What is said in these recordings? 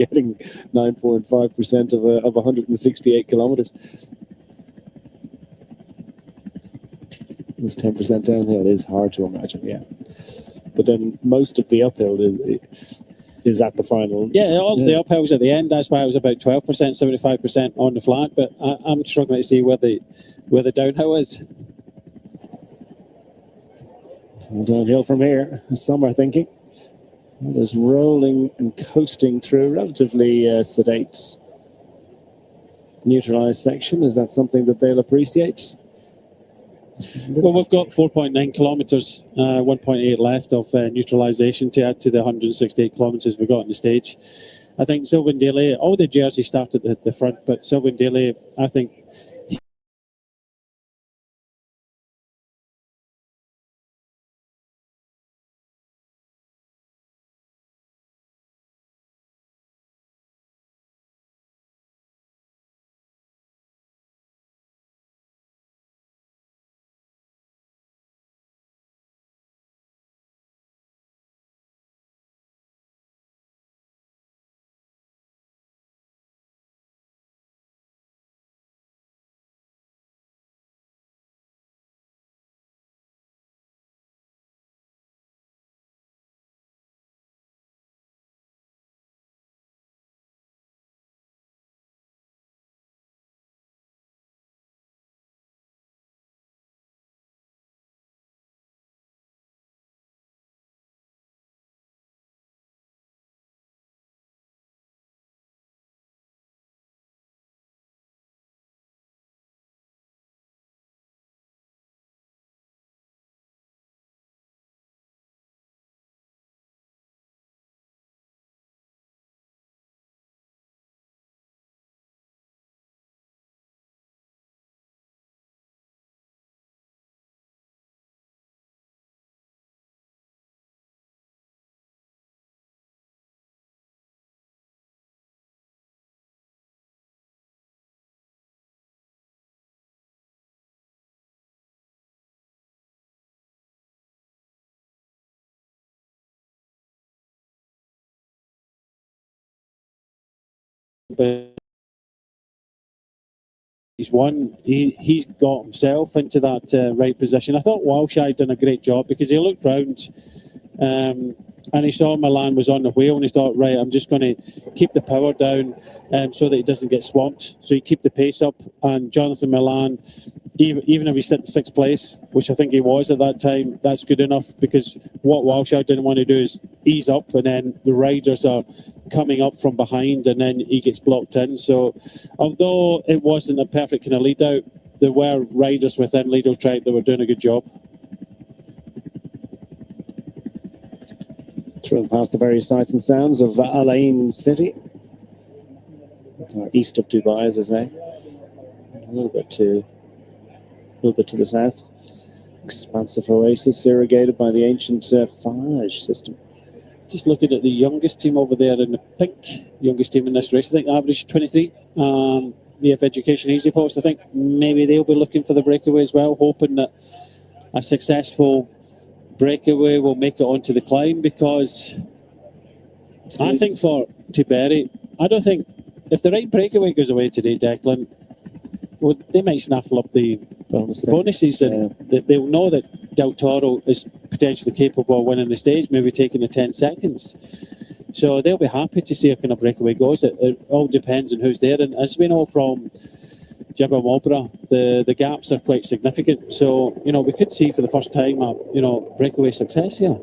getting 9.5% of 168 kilometers. It was 10% downhill. It is hard to imagine, yeah. But then most of the uphill is at the final. Yeah, all the uphills at the end. That's why it was about 12%, 75% on the flat. But I'm struggling to see where the downhill is. It's all downhill from here. Some are thinking. Just rolling and coasting through relatively sedate, neutralised section. Is that something that they'll appreciate? Well, we've got 4.9 kilometres, 1.8 left of neutralisation to add to the 168 kilometres we got on the stage. I think Sylvain Daly, all the jerseys start at the front, but Sylvain Daly, I think, he's won. He's got himself into that right position. I thought Walsh had done a great job because he looked round and he saw Milan was on the wheel and he thought, right, I'm just going to keep the power down so that he doesn't get swamped. So he keep the pace up. And Jonathan Milan, even if he's in sixth place, which I think he was at that time, that's good enough because what Walsh didn't want to do is ease up and then the riders are coming up from behind and then he gets blocked in. So although it wasn't a perfect kind of lead out, there were riders within Lido track that were doing a good job. Through past the various sights and sounds of Al Ain City, east of Dubai, as I say, a little bit to the south. Expansive oasis irrigated by the ancient Farage system. Just looking at the youngest team over there in the pink, youngest team in this race, I think average 23. EF Education Easy Post, I think maybe they'll be looking for the breakaway as well, hoping that a successful breakaway will make it onto the climb, because I think for Tiberi, I don't think if the right breakaway goes away today, Declan, well, they might snaffle up the bonuses, and they'll know that Del Toro is potentially capable of winning the stage, maybe taking the 10 seconds. So they'll be happy to see a kind of breakaway goes. It all depends on who's there, and as we know from Jabba Mobra, the gaps are quite significant. So, you know, we could see for the first time a, you know, breakaway success here.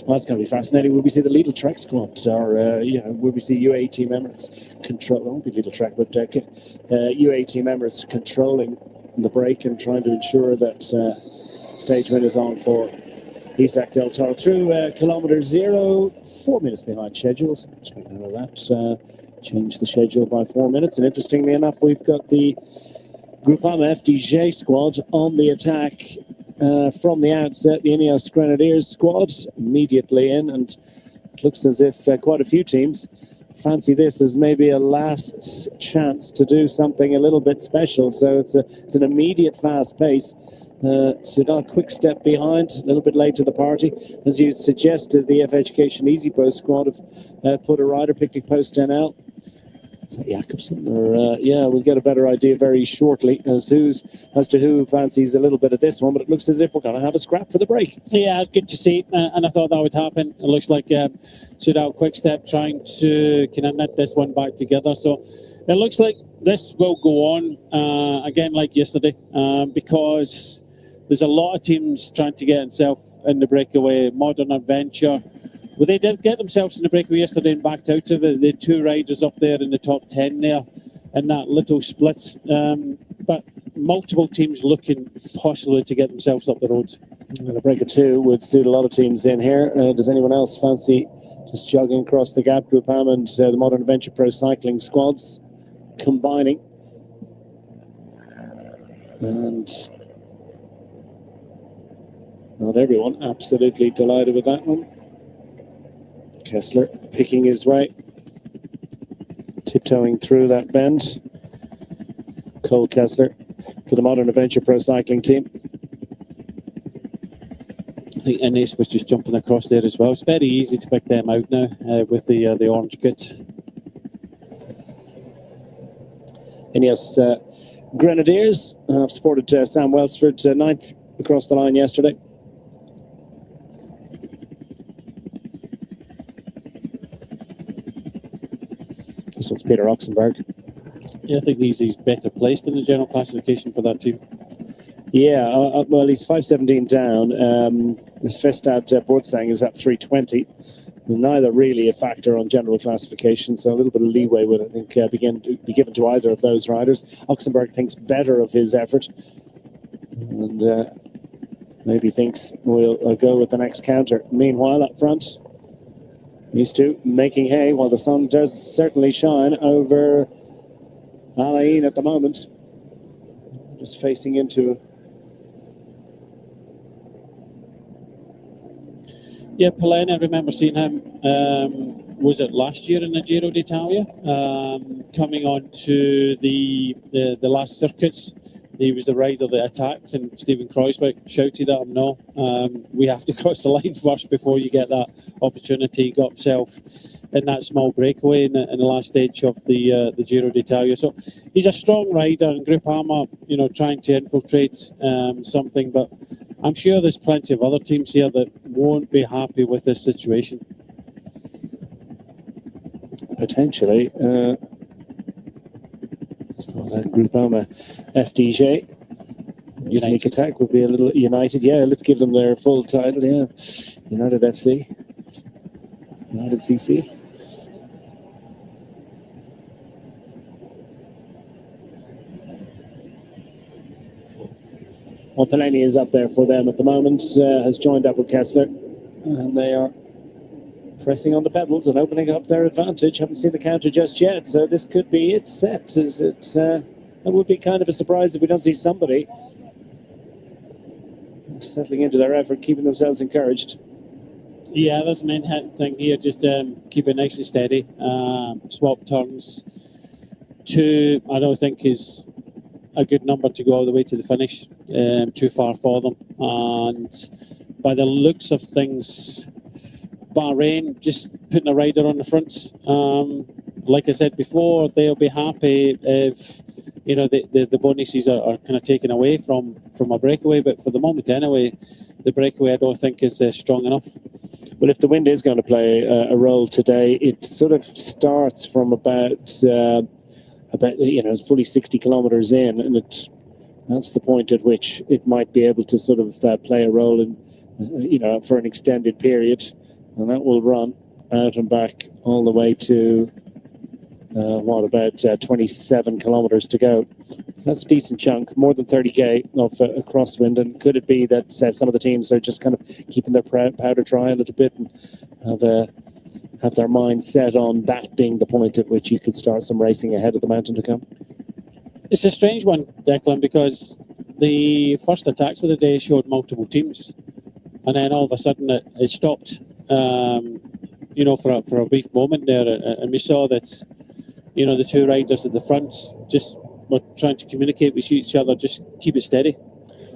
Well, that's going to be fascinating. Will we see the Lidl Trek squad, or will we see UAE Team Emirates control? It won't be Lidl Trek, but UAE Team Emirates controlling the break and trying to ensure that stage win is on for Isac Del Toro through kilometre 0, 4 minutes behind schedule. So just make note of that. Change the schedule by 4 minutes, and interestingly enough, we've got the Groupama FDJ squad on the attack from the outset. The Ineos Grenadiers squad immediately in, and it looks as if quite a few teams fancy this as maybe a last chance to do something a little bit special. So it's an immediate fast pace Sudan, quick step behind, a little bit late to the party. As you suggested, the F Education Easy Post squad have put a rider picking post 10L. Is that Jakobsen? Or, yeah, we'll get a better idea very shortly as to who fancies a little bit of this one, but it looks as if we're going to have a scrap for the break. Yeah, it's good to see, and I thought that would happen. It looks like Sudan quick step trying to kind of knit this one back together. So it looks like this will go on again like yesterday because there's a lot of teams trying to get themselves in the breakaway. Modern Adventure, well, they did get themselves in the breakaway yesterday and backed out of it. They had 2 riders up there in the top 10 there in that little splits. But multiple teams looking possibly to get themselves up the road. And a break of 2 would suit a lot of teams in here. Does anyone else fancy just jogging across the gap? Groupam and the Modern Adventure Pro Cycling squads combining. And not everyone absolutely delighted with that one. Kessler picking his way, tiptoeing through that bend. Cole Kessler for the Modern Adventure Pro Cycling team. I think Innes was just jumping across there as well. It's very easy to pick them out now with the orange kit. Ineos Grenadiers have supported Sam Welsford 9th across the line yesterday. This one's Peter Oxenberg. Yeah, I think he's better placed in the general classification for that team. Yeah, well, he's 5:17 down. Svestad Bortsang is at 3:20. Neither really a factor on general classification, so a little bit of leeway would, I think, be given to either of those riders. Oxenberg thinks better of his effort, and maybe thinks we'll go with the next counter. Meanwhile, up front, these two making hay while the sun does certainly shine over Alain at the moment. Just facing into... Yeah, Poleni, I remember seeing him, was it last year in the Giro d'Italia? Coming on to the last circuits. He was the rider that attacked, and Stephen Kreuzberg shouted at him, no, we have to cross the line first before you get that opportunity. He got himself in that small breakaway in the last stage of the Giro d'Italia. So he's a strong rider, and Groupama, trying to infiltrate something, but I'm sure there's plenty of other teams here that won't be happy with this situation. Potentially. Groupama FDJ. Sneak attack would be a little United. Yeah, let's give them their full title. Yeah, United FC, United CC. Well, Pellegrini is up there for them at the moment. Has joined up with Kessler, and they are pressing on the pedals and opening up their advantage. Haven't seen the counter just yet, so this could be it set. Is it? That would be kind of a surprise if we don't see somebody settling into their effort, keeping themselves encouraged. Yeah, that's the main thing here. Just keep it nice and steady. Swap turns. 2, I don't think is a good number to go all the way to the finish. Too far for them. And by the looks of things, Bahrain just putting a rider on the front. Like I said before, they'll be happy if the bonuses are kind of taken away from a breakaway. But for the moment, anyway, the breakaway I don't think is strong enough. Well, if the wind is going to play a role today, it sort of starts from about fully 60 kilometers in, and that's the point at which it might be able to sort of play a role in, for an extended period. And that will run out and back all the way to, about 27 kilometres to go. So that's a decent chunk, more than 30k of a crosswind. And could it be that some of the teams are just kind of keeping their powder dry a little bit and have their mind set on that being the point at which you could start some racing ahead of the mountain to come? It's a strange one, Declan, because the first attacks of the day showed multiple teams. And then all of a sudden it stopped. For a brief moment there, and we saw that, the 2 riders at the front just were trying to communicate with each other, just keep it steady.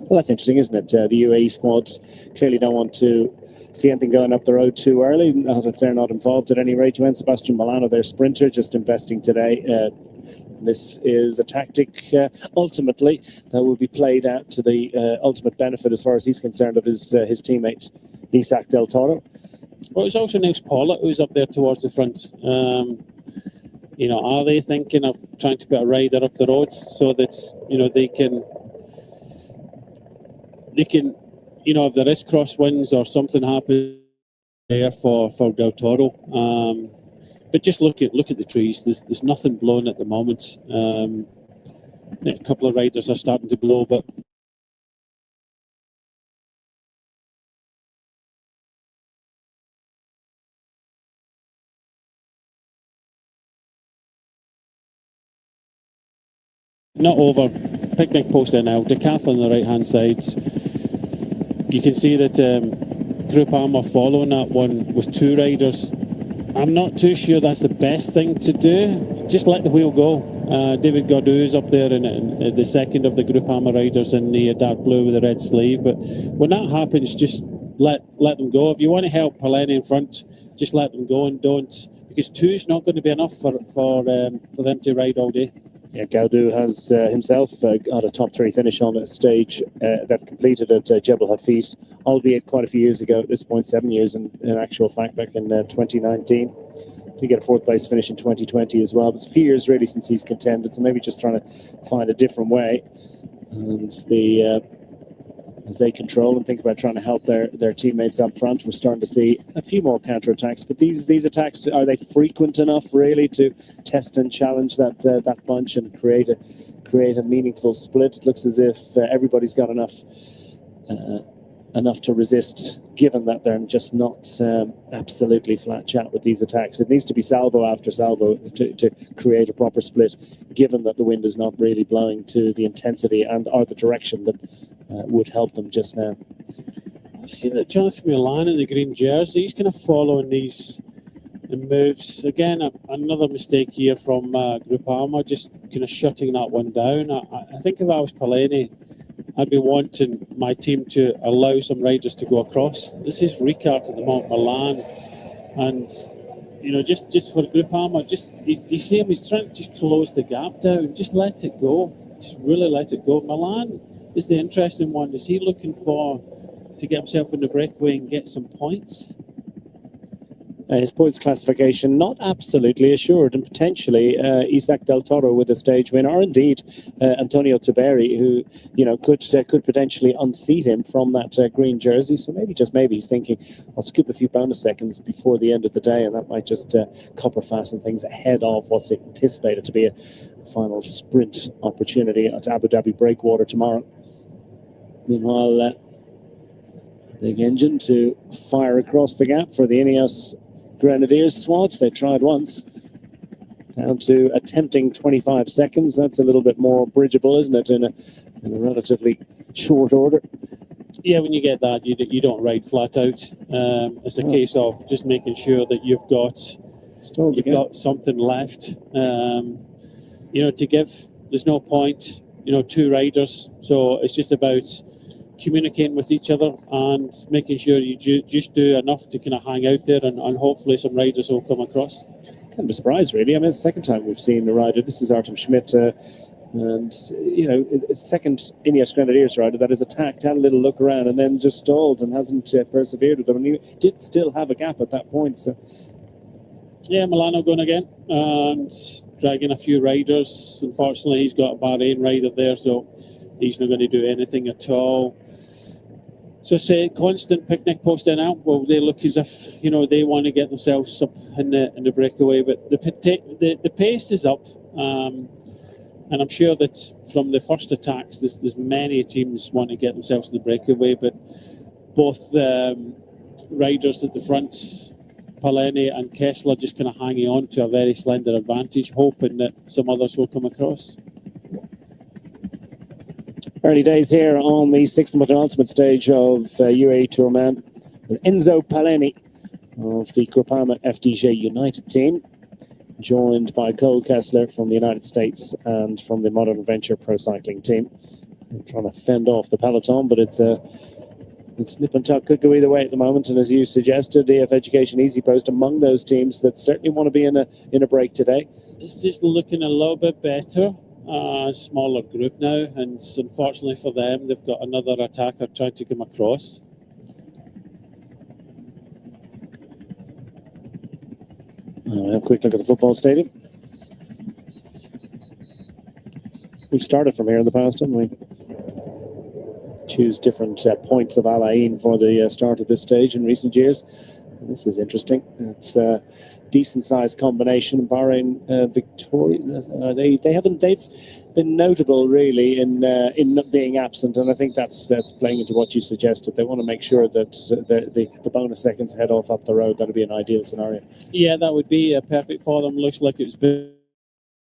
Well, that's interesting, isn't it? The UAE squads clearly don't want to see anything going up the road too early, not if they're not involved at any rate. Juan Sebastian Milano, their sprinter, just investing today. This is a tactic, ultimately, that will be played out to the ultimate benefit, as far as he's concerned, of his teammate, Isac del Toro. Well, it's also Nils Pollitt who's up there towards the front. You know, are they thinking of trying to put a rider up the road so that, you know, they can, you know, if there is crosswinds or something happens there for Del Toro. But just look at the trees. There's nothing blowing at the moment. A couple of riders are starting to blow, but not over. Picnic post there now. Decathlon on the right hand side. You can see that Groupama following that one with two riders. I'm not too sure that's the best thing to do. Just let the wheel go. David Gaudu is up there in the second of the Groupama riders in the dark blue with the red sleeve. But when that happens, just let them go. If you want to help Paleni in front, just let them go and don't, because two's not going to be enough for them to ride all day. Yeah, Gaudu has himself got a top three finish on a stage that completed at Jebel Hafid, albeit quite a few years ago. At this point, 7 years in actual fact, back in 2019. He get a fourth place finish in 2020 as well. But it's a few years really since he's contended, so maybe just trying to find a different way. And as they control and think about trying to help their teammates up front, we're starting to see a few more counterattacks. But these attacks, are they frequent enough really to test and challenge that bunch and create a meaningful split? It looks as if everybody's got enough to resist, given that they're just not absolutely flat chat with these attacks. It needs to be salvo after salvo to create a proper split, given that the wind is not really blowing to the intensity or the direction that would help them just now. I see that Jonathan Milan in the green jersey, he's kind of following these moves. Again, another mistake here from Groupama, just kind of shutting that one down. I think if I was Paleni, I'd be wanting my team to allow some riders to go across. This is Ricard at the moment, Milan, and you know, just for Groupama, just you see him, he's trying to just close the gap down. Just let it go. Just really let it go. Milan is the interesting one. Is he looking to get himself in the breakaway and get some points? His points classification not absolutely assured, and potentially Isac del Toro with a stage win, or indeed Antonio Tiberi, who could potentially unseat him from that green jersey. So maybe he's thinking, I'll scoop a few bonus seconds before the end of the day, and that might just copper fasten things ahead of what's anticipated to be a final sprint opportunity at Abu Dhabi Breakwater tomorrow. Meanwhile, big engine to fire across the gap for the Ineos Grenadiers squad. They tried once, down to a tempting 25 seconds. That's a little bit more bridgeable, isn't it, in a relatively short order? Yeah, when you get that, you don't ride flat out. It's a case of just making sure that you've got something left. To give. There's no point. Two riders, so it's just about communicating with each other and making sure you just do enough to kind of hang out there, and hopefully some riders will come across. Kind of a surprise, really. I mean, it's the second time we've seen a rider. This is Artem Schmidt, and second Ineos Grenadiers rider that has attacked, had a little look around, and then just stalled and hasn't persevered with them. And he did still have a gap at that point. So, yeah, Milano going again and dragging a few riders. Unfortunately, he's got a Bahrain rider there, so he's not going to do anything at all. So say constant picnic post there now. Well, they look as if they want to get themselves up in the breakaway, but the pace is up, and I'm sure that from the first attacks, there's many teams want to get themselves in the breakaway, but both riders at the front, Paleni and Kessler, just kind of hanging on to a very slender advantage, hoping that some others will come across. Early days here on the sixth and ultimate stage of UAE Tourman. Enzo Paleni of the Groupama FDJ United team, joined by Cole Kessler from the United States and from the Modern Adventure Pro Cycling team. trying to fend off the peloton, but it's nip and tuck, could go either way at the moment. And as you suggested, EF Education Easy Post among those teams that certainly want to be in a break today. It's just looking a little bit better. Smaller group now, and unfortunately for them, they've got another attacker trying to come across. Have a quick look at the football stadium. We've started from here in the past, haven't we? Choose different points of Al Ain for the start of this stage in recent years. And this is interesting. It's a decent sized combination. Bahrain, Victoria, they've been notable really in not being absent, and I think that's playing into what you suggested. They want to make sure that the bonus seconds head off up the road. That'd be an ideal scenario. Yeah, that would be perfect for them. Looks like it's been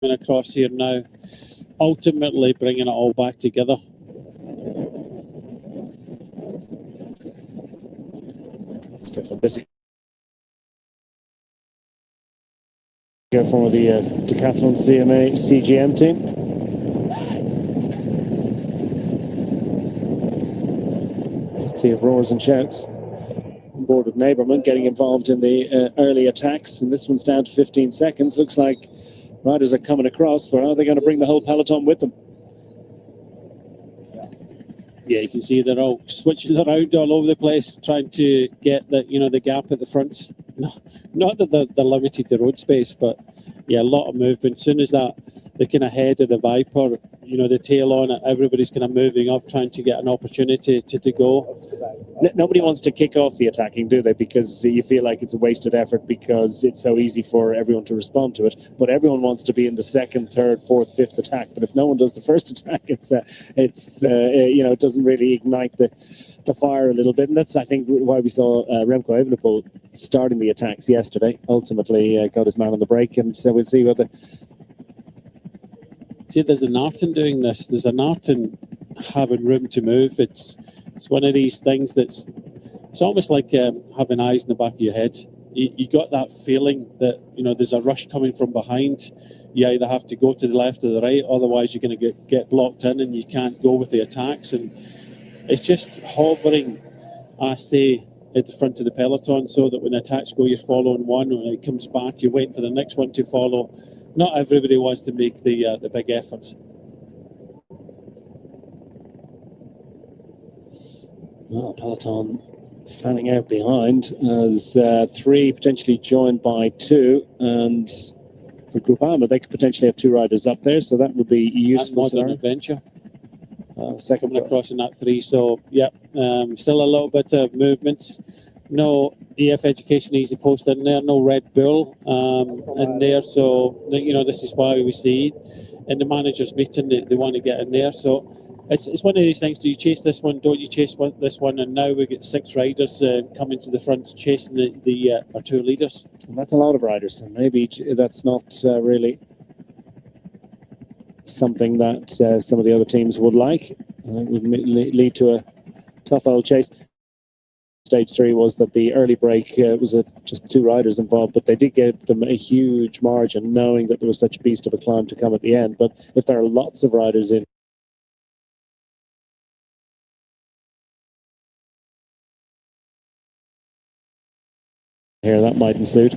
across here now, ultimately bringing it all back together. Stefan Bissek for the Decathlon CGM team. Let's see if roars and shouts on board with Neighbourman getting involved in the early attacks, and this one's down to 15 seconds. Looks like riders are coming across, but are they going to bring the whole peloton with them? Yeah, you can see they're all switching around all over the place, trying to get the gap at the front. Not that they're limited to road space, but yeah, a lot of movement. As soon as the kind of head of the Viper, the tail on it, everybody's kind of moving up, trying to get an opportunity to go. Nobody wants to kick off the attacking, do they? Because you feel like it's a wasted effort because it's so easy for everyone to respond to it. But everyone wants to be in the second, third, fourth, fifth attack. But if no one does the first attack, it doesn't really ignite the fire a little bit. And that's, I think, why we saw Remco Evenpol starting the attacks yesterday. Ultimately got his man on the break, and so we'll see whether... See, there's an art in doing this. There's an art in having room to move. It's one of these things it's almost like having eyes in the back of your head. You got that feeling that there's a rush coming from behind. You either have to go to the left or the right, otherwise you're going to get blocked in and you can't go with the attacks. And it's just hovering, I say, at the front of the peloton, so that when the attacks go, you're following one. When it comes back, you're waiting for the next one to follow. Not everybody wants to make the big efforts. Well, peloton fanning out behind as three potentially joined by two, and for Groupama they could potentially have two riders up there, so that would be useful. Modern Adventure. Second across in that three, so yeah, still a little bit of movement. No EF Education Easy Post in there, no Red Bull in there, so this is why we see in the managers meeting they want to get in there. So it's one of these things. Do you chase this one? Don't you chase this one? And now we get 6 riders coming to the front chasing our 2 leaders. And that's a lot of riders, and maybe that's not really something that some of the other teams would like. It would lead to a tough old chase. Stage 3 was that the early break was just 2 riders involved, but they did give them a huge margin, knowing that there was such a beast of a climb to come at the end. But if there are lots of riders in here, that mightn't suit.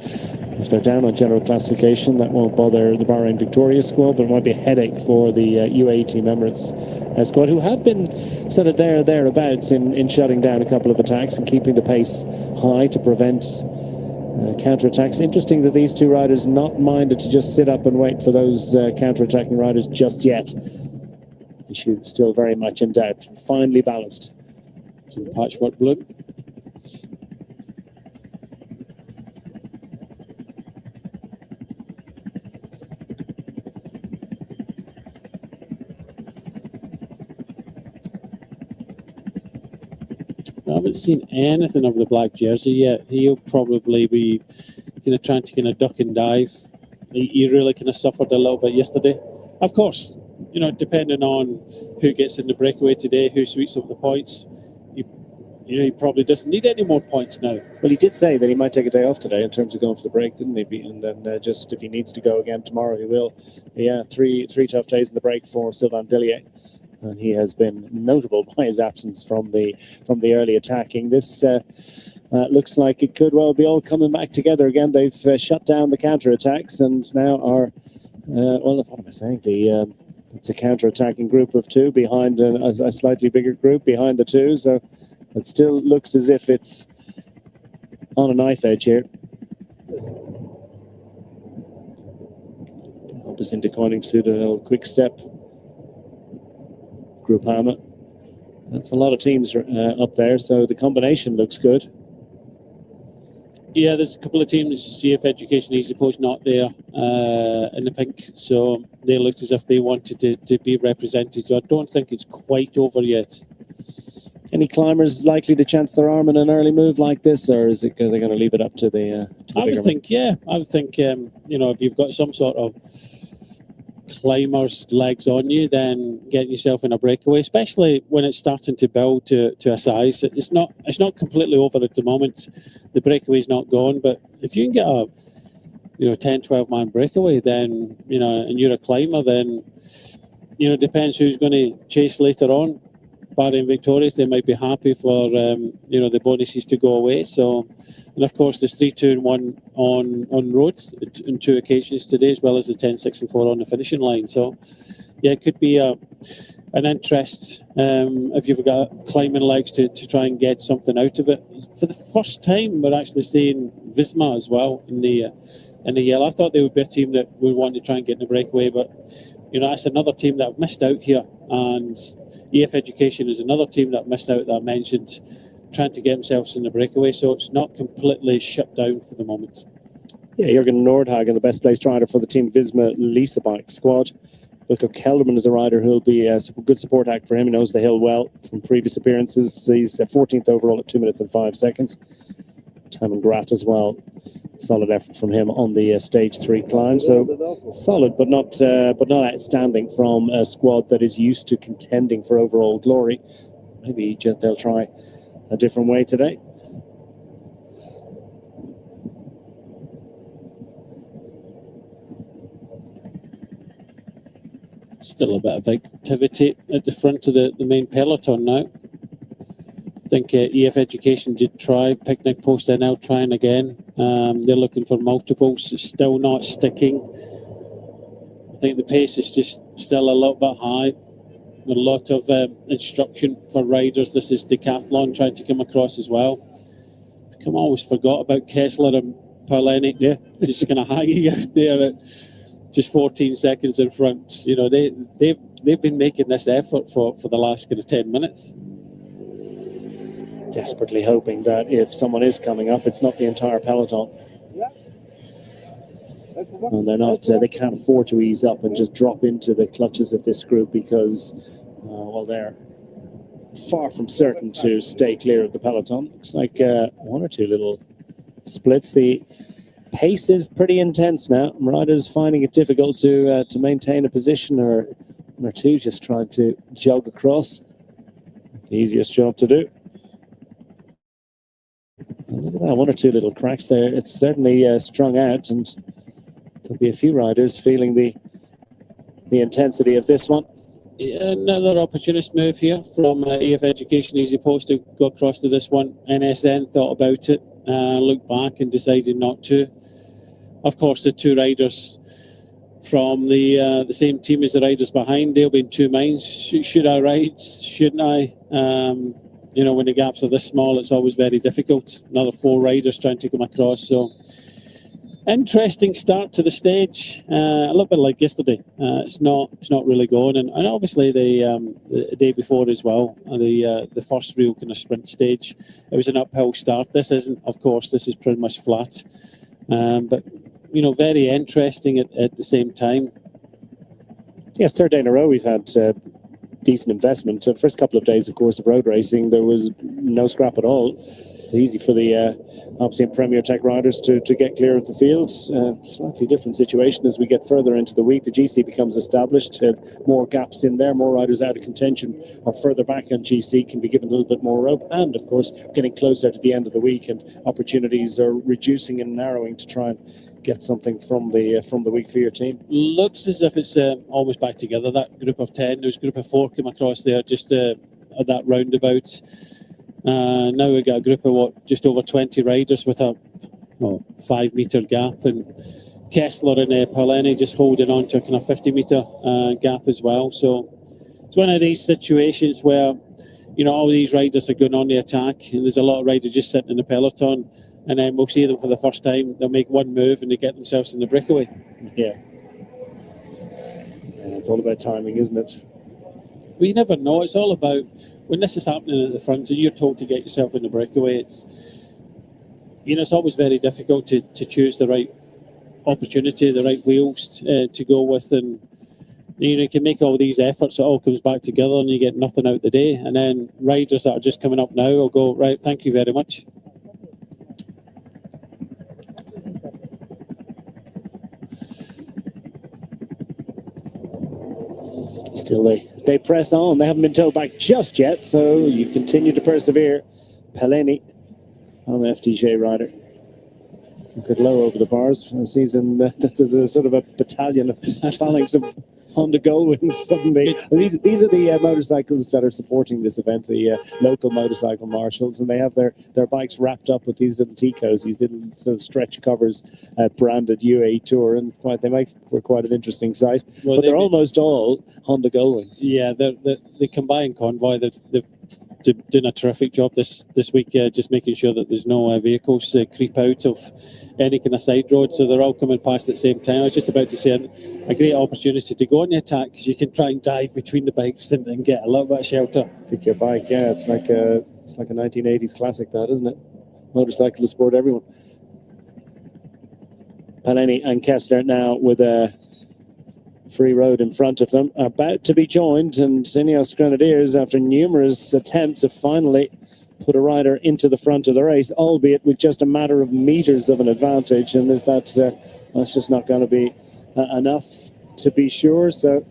If they're down on general classification, that won't bother the Bahrain Victoria squad, but it might be a headache for the UAE Team Emirates squad, who have been sort of thereabouts in shutting down a couple of attacks and keeping the pace high to prevent counter-attacks. Interesting that these 2 riders not minded to just sit up and wait for those counter-attacking riders just yet. Issue still very much in doubt. Finely balanced. Patchwork blue. I haven't seen anything of the black jersey yet. He'll probably be trying to duck and dive. He really suffered a little bit yesterday. Of course, depending on who gets in the breakaway today, who sweeps up the points, he probably doesn't need any more points now. Well, he did say that he might take a day off today in terms of going for the break, didn't he? And then just if he needs to go again tomorrow, he will. Yeah, three tough days in the break for Sylvain Dillier. and he has been notable by his absence from the early attacking. This looks like it could well be all coming back together again. They've shut down the counter-attacks and now are, well, what am I saying? It's a counter-attacking group of two behind a slightly bigger group behind the two, so it still looks as if it's on a knife edge here. Opus into coining to the little quick step. Groupama. That's a lot of teams up there, so the combination looks good. Yeah, there's a couple of teams, CF Education Easy Post, not there in the pink, so they looked as if they wanted to be represented. So I don't think it's quite over yet. Any climbers likely to chance their arm in an early move like this, or is it, are they going to leave it up to the I would think, yeah. I would think, you know, if you've got some sort of climbers legs on you, then getting yourself in a breakaway, especially when it's starting to build to a size. It's not completely over at the moment. The breakaway's not gone, but if you can get a 10-12 man breakaway, then and you're a climber, then it depends who's going to chase later on. Barry and Victorious, they might be happy for the bonuses to go away. So, and of course there's 3, 2 and 1 on roads on 2 occasions today, as well as the 10, 6 and 4 on the finishing line. So yeah, it could be an interest if you've got climbing legs to try and get something out of it. For the first time we're actually seeing Visma as well in the yellow. I thought they would be a team that would want to try and get in the breakaway, but that's another team that have missed out here, and EF Education is another team that missed out that I mentioned, trying to get themselves in the breakaway, so it's not completely shut down for the moment. Yeah, Jürgen Nordhagen, the best placed rider for the Team Visma Lisa Bike squad. Wilco Kelderman is a rider who'll be a good support act for him. He knows the hill well from previous appearances. He's 14th overall at 2 minutes and 5 seconds. Timon Grat as well. Solid effort from him on the stage 3 climb. So solid, but not outstanding from a squad that is used to contending for overall glory. Maybe they'll try a different way today. Still a bit of activity at the front of the main peloton now. I think EF Education did try. Picnic Post, they're now trying again. They're looking for multiples. It's still not sticking. I think the pace is just still a little bit high. A lot of instruction for riders. This is decathlon trying to come across as well. I always forgot about Kessler and Pauleni. Yeah, just kind of hanging out there at just 14 seconds in front. They've been making this effort for the last kind of 10 minutes. Desperately hoping that if someone is coming up, it's not the entire peloton. And they're not. They can't afford to ease up and just drop into the clutches of this group because, well, they're far from certain to stay clear of the peloton. Looks like 1 or 2 little splits. The pace is pretty intense now. Riders finding it difficult to maintain a position, or 1 or 2 just trying to jog across. The easiest job to do. Look at that, 1 or 2 little cracks there. It's certainly strung out, and there'll be a few riders feeling the intensity of this one. Another opportunist move here from EF Education Easy Post to go across to this one. NSN thought about it, looked back and decided not to. Of course, the 2 riders from the same team as the riders behind, they'll be in 2 minds. Should I ride? Shouldn't I? When the gaps are this small, it's always very difficult. Another 4 riders trying to come across. So, interesting start to the stage. A little bit like yesterday. It's not really going, and obviously the day before as well. The first real kind of sprint stage. It was an uphill start. This isn't, of course. This is pretty much flat, but very interesting at the same time. Yes, 3rd day in a row we've had decent investment. The first couple of days, of course, of road racing, there was no scrap at all. Easy for the obviously Premier Tech riders to get clear of the field. Slightly different situation as we get further into the week. The GC becomes established. More gaps in there, more riders out of contention or further back on GC can be given a little bit more rope. And, of course, getting closer to the end of the week and opportunities are reducing and narrowing to try and get something from the week for your team. Looks as if it's almost back together. That group of 10, there's a group of 4 came across there just at that roundabout. Now we've got a group of just over 20 riders with a 5 metre gap, and Kessler and Paulini just holding on to a kind of 50 metre gap as well. So it's one of these situations where, all these riders are going on the attack, and there's a lot of riders just sitting in the peloton, and then we'll see them for the first time. They'll make one move and they get themselves in the breakaway. Yeah, it's all about timing, isn't it? We never know. It's all about when this is happening at the front and you're told to get yourself in the breakaway. It's always very difficult to choose the right opportunity, the right wheels to go with, and you can make all these efforts. It all comes back together, and you get nothing out the day. And then riders that are just coming up now will go, right, thank you very much. Still, they press on. They haven't been told back just yet, so you continue to persevere. Paulini, an FDJ rider. A bit low over the bars for the season. There's a sort of a battalion of phalanx of Honda Goldwings suddenly. These are the motorcycles that are supporting this event, the local motorcycle marshals, and they have their bikes wrapped up with these little Ticos, these little sort of stretch covers branded UAE Tour, and they make for quite an interesting sight. Well, but they're almost all Honda Goldwings. Yeah, the combined convoy, they've doing a terrific job this week, just making sure that there's no vehicles creep out of any kind of side road, so they're all coming past at the same time. I was just about to say a great opportunity to go on the attack, because you can try and dive between the bikes and get a little bit of shelter. Pick your bike, yeah, it's like a 1980s classic, that, isn't it? Motorcycle to sport everyone. Paulini and Kessler now with a free road in front of them, about to be joined, and Ineos Grenadiers, after numerous attempts, have finally put a rider into the front of the race, albeit with just a matter of meters of an advantage, and that's just not going to be enough to be sure. So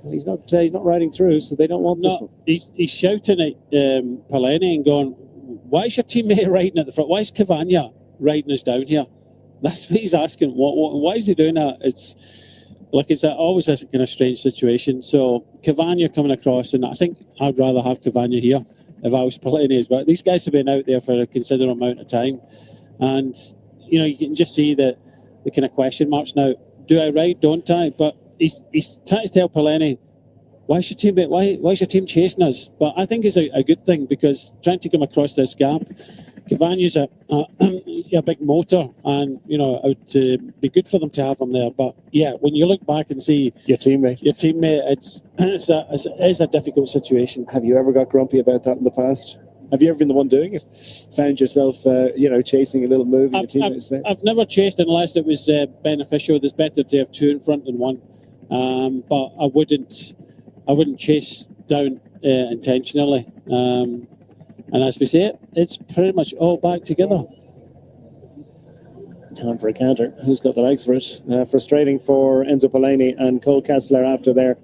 he's not riding through, so they don't want this one. He's shouting at Paulini and going, why is your teammate riding at the front? Why is Cavagna riding us down here? That's what he's asking. Why is he doing that? It's always a kind of strange situation. So Cavagna coming across, and I think I'd rather have Cavagna here if I was Paulini. But these guys have been out there for a considerable amount of time, and you can just see the kind of question marks now. Do I ride? Don't I? But he's trying to tell Paulini, why is your team chasing us? But I think it's a good thing, because trying to come across this gap, Cavagna's a big motor, and it would be good for them to have him there. But yeah, when you look back and see your teammate, it's a difficult situation. Have you ever got grumpy about that in the past? Have you ever been the one doing it? Found yourself, chasing a little move in your teammates there? I've never chased unless it was beneficial. It's better to have 2 in front than 1. But I wouldn't chase down intentionally. And as we say, it's pretty much all back together. Time for a counter. Who's got the legs for it? Frustrating for Enzo Paulini and Cole Kessler after their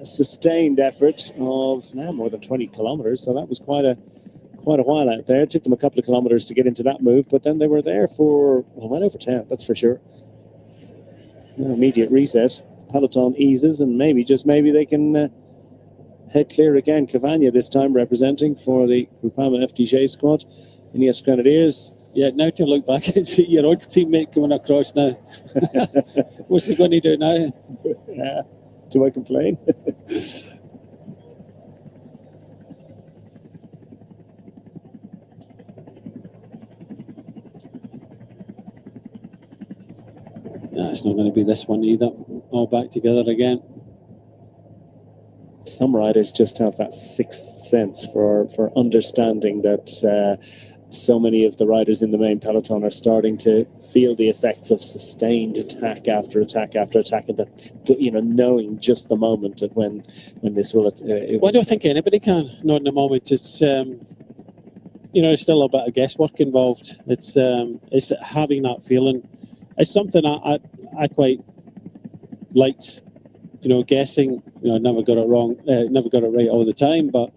sustained effort of now more than 20 kilometres. So that was quite a while out there. It took them a couple of kilometres to get into that move, but then they were there for well over 10. That's for sure. Immediate reset. Peloton eases, and maybe they can head clear again. Cavagna this time representing for the Groupama FDJ squad. Ineos Grenadiers. Yeah, now to look back and see your own teammate coming across now. What's he going to do now? Yeah. Do I complain? It's not going to be this one either. All back together again. Some riders just have that sixth sense for understanding that so many of the riders in the main peloton are starting to feel the effects of sustained attack after attack after attack, and that knowing just the moment of when this will. Well, I don't think anybody can know in the moment. It's there's still a bit of guesswork involved. It's having that feeling. It's something I quite liked. Guessing. I never got it wrong. Never got it right all the time, but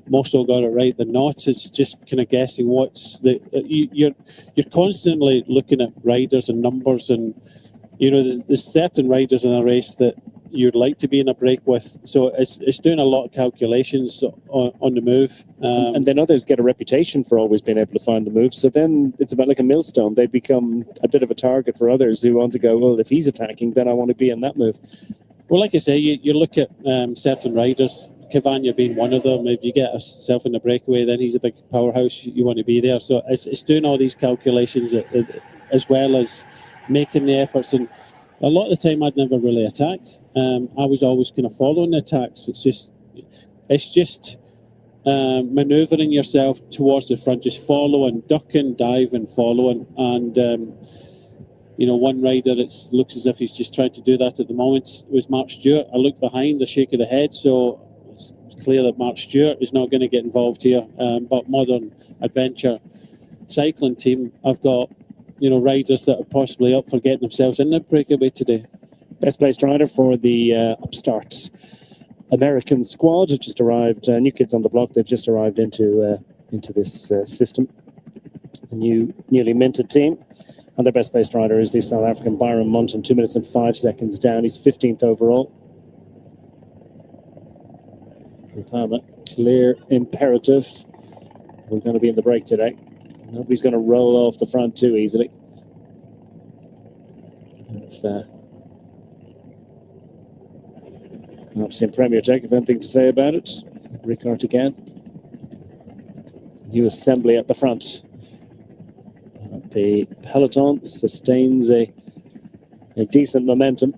more so got it right than not. It's just kind of guessing what's the you're constantly looking at riders and numbers, and there's certain riders in a race that you'd like to be in a break with. So it's doing a lot of calculations on the move. And then others get a reputation for always being able to find the move. So then it's about like a millstone. They become a bit of a target for others who want to go, well, if he's attacking, then I want to be in that move. Well, like I say, you look at certain riders, Cavagna being one of them. If you get yourself in the breakaway, then he's a big powerhouse. You want to be there. So it's doing all these calculations as well as making the efforts. And a lot of the time, I'd never really attacked. I was always kind of following the attacks. It's just manoeuvring yourself towards the front, just following, ducking, diving, following. And one rider, it looks as if he's just trying to do that at the moment. It was Mark Stewart. I looked behind, a shake of the head, so it's clear that Mark Stewart is not going to get involved here. But Modern Adventure Cycling Team, I've got riders that are possibly up for getting themselves in the breakaway today. Best placed rider for the upstart American squad have just arrived. New kids on the block. They've just arrived into this system. A newly minted team. And their best placed rider is the South African Byron Munton, 2 minutes and 5 seconds down. He's 15th overall. Clear imperative. We're going to be in the break today. Nobody's going to roll off the front too easily. I've seen Premier Tech have anything to say about it. Ricard again. New assembly at the front. The peloton sustains a decent momentum.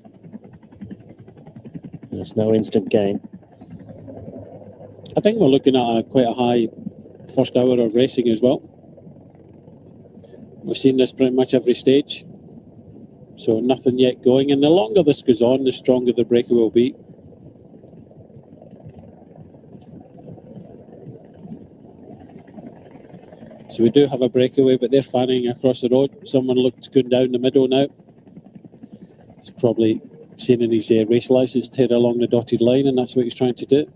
There's no instant gain. I think we're looking at quite a high first hour of racing as well. We've seen this pretty much every stage. So nothing yet going. And the longer this goes on, the stronger the breakaway will be. So we do have a breakaway, but they're fanning across the road. Someone looked going down the middle now. He's probably seen in his race licence tear along the dotted line, and that's what he's trying to do.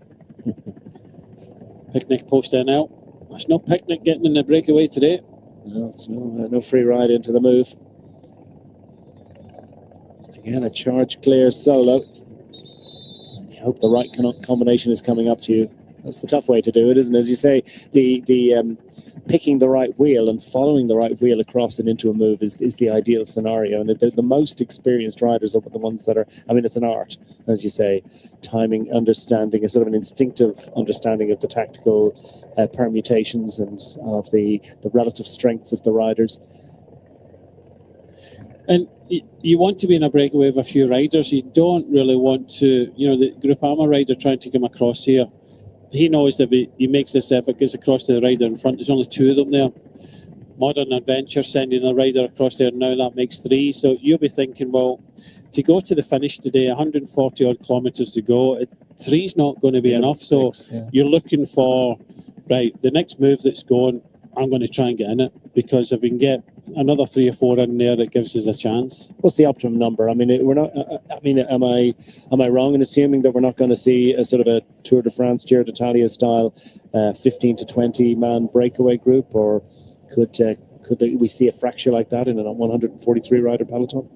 Picnic post in out. There's no picnic getting in the breakaway today. No, it's no free ride into the move. Again, a charge clear solo. And you hope the right combination is coming up to you. That's the tough way to do it, isn't it? As you say, the picking the right wheel and following the right wheel across and into a move is the ideal scenario. And the most experienced riders are the ones that are, it's an art, as you say, timing, understanding, a sort of an instinctive understanding of the tactical permutations and of the relative strengths of the riders. And you want to be in a breakaway with a few riders. You don't really want to, the Groupama rider trying to come across here. He knows that if he makes this effort, gets across to the rider in front, there's only two of them there. Modern Adventure sending the rider across there, now that makes three. So you'll be thinking, well, to go to the finish today, 140 odd kilometres to go, three's not going to be enough. So you're looking for, right, the next move that's going, I'm going to try and get in it, because if we can get another 3 or 4 in there, that gives us a chance. What's the optimum number? We're not. Am I wrong in assuming that we're not going to see a sort of a Tour de France, Giro d'Italia style 15 to 20 man breakaway group, or could we see a fracture like that in a 143 rider peloton?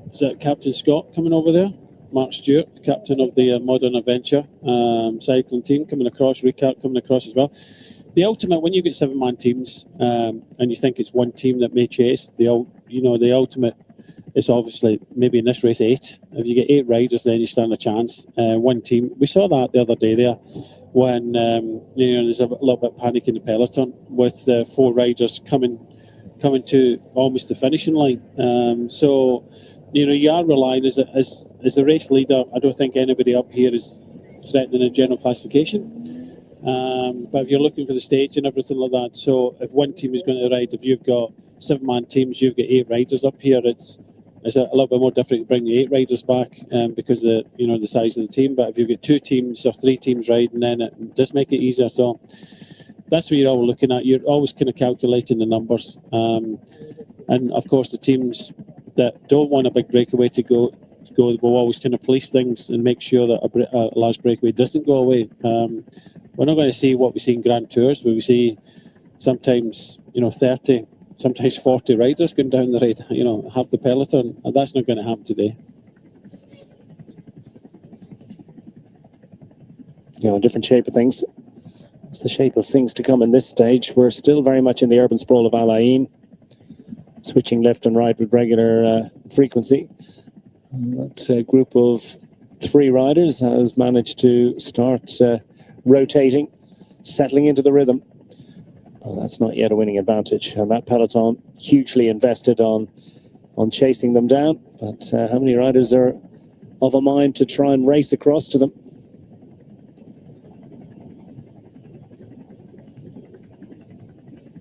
Is that Captain Scott coming over there? Mark Stewart, captain of the Modern Adventure cycling team, coming across. Ricard coming across as well. The ultimate, when you get 7-man teams and you think it's one team that may chase, the ultimate is obviously maybe in this race 8. If you get 8 riders, then you stand a chance. One team. We saw that the other day there when there's a little bit of panic in the peloton with 4 riders coming to almost the finishing line. So you are relying as the race leader. I don't think anybody up here is threatening a general classification. But if you're looking for the stage and everything like that, so if one team is going to ride, if you've got 7-man teams, you've got 8 riders up here, it's a little bit more difficult to bring the 8 riders back because of the size of the team. But if you've got 2 teams or 3 teams riding, then it does make it easier. So that's what you're always looking at. You're always kind of calculating the numbers. And of course, the teams that don't want a big breakaway to go go, we'll always kind of police things and make sure that a large breakaway doesn't go away. We're not going to see what we see in Grand Tours, where we see sometimes 30, sometimes 40 riders going down the raid, half the peloton, and that's not going to happen today. A different shape of things. It's the shape of things to come in this stage. We're still very much in the urban sprawl of Al Ain, switching left and right with regular frequency. That group of 3 riders has managed to start rotating, settling into the rhythm. Well, that's not yet a winning advantage, and that peloton hugely invested on chasing them down. But how many riders are of a mind to try and race across to them?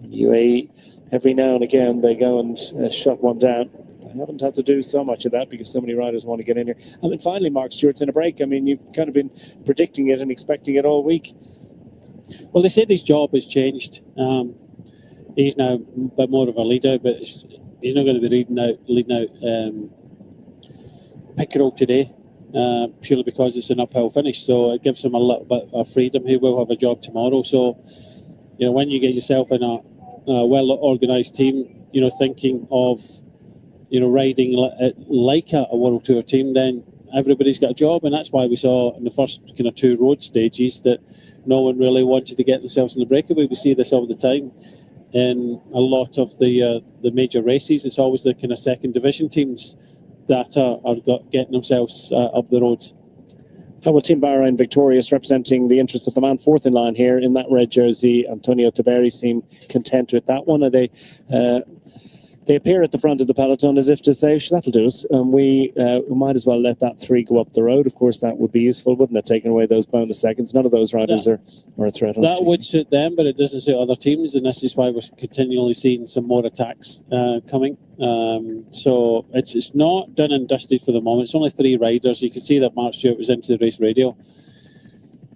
UAE, every now and again, they go and shut one down. They haven't had to do so much of that because so many riders want to get in here. And then finally, Mark Stewart's in a break. I mean, you've kind of been predicting it and expecting it all week. Well, they said his job has changed. He's now a bit more of a leader, but he's not going to be leading out Pickerel today, purely because it's an uphill finish. So it gives him a little bit of freedom. He will have a job tomorrow. So, when you get yourself in a well-organised team, thinking of, riding like a World Tour team, then everybody's got a job. And that's why we saw in the first kind of 2 road stages that no one really wanted to get themselves in the breakaway. We see this all the time in a lot of the major races. It's always the kind of second division teams that are getting themselves up the roads. Well, Team Bahrain victorious, representing the interests of the man 4th in line here in that red jersey. Antonio Tiberi seem content with that one. They appear at the front of the peloton as if to say, that'll do us. And we might as well let that 3 go up the road. Of course, that would be useful, wouldn't it? Taking away those bonus seconds. None of those riders are a threat. That would suit them, but it doesn't suit other teams. And this is why we're continually seeing some more attacks coming. So it's not done and dusted for the moment. It's only 3 riders. You can see that Mark Stewart was into the race radio.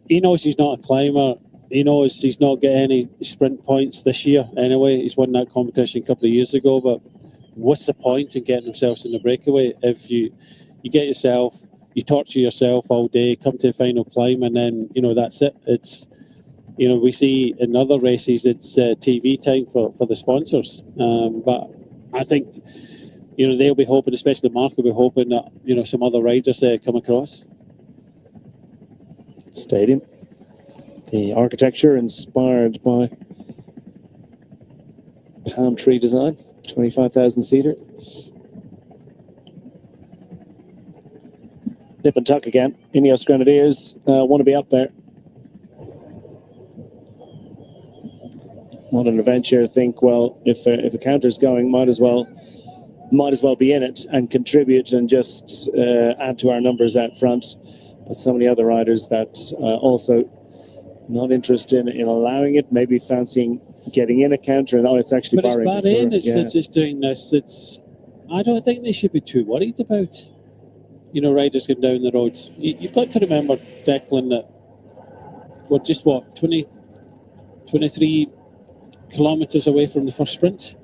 He knows he's not a climber. He knows he's not getting any sprint points this year anyway. He's won that competition a couple of years ago, but what's the point in getting himself in the breakaway if you get yourself, you torture yourself all day, come to the final climb, and then, that's it. It's, we see in other races, it's TV time for the sponsors. But I think, they'll be hoping, especially the market will be hoping that, some other riders come across. Stadium. The architecture inspired by palm tree design, 25,000 seater. Nip and tuck again. Ineos Grenadiers want to be up there. What an adventure. Think, well, if a counter's going, might as well be in it and contribute and just add to our numbers out front. But so many other riders that also not interested in allowing it, maybe fancying getting in a counter, and it's actually Bahrain. But it's Bahrain, it's doing this. I don't think they should be too worried about, riders going down the roads. You've got to remember, Declan, that we're just 23 kilometres away from the first sprint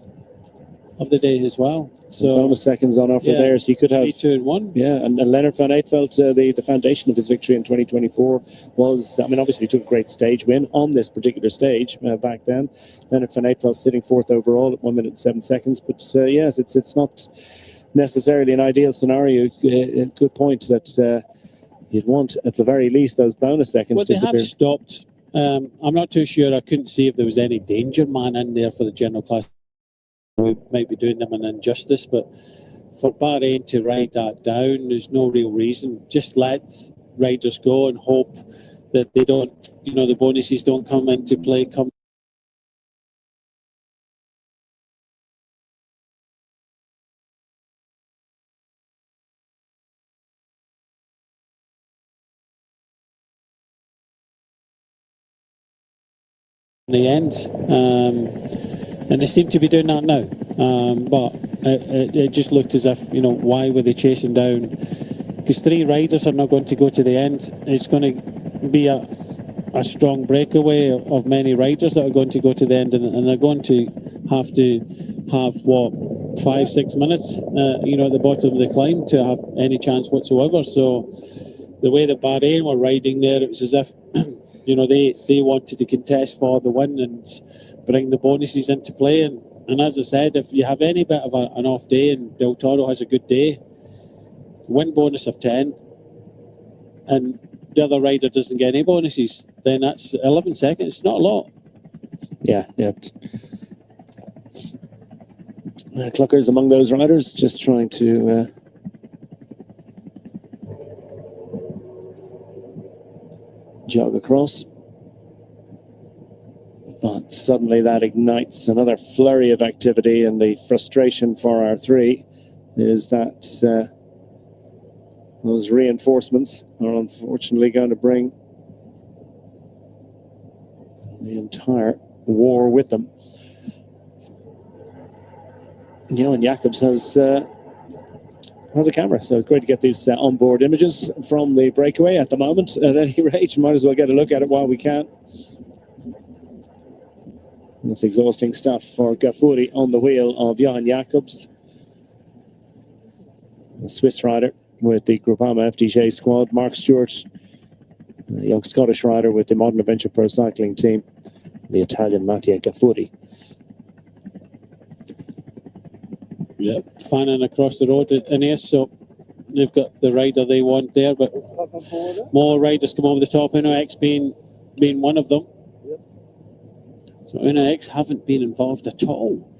of the day as well. So bonus seconds on offer there, so you could have 3, 2, and 1. Yeah, and Leonard van Eetvelt, the foundation of his victory in 2024 was, obviously he took a great stage win on this particular stage back then. Leonard van Eetvelt sitting 4th overall at 1 minute and 7 seconds. But yes, it's not necessarily an ideal scenario. A good point that you'd want at the very least those bonus seconds disappear. They have stopped. I'm not too sure. I couldn't see if there was any danger man in there for the general class. We might be doing them an injustice, but for Bahrain to ride that down, there's no real reason. Just let riders go and hope that they don't, the bonuses don't come into play. In the end, and they seem to be doing that now, but it just looked as if, why were they chasing down? Because 3 riders are not going to go to the end. It's going to be a strong breakaway of many riders that are going to go to the end, and they're going to have 5-6 minutes, at the bottom of the climb to have any chance whatsoever. So the way that Bahrain were riding there, it was as if, they wanted to contest for the win and bring the bonuses into play. And as I said, if you have any bit of an off day and Del Toro has a good day, win bonus of 10, and the other rider doesn't get any bonuses, then that's 11 seconds. It's not a lot. Yeah. Clucker's among those riders, just trying to jog across. But suddenly that ignites another flurry of activity, and the frustration for our three is that those reinforcements are unfortunately going to bring the entire war with them. Johan Jacobs has a camera, so it's great to get these onboard images from the breakaway at the moment. At any rate, might as well get a look at it while we can. That's exhausting stuff for Gafuri on the wheel of Johan Jacobs, a Swiss rider with the Groupama FDJ squad. Mark Stewart, a young Scottish rider with the Modern Adventure Pro Cycling team. The Italian Mattia Gafuri. Yep, fanning across the road in here, so they've got the rider they want there, but more riders come over the top, Uno X being one of them. So Uno X haven't been involved at all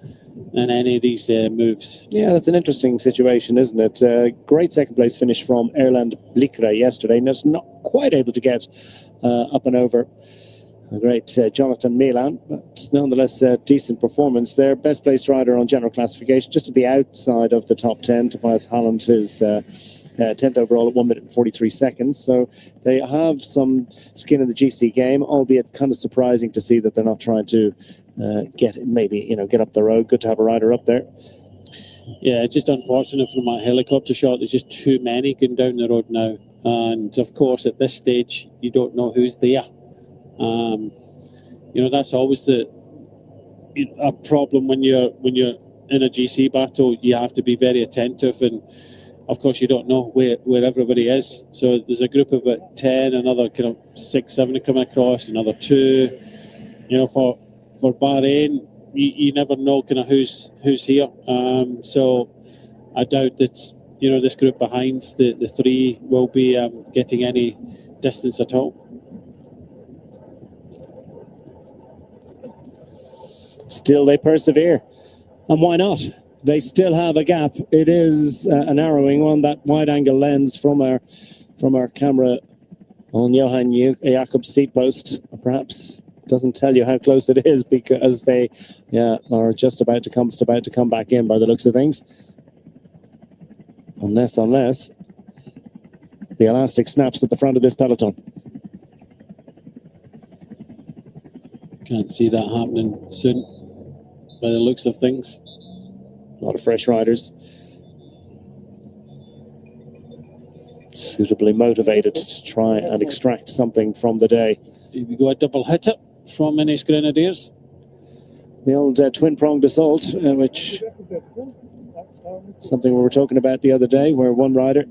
in any of these moves. Yeah, that's an interesting situation, isn't it? Great second place finish from Erland Blikra yesterday, and it's not quite able to get up and over a great Jonathan Milan, but nonetheless a decent performance there. Best placed rider on general classification, just at the outside of the top 10. Tobias Holland is 10th overall at 1 minute and 43 seconds. So they have some skin in the GC game, albeit kind of surprising to see that they're not trying to get up the road. Good to have a rider up there. Yeah, it's just unfortunate from that helicopter shot. There's just too many going down the road now. And of course, at this stage, you don't know who's there. That's always a problem when you're in a GC battle. You have to be very attentive, and of course you don't know where everybody is. So there's a group of about 10, another kind of 6-7 coming across, another 2. For Bahrain, you never know kind of who's here. So I doubt that this group behind the 3 will be getting any distance at all. Still they persevere, and why not? They still have a gap. It is a narrowing one. That wide angle lens from our camera on Johan Jacobs' seat post perhaps doesn't tell you how close it is, because they are just about to come back in by the looks of things, unless the elastic snaps at the front of this peloton. Can't see that happening soon by the looks of things. A lot of fresh riders, suitably motivated to try and extract something from the day. Here we go, a double hitter from Innis Grenadiers. The old twin-pronged assault, which something we were talking about the other day, where one rider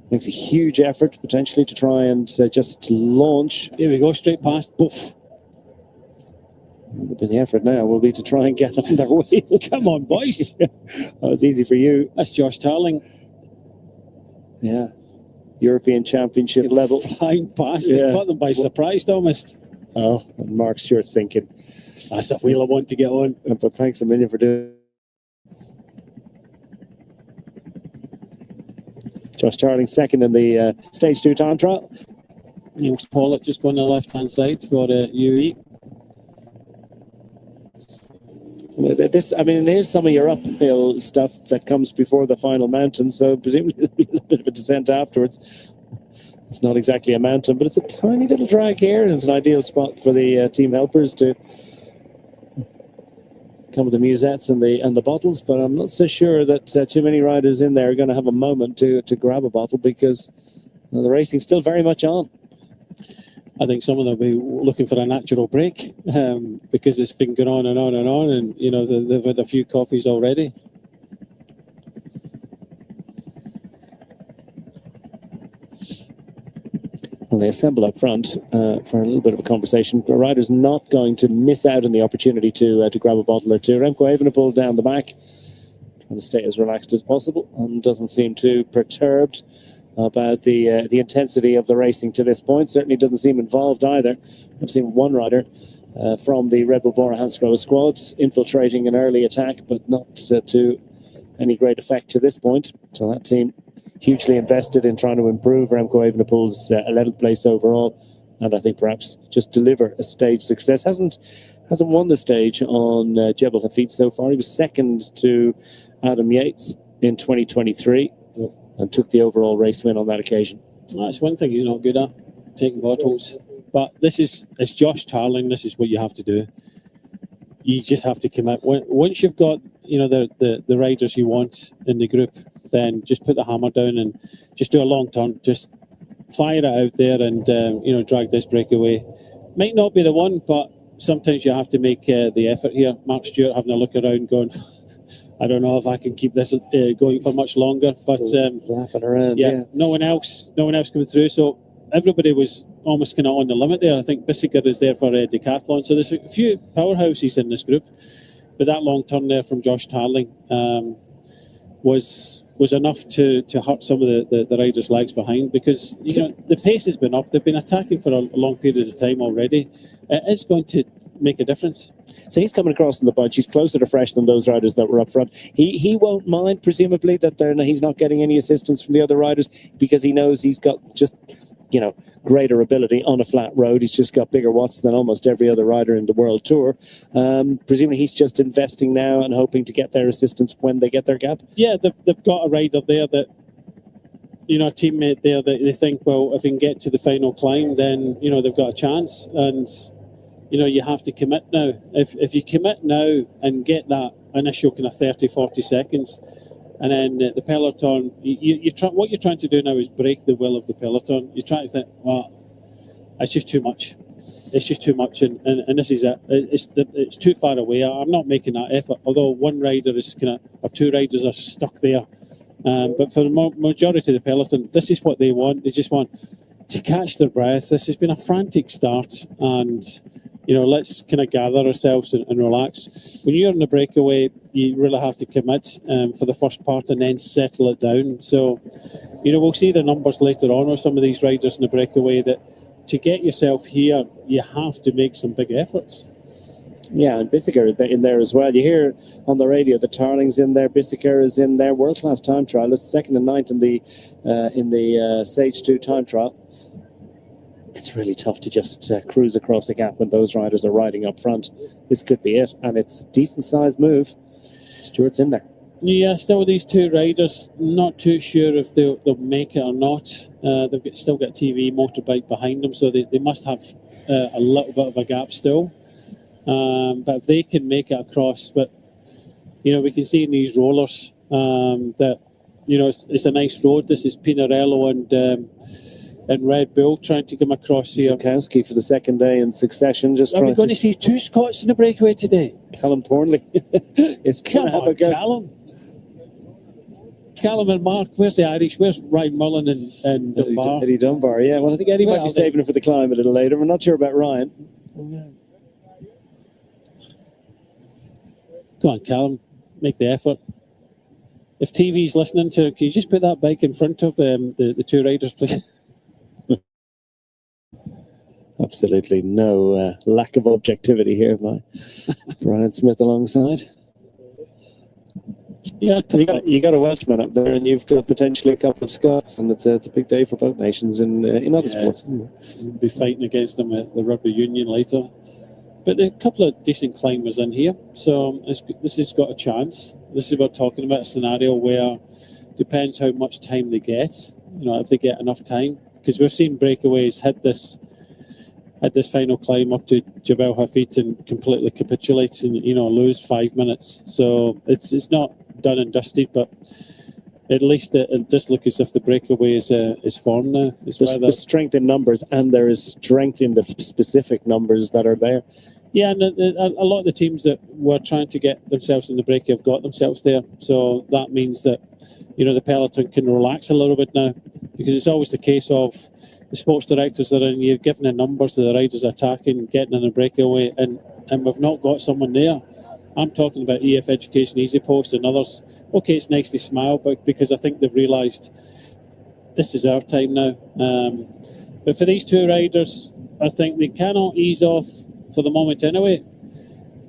makes a huge effort potentially to try and just launch. Here we go, straight past, boof. The effort now will be to try and get on their wheel. Come on, boys. Well, it's easy for you. That's Josh Tarling. Yeah. European Championship level. Flying past it. Caught them by surprise almost. Oh, and Mark Stewart's thinking, that's a wheel I want to get on. But thanks a million for doing it. Josh Tarling second in the Stage 2 time trial. Niels Pollitt just going to the left-hand side for UAE. Here's some of your uphill stuff that comes before the final mountain, so presumably there'll be a little bit of a descent afterwards. It's not exactly a mountain, but it's a tiny little drag here, and it's an ideal spot for the team helpers to come with the musettes and the bottles, but I'm not so sure that too many riders in there are going to have a moment to grab a bottle, because the racing's still very much on. I think some of them will be looking for a natural break because it's been going on and on and on, and they've had a few coffees already. Well, they assemble up front for a little bit of a conversation. The rider's not going to miss out on the opportunity to grab a bottle or two. Remco Evenpol down the back, trying to stay as relaxed as possible and doesn't seem too perturbed about the intensity of the racing to this point. Certainly doesn't seem involved either. I've seen one rider from the Red Bull Bora Hansgrohe squad infiltrating an early attack, but not to any great effect to this point. So that team hugely invested in trying to improve Remco Evenepoel's 11th place overall, and I think perhaps just deliver a stage success. Hasn't won the stage on Jebel Hafid so far. He was second to Adam Yates in 2023 and took the overall race win on that occasion. That's one thing he's not good at, taking bottles. But it's Josh Tarling. This is what you have to do. You just have to commit. Once you've got the riders you want in the group, then just put the hammer down and just do a long turn. Just fire it out there and drag this breakaway. Might not be the one, but sometimes you have to make the effort here. Mark Stewart having a look around, going, I don't know if I can keep this going for much longer. But laughing around, yeah. No one else coming through. So everybody was almost kind of on the limit there. I think Bissiger is there for decathlon. So there's a few powerhouses in this group, but that long turn there from Josh Tarling was enough to hurt some of the riders' legs behind, because the pace has been up. They've been attacking for a long period of time already. It is going to make a difference. So he's coming across in the bunch. He's closer to fresh than those riders that were up front. He won't mind, presumably, that he's not getting any assistance from the other riders, because he knows he's got just greater ability on a flat road. He's just got bigger watts than almost every other rider in the World Tour. Presumably he's just investing now and hoping to get their assistance when they get their gap. Yeah, they've got a rider there that, a teammate there that they think, well, if we can get to the final climb, then, they've got a chance. And, you have to commit now. If you commit now and get that initial kind of 30, 40 seconds, and then the peloton, what you're trying to do now is break the will of the peloton. You're trying to think, well, it's just too much. It's just too much, and this is it. It's too far away. I'm not making that effort. Although one rider is or two riders are stuck there. But for the majority of the peloton, this is what they want. They just want to catch their breath. This has been a frantic start, and let's kind of gather ourselves and relax. When you're in the breakaway, you really have to commit for the first part and then settle it down. So, we'll see the numbers later on with some of these riders in the breakaway, that to get yourself here, you have to make some big efforts. Yeah, and Bissiger in there as well. You hear on the radio that Tarling's in there, Bissiger is in there, world-class time trialist, 2nd and 9th in the Stage 2 time trial. It's really tough to just cruise across the gap when those riders are riding up front. This could be it, and it's a decent-sized move. Stewart's in there. Yeah, still these two riders, not too sure if they'll make it or not. They've still got TV motorbike behind them, so they must have a little bit of a gap still. But if they can make it across, but we can see in these rollers that it's a nice road. This is Pinarello and Red Bull trying to come across here. Zukowski for the second day in succession. Are we going to see two Scots in the breakaway today? Callum Thornley. Come on, Callum. Callum and Mark. Where's the Irish? Where's Ryan Mullen and Dunbar? Eddie Dunbar, yeah. Well, I think Eddie might be saving it for the climb a little later. We're not sure about Ryan. Go on, Callum. Make the effort. If TV's listening to, can you just put that bike in front of the two riders, please? Absolutely no lack of objectivity here by Brian Smith alongside. Yeah, you got a Welshman up there, and you've got potentially a couple of Scots, and it's a big day for both nations in other sports. We'll be fighting against them at the rugby union later. But there are a couple of decent climbers in here, so this has got a chance. This is what we're talking about, a scenario where depends how much time they get. If they get enough time, because we've seen breakaways hit this final climb up to Jebel Hafid and completely capitulate and lose 5 minutes. So it's not done and dusted, but at least it does look as if the breakaway is formed now. There's strength in numbers, and there is strength in the specific numbers that are there. Yeah, and a lot of the teams that were trying to get themselves in the break have got themselves there. So that means that, the peloton can relax a little bit now, because it's always the case of the sports directors that are in, you're giving the numbers to the riders attacking, getting in the breakaway, and we've not got someone there. I'm talking about EF Education, Easy Post, and others. Okay, it's nice to smile, but because I think they've realised this is our time now. But for these two riders, I think they cannot ease off for the moment anyway.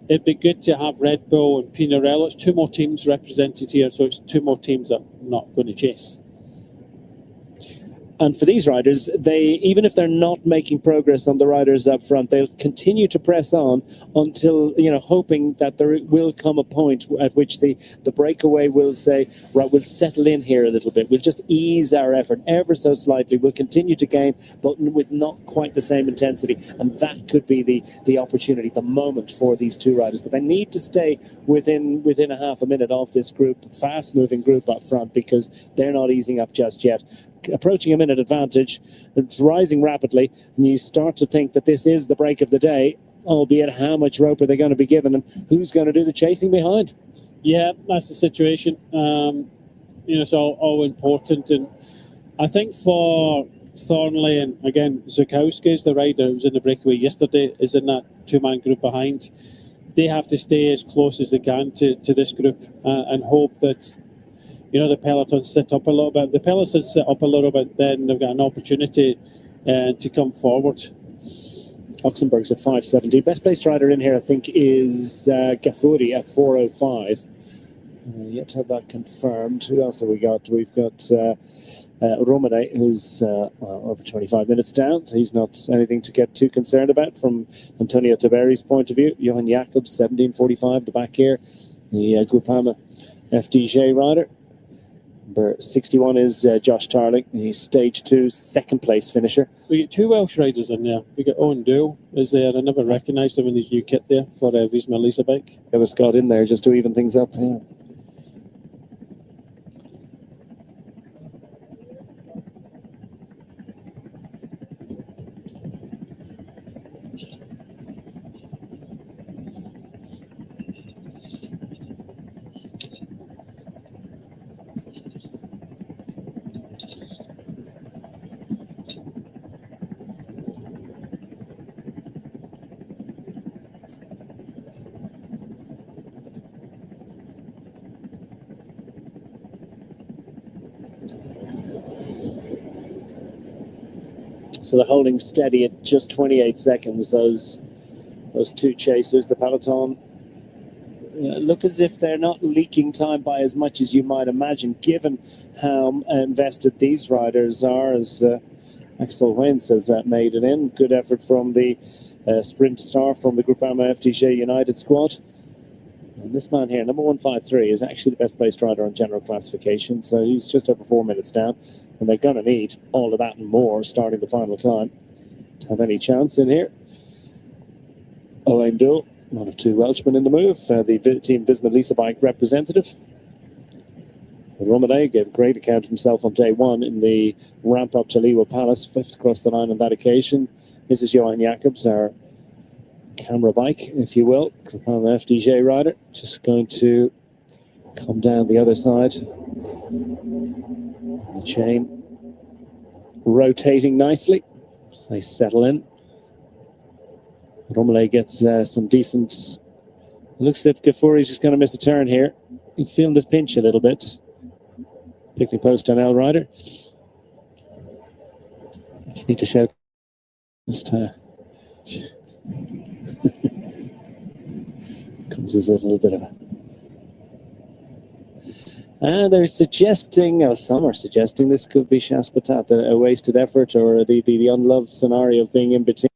It'd be good to have Red Bull and Pinarello. It's two more teams represented here, so it's two more teams that I'm not going to chase. And for these riders, even if they're not making progress on the riders up front, they'll continue to press on until, hoping that there will come a point at which the breakaway will say, right, we'll settle in here a little bit. We'll just ease our effort ever so slightly. We'll continue to gain, but with not quite the same intensity. And that could be the opportunity, the moment for these two riders. But they need to stay within a half a minute of this group, fast-moving group up front, because they're not easing up just yet. Approaching a minute advantage, it's rising rapidly, and you start to think that this is the break of the day, albeit how much rope are they going to be given and who's going to do the chasing behind? Yeah, that's the situation. It's all important, and I think for Thornley and again Zukowski is the rider who was in the breakaway yesterday, is in that two-man group behind. They have to stay as close as they can to this group and hope that the peloton sit up a little bit. If the peloton sit up a little bit, then they've got an opportunity to come forward. Luxembourg's at 5:70. Best placed rider in here, I think, is Gafuri at 4:05. Yet to have that confirmed. Who else have we got? We've got Romane, who's over 25 minutes down, so he's not anything to get too concerned about from Antonio Tiberi's point of view. Johan Jacobs, 17:45, the back here. The Groupama FDJ rider. Number 61 is Josh Tarling. He's stage 2, second place finisher. We get two Welsh riders in there. We got Owen Doyle is there. I never recognised him in his new kit there for Visma Lisa bike. There was Scott in there just to even things up. Yeah. So they're holding steady at just 28 seconds, those two chasers. The peloton look as if they're not leaking time by as much as you might imagine, given how invested these riders are, as Axel Wentz has made it in. Good effort from the sprint star from the Groupama FDJ United squad. And this man here, number 153, is actually the best placed rider on general classification, so he's just over 4 minutes down, and they're going to need all of that and more starting the final climb to have any chance in here. Owen Doyle, one of two Welshmen in the move, the Team Visma Lisa bike representative. Romane gave a great account of himself on day one in the ramp up to Liwa Palace, 5th across the line on that occasion. This is Johan Jacobs, our camera bike, if you will, Groupama FDJ rider, just going to come down the other side. The chain rotating nicely. They settle in. Romale gets some decent. It looks as if Gafuri's just going to miss a turn here. You feel the pinch a little bit. Picnic post on L rider. You need to shout. Just comes as a little bit of a. And they're suggesting, some are suggesting this could be Shaspatat, a wasted effort, or the unloved scenario of being in between,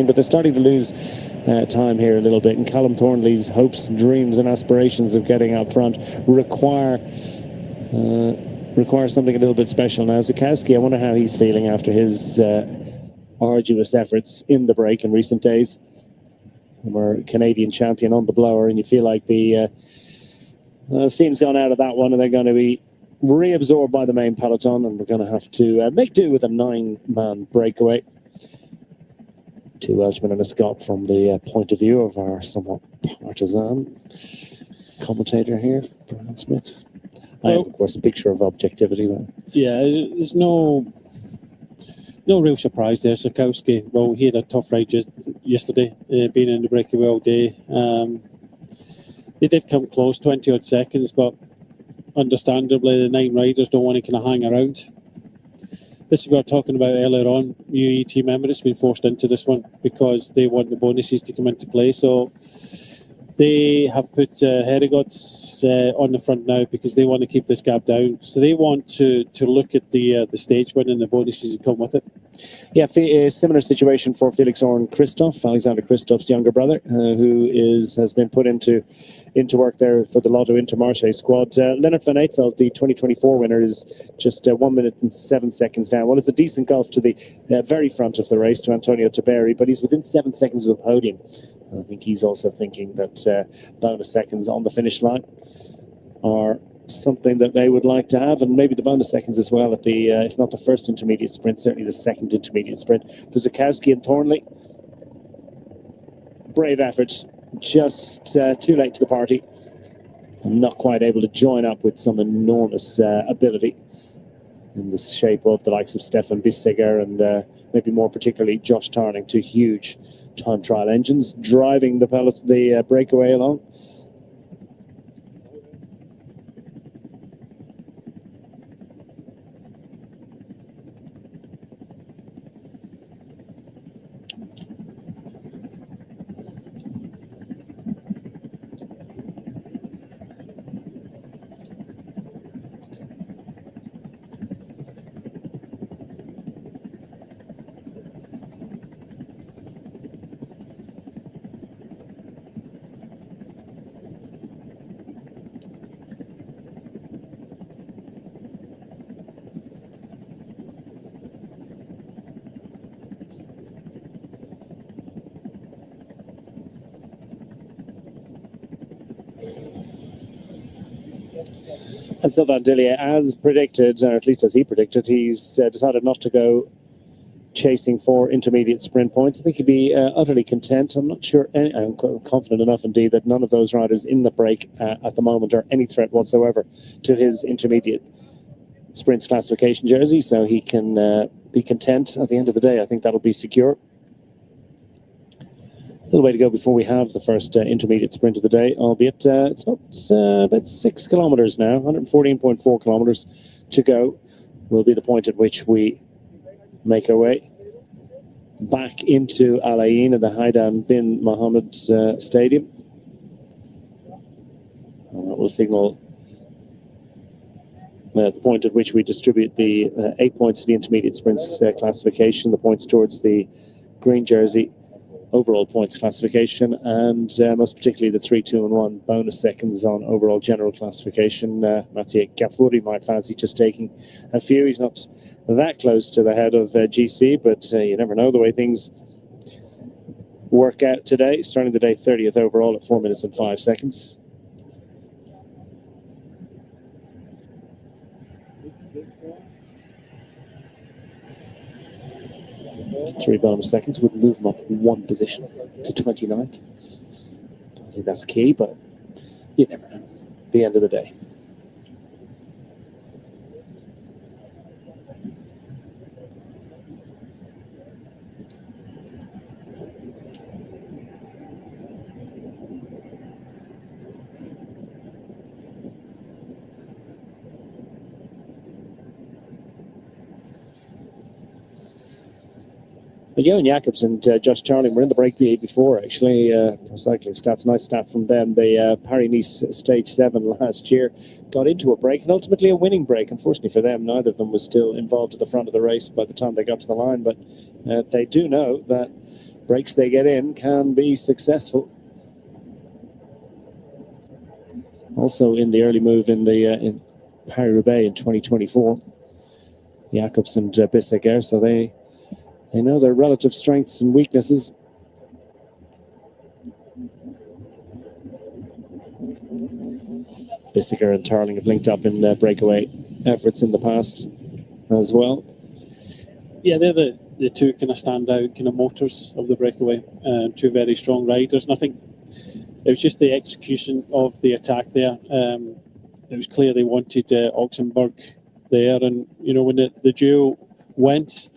but they're starting to lose time here a little bit, and Callum Thornley's hopes, dreams and aspirations of getting up front require something a little bit special. Now Zukowski, I wonder how he's feeling after his arduous efforts in the break in recent days. We're Canadian champion on the blower, and you feel like the steam's gone out of that one, and they're going to be reabsorbed by the main peloton, and we're going to have to make do with a 9-man breakaway. 2 Welshmen and a Scot from the point of view of our somewhat partisan commentator here, Brian Smith. I have, of course, a picture of objectivity there. Yeah, there's no real surprise there. Sikowski, well, he had a tough ride just yesterday, being in the breakaway all day. They did come close, 20-odd seconds, but understandably, the 9 riders don't want to kind of hang around. This is what we were talking about earlier on. UAE team Emirates been forced into this one because they want the bonuses to come into play. So they have put Herregods on the front now because they want to keep this gap down. So they want to look at the stage win and the bonuses that come with it. Yeah, a similar situation for Felix Orn Christoph, Alexander Christoph's younger brother, who has been put into work there for the Lotto Intermarché squad. Leonard van Eetveld, the 2024 winner, is just 1 minute and 7 seconds down. Well, it's a decent gulf to the very front of the race to Antonio Tiberi, but he's within 7 seconds of the podium. And I think he's also thinking that bonus seconds on the finish line are something that they would like to have, and maybe the bonus seconds as well at the, if not the first intermediate sprint, certainly the second intermediate sprint. For Sikowski and Thornley, brave efforts, just too late to the party, and not quite able to join up with some enormous ability in the shape of the likes of Stefan Bissegger and maybe more particularly Josh Tarling, 2 huge time trial engines driving the breakaway along. And Sylvain Dillier, as predicted, or at least as he predicted, he's decided not to go chasing for intermediate sprint points. I think he'd be utterly content. I'm not sure, I'm confident enough indeed that none of those riders in the break at the moment are any threat whatsoever to his intermediate sprints classification jersey, so he can be content at the end of the day. I think that'll be secure. A little way to go before we have the first intermediate sprint of the day, albeit it's about 6 kilometres now, 114.4 kilometres to go will be the point at which we make our way back into Al Ain at the Haidan bin Mohammed Stadium. That will signal the point at which we distribute the 8 points for the intermediate sprints classification, the points towards the green jersey overall points classification, and most particularly the 3, 2 and 1 bonus seconds on overall general classification. Mathieu Gafouri might fancy just taking a few. He's not that close to the head of GC, but you never know the way things work out today. Starting the day 30th overall at 4 minutes and 5 seconds. Three bonus seconds would move him up 1 position to 29th. I don't think that's key, but you never know. At the end of the day. But Johan Jacobs and Josh Tarling were in the break before, actually. Pro Cycling Stats, nice stat from them. They Paris-Nice Stage 7 last year got into a break, and ultimately a winning break. Unfortunately for them, neither of them was still involved at the front of the race by the time they got to the line. But they do know that breaks they get in can be successful. Also in the early move in the in Paris-Roubaix in 2024, Jacobs and Bissegger, so they know their relative strengths and weaknesses. Bissegger and Tarling have linked up in breakaway efforts in the past as well. Yeah, they're the two kind of standout kind of motors of the breakaway. Two very strong riders, and I think it was just the execution of the attack there. It was clear they wanted Oxenberg there, and when the duo went,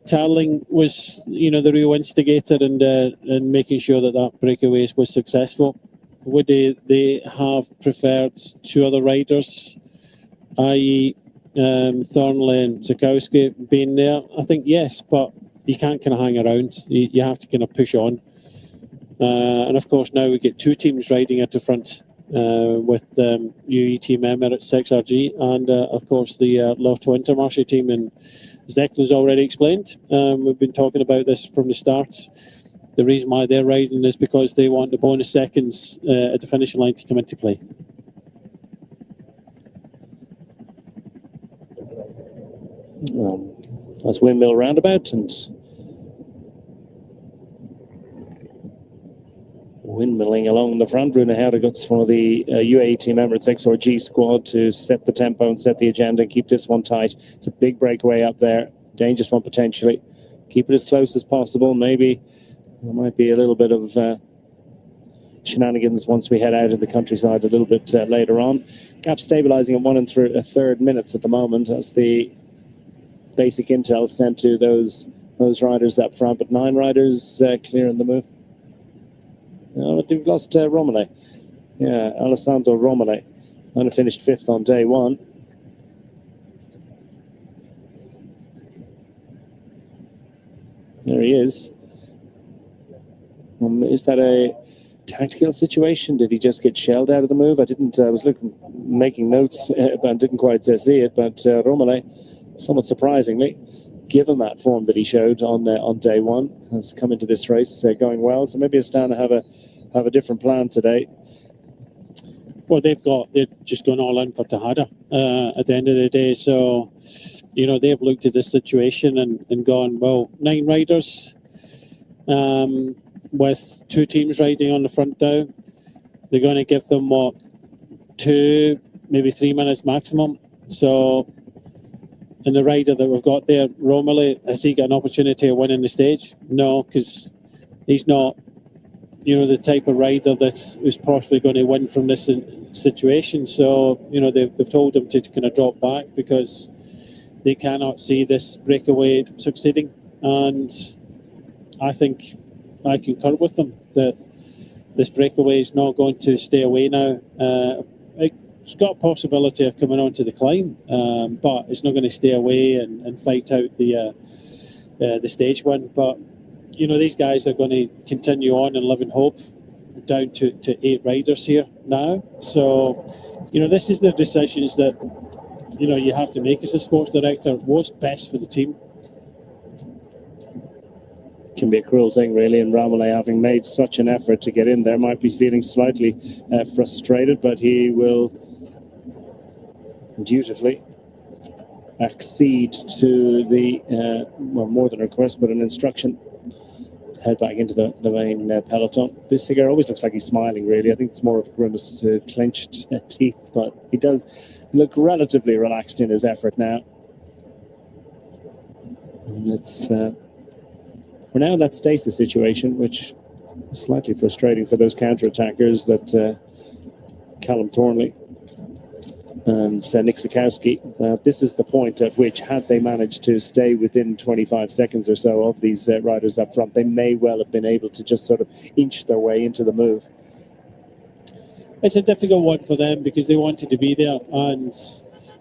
Tarling was the real instigator and making sure that breakaway was successful. Would they have preferred two other riders, i.e. Thornley and Sikowski being there? I think yes, but you can't kind of hang around. You have to kind of push on. And of course now we get two teams riding at the front with UAE Team Emirates 6RG and of course the Lotto Intermarché team. And as Declan's already explained, we've been talking about this from the start. The reason why they're riding is because they want the bonus seconds at the finishing line to come into play. That's Windmill Roundabout, and windmilling along the front. Runa Haudeguts for the UAE Team Emirates XRG squad to set the tempo and set the agenda and keep this one tight. It's a big breakaway up there, dangerous one potentially. Keep it as close as possible. Maybe there might be a little bit of shenanigans once we head out in the countryside a little bit later on. Gap stabilising at 1 1/3 minutes at the moment. That's the basic intel sent to those riders up front, but 9 riders clearing the move. But we've lost Romele. Yeah, Alessandro Romele. Only finished 5th on day 1. There he is. Is that a tactical situation? Did he just get shelled out of the move? I was making notes, but didn't quite see it. But Romele, somewhat surprisingly, given that form that he showed on day 1, has come into this race going well. So maybe Astana have a different plan today. Well, they're just gone all in for Tejada at the end of the day. So, they've looked at this situation and gone, well, 9 riders with 2 teams riding on the front now. They're going to give them, 2, maybe 3 minutes maximum. So, and the rider that we've got there, Romele, has he got an opportunity of winning the stage? No, because he's not, the type of rider that is possibly going to win from this situation. So, they've told him to kind of drop back because they cannot see this breakaway succeeding. And I think I concur with them that this breakaway is not going to stay away now. It's got a possibility of coming onto the climb, but it's not going to stay away and fight out the stage win. But these guys are going to continue on and live in hope. Down to 8 riders here now. So this is the decisions that you have to make as a sports director. What's best for the team? Can be a cruel thing, really, and Romele, having made such an effort to get in there, might be feeling slightly frustrated, but he will dutifully accede to the more than a request, but an instruction to head back into the main peloton. Bissiger always looks like he's smiling, really. I think it's more of grimace, clenched teeth, but he does look relatively relaxed in his effort now. And it's we're now in that stasis situation, which is slightly frustrating for those counter-attackers that Callum Thornley and Nick Sikowski. This is the point at which, had they managed to stay within 25 seconds or so of these riders up front, they may well have been able to just sort of inch their way into the move. It's a difficult one for them because they wanted to be there, and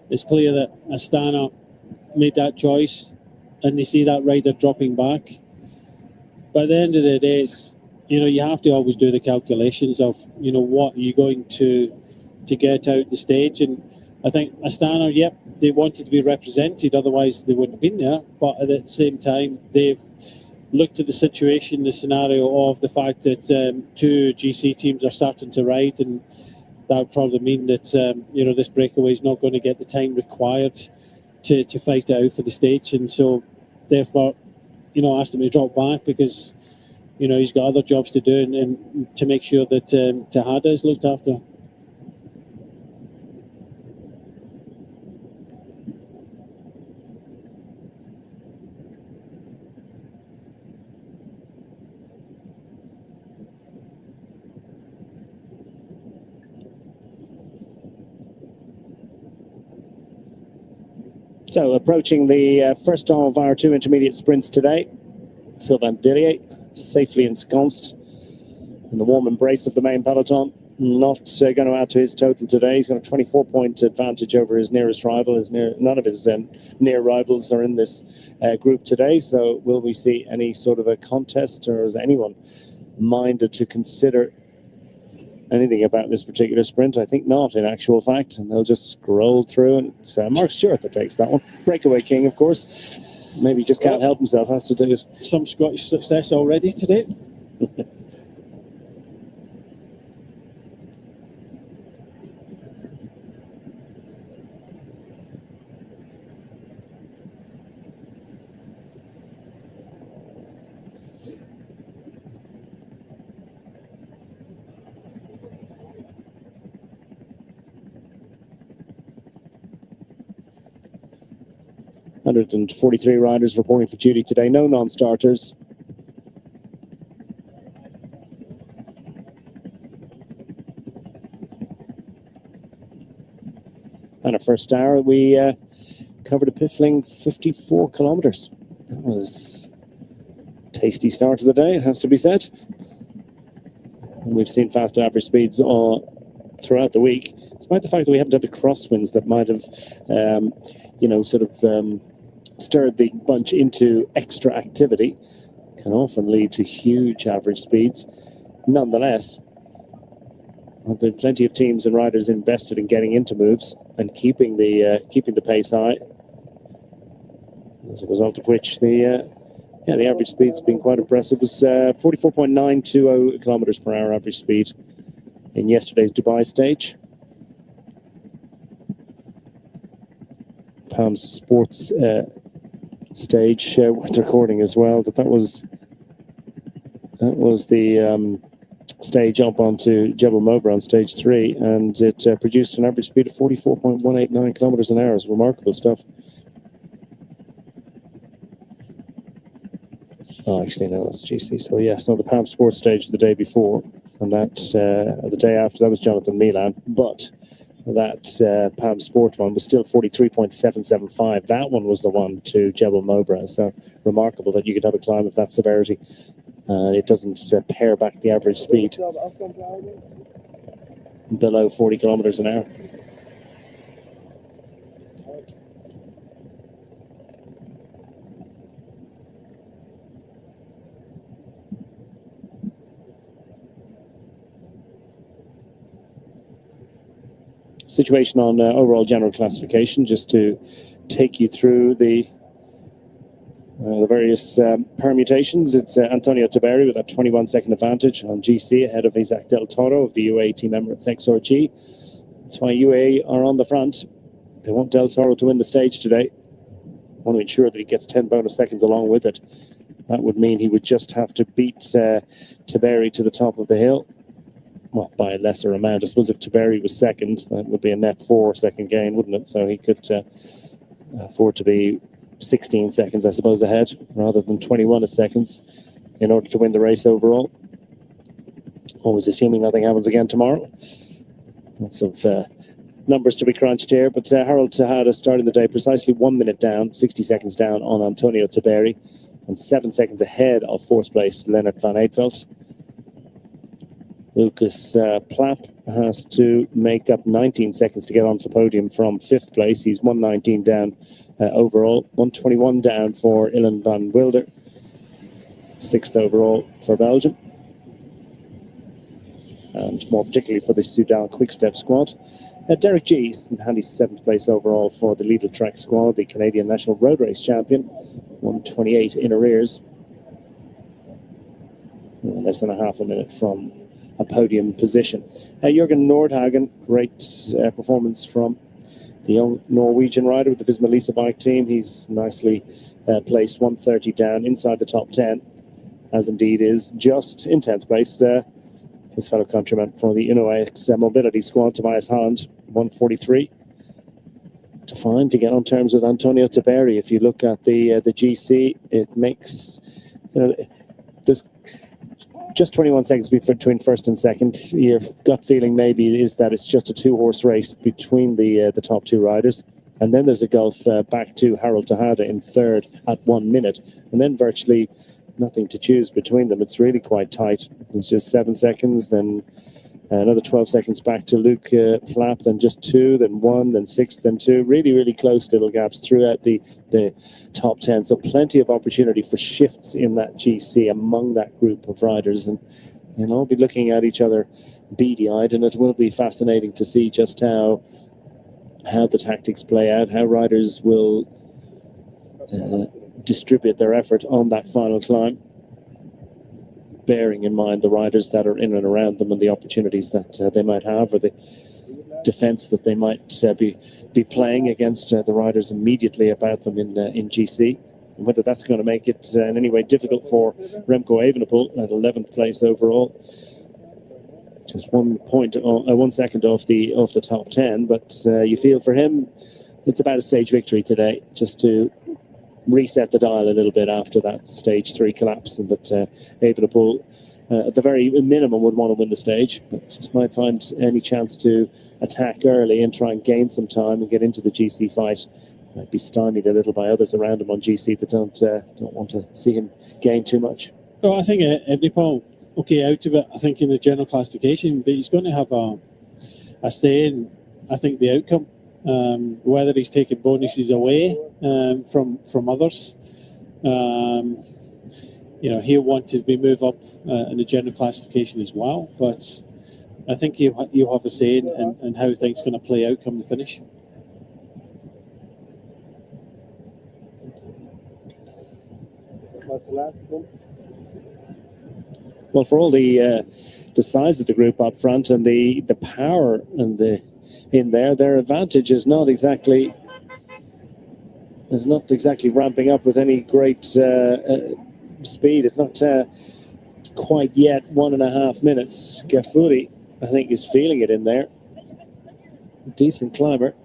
it's clear that Astana made that choice and they see that rider dropping back. But at the end of the day, it's, you have to always do the calculations of, what you're going to get out the stage. And I think Astana, yep, they wanted to be represented, otherwise they wouldn't have been there. But at the same time, they've looked at the situation, the scenario of the fact that 2 GC teams are starting to ride, and that would probably mean that, this breakaway is not going to get the time required to fight it out for the stage. And so, therefore, asked him to drop back because, he's got other jobs to do and to make sure that Tejada is looked after. So approaching the first of our 2 intermediate sprints today. Sylvain Dillier safely ensconced in the warm embrace of the main peloton. Not going to add to his total today. He's got a 24-point advantage over his nearest rival. None of his near rivals are in this group today. So will we see any sort of a contest, or is anyone minded to consider anything about this particular sprint? I think not, in actual fact. And they'll just scroll through, and it's Mark Stewart that takes that one. Breakaway king, of course. Maybe just can't help himself, has to do it. Some Scottish success already today. 143 riders reporting for duty today. No non-starters. And our first hour, we covered a piffling 54 kilometres. That was a tasty start of the day, it has to be said. And we've seen fast average speeds throughout the week, despite the fact that we haven't had the crosswinds that might have, stirred the bunch into extra activity. Can often lead to huge average speeds. Nonetheless, there have been plenty of teams and riders invested in getting into moves and keeping the pace high. As a result of which, the average speed's been quite impressive. It was 44.920 kilometers per hour average speed in yesterday's Dubai stage. Palms Sports stage with recording as well. That was the stage up onto Jebel Mobra on stage 3, and it produced an average speed of 44.189 kilometers an hour. It's remarkable stuff. Oh, actually, no, that's GC. So yes, no, the Palm Sports stage the day before, and that the day after that was Jonathan Milan, but that Palm Sport one was still 43.775. That one was the one to Jebel Mobra. So remarkable that you could have a climb of that severity. It doesn't pare back the average speed below 40 kilometers an hour. Situation on overall general classification, just to take you through the various permutations. It's Antonio Tiberi with a 21-second advantage on GC ahead of Isac del Toro of the UAE Team Emirates XRG. That's why UAE are on the front. They want Del Toro to win the stage today. Want to ensure that he gets 10 bonus seconds along with it. That would mean he would just have to beat Tiberi to the top of the hill. Well, by a lesser amount. I suppose if Tiberi was second, that would be a net 4-second gain, wouldn't it? So he could afford to be 16 seconds, I suppose, ahead, rather than 21 seconds in order to win the race overall. Always assuming nothing happens again tomorrow. Lots of numbers to be crunched here, but Harold Tejada starting the day precisely 1 minute down, 60 seconds down on Antonio Tiberi, and 7 seconds ahead of fourth place Leonard van Eetveld. Lucas Plapp has to make up 19 seconds to get onto the podium from fifth place. He's 119 down overall, 121 down for Ilan van Wilder, sixth overall for Belgium, and more particularly for the Soudal Quick-Step squad. Derek G's in handy seventh place overall for the Lidl Track squad, the Canadian National Road Race champion, 128 in arrears, less than a half a minute from a podium position. Jürgen Nordhagen, great performance from the young Norwegian rider with the Visma Lease bike team. He's nicely placed, 130 down inside the top 10, as indeed is just in 10th place his fellow countryman for the UnoX Mobility squad, Tobias Holland, 143 to find to get on terms with Antonio Tiberi. If you look at the GC, it makes, there's just 21 seconds between first and second. Your gut feeling maybe is that it's just a two-horse race between the top two riders. And then there's a gulf back to Harold Tejada in third at 1 minute. And then virtually nothing to choose between them. It's really quite tight. It's just 7 seconds, then another 12 seconds back to Luke Plapp, then just 2, then 1, then 6, then 2. Really, really close little gaps throughout the top 10. So plenty of opportunity for shifts in that GC among that group of riders. And they'll all be looking at each other beady-eyed, and it will be fascinating to see just how the tactics play out, how riders will distribute their effort on that final climb, bearing in mind the riders that are in and around them and the opportunities that they might have, or the defence that they might be playing against the riders immediately about them in GC. And whether that's going to make it in any way difficult for Remco Evenepoel at 11th place overall. Just 1 second off the top 10, but you feel for him it's about a stage victory today, just to reset the dial a little bit after that stage 3 collapse, and that Evenepoel at the very minimum would want to win the stage, but just might find any chance to attack early and try and gain some time and get into the GC fight. Might be stymied a little by others around him on GC that don't want to see him gain too much. So I think Evenepoel okay out of it, I think, in the general classification, but he's going to have a say in, I think, the outcome. Whether he's taking bonuses away from others. He'll want to be moved up in the general classification as well, but I think he'll have a say in how things are going to play out come the finish. Well, for all the size of the group up front and the power and their advantage is not exactly ramping up with any great speed. It's not quite yet 1.5 minutes. Gafuri, I think, is feeling it in there. Decent climber.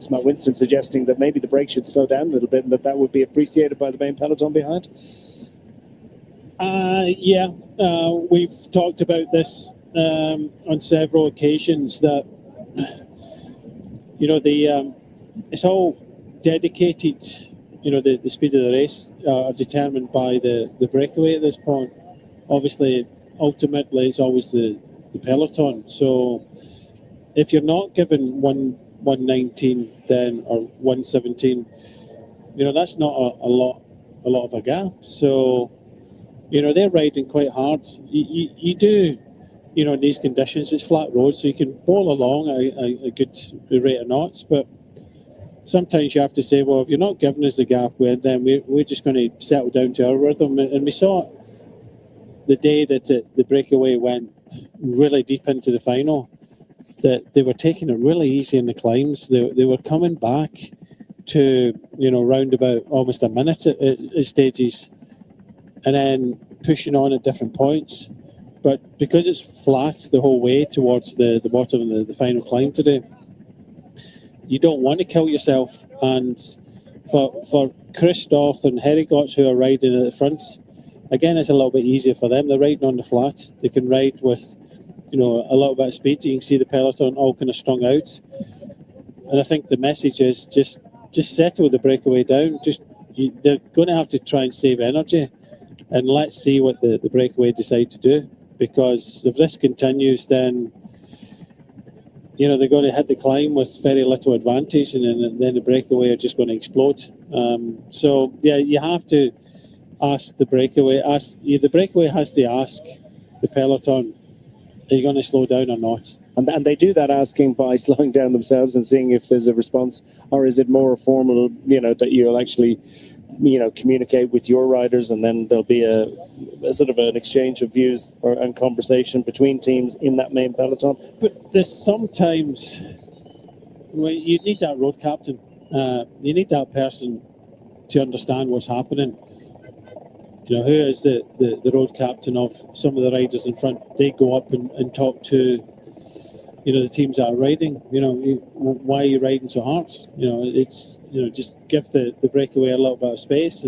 Matt Winston suggesting that maybe the brake should slow down a little bit, and that would be appreciated by the main peloton behind. We've talked about this on several occasions, that it's all dedicated. The speed of the race are determined by the breakaway at this point. Obviously, ultimately, it's always the peloton. So if you're not given 119 then, or 117, that's not a lot of a gap. So they're riding quite hard. You do, in these conditions, it's flat road, so you can bowl along a good rate of knots, but sometimes you have to say, well, if you're not giving us the gap, then we're just going to settle down to our rhythm. And we saw the day that the breakaway went really deep into the final, that they were taking it really easy in the climbs. They were coming back to, round about almost a minute at stages, and then pushing on at different points. But because it's flat the whole way towards the bottom of the final climb today, you don't want to kill yourself. And for Christoph and Herigotz, who are riding at the front, again, it's a little bit easier for them. They're riding on the flat. They can ride with a little bit of speed. You can see the peloton all kind of strung out. And I think the message is just settle the breakaway down. They're going to have to try and save energy, and let's see what the breakaway decide to do. Because if this continues, then they're going to hit the climb with very little advantage, and then the breakaway are just going to explode. You have to ask the breakaway. The breakaway has to ask the peloton, are you going to slow down or not? And they do that asking by slowing down themselves and seeing if there's a response, or is it more formal, that you'll actually, communicate with your riders, and then there'll be a sort of an exchange of views and conversation between teams in that main peloton. But there's sometimes you need that road captain. You need that person to understand what's happening. Who is the road captain of some of the riders in front? They go up and talk to the teams that are riding, why are you riding so hard? It's just give the breakaway a little bit of space,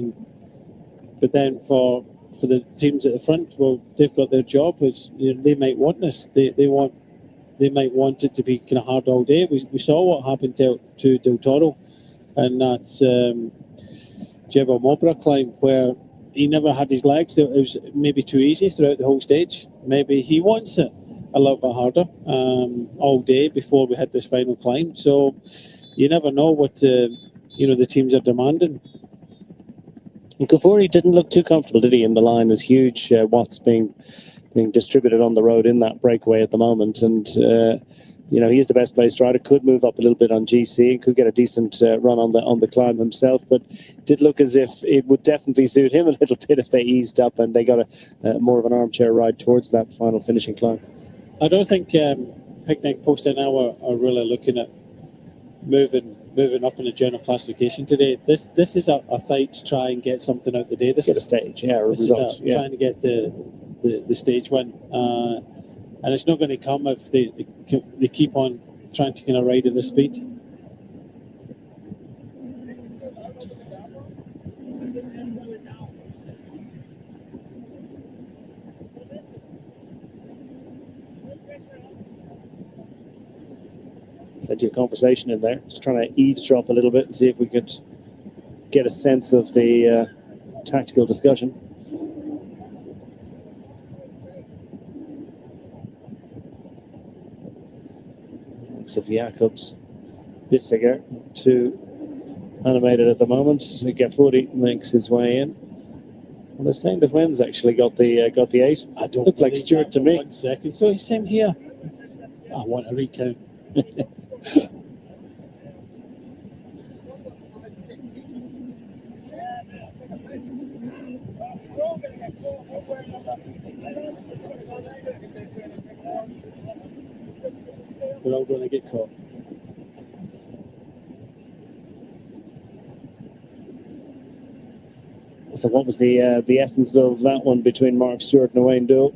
but then for the teams at the front, well, they've got their job. It's they might want this. They might want it to be kind of hard all day. We saw what happened to Del Toro, and that's Jebel Mobra climb, where he never had his legs. It was maybe too easy throughout the whole stage. Maybe he wants it a little bit harder all day before we hit this final climb. So you never know what the teams are demanding. Gavori didn't look too comfortable, did he? In the line, there's huge watts being distributed on the road in that breakaway at the moment, and he's the best placed rider. Could move up a little bit on GC and could get a decent run on the climb himself, but did look as if it would definitely suit him a little bit if they eased up and they got a more of an armchair ride towards that final finishing climb. I don't think Picnic Post now are really looking at moving up in the general classification today. This is a fight to try and get something out the day. This get is a stage, a result. Trying to get the stage win, and it's not going to come if they keep on trying to kind of ride at the speed. Plenty of conversation in there. Just trying to eavesdrop a little bit and see if we could get a sense of the tactical discussion. Of Jacobs, Bissiger, too animated at the moment. Gaffuri makes his way in. Well, they're saying that Wen's actually got the 8. I don't look like Stewart to me. 1 second. So same here. I want a recount. We're all going to get caught. So what was the essence of that one between Mark Stewart and Wayne Doe?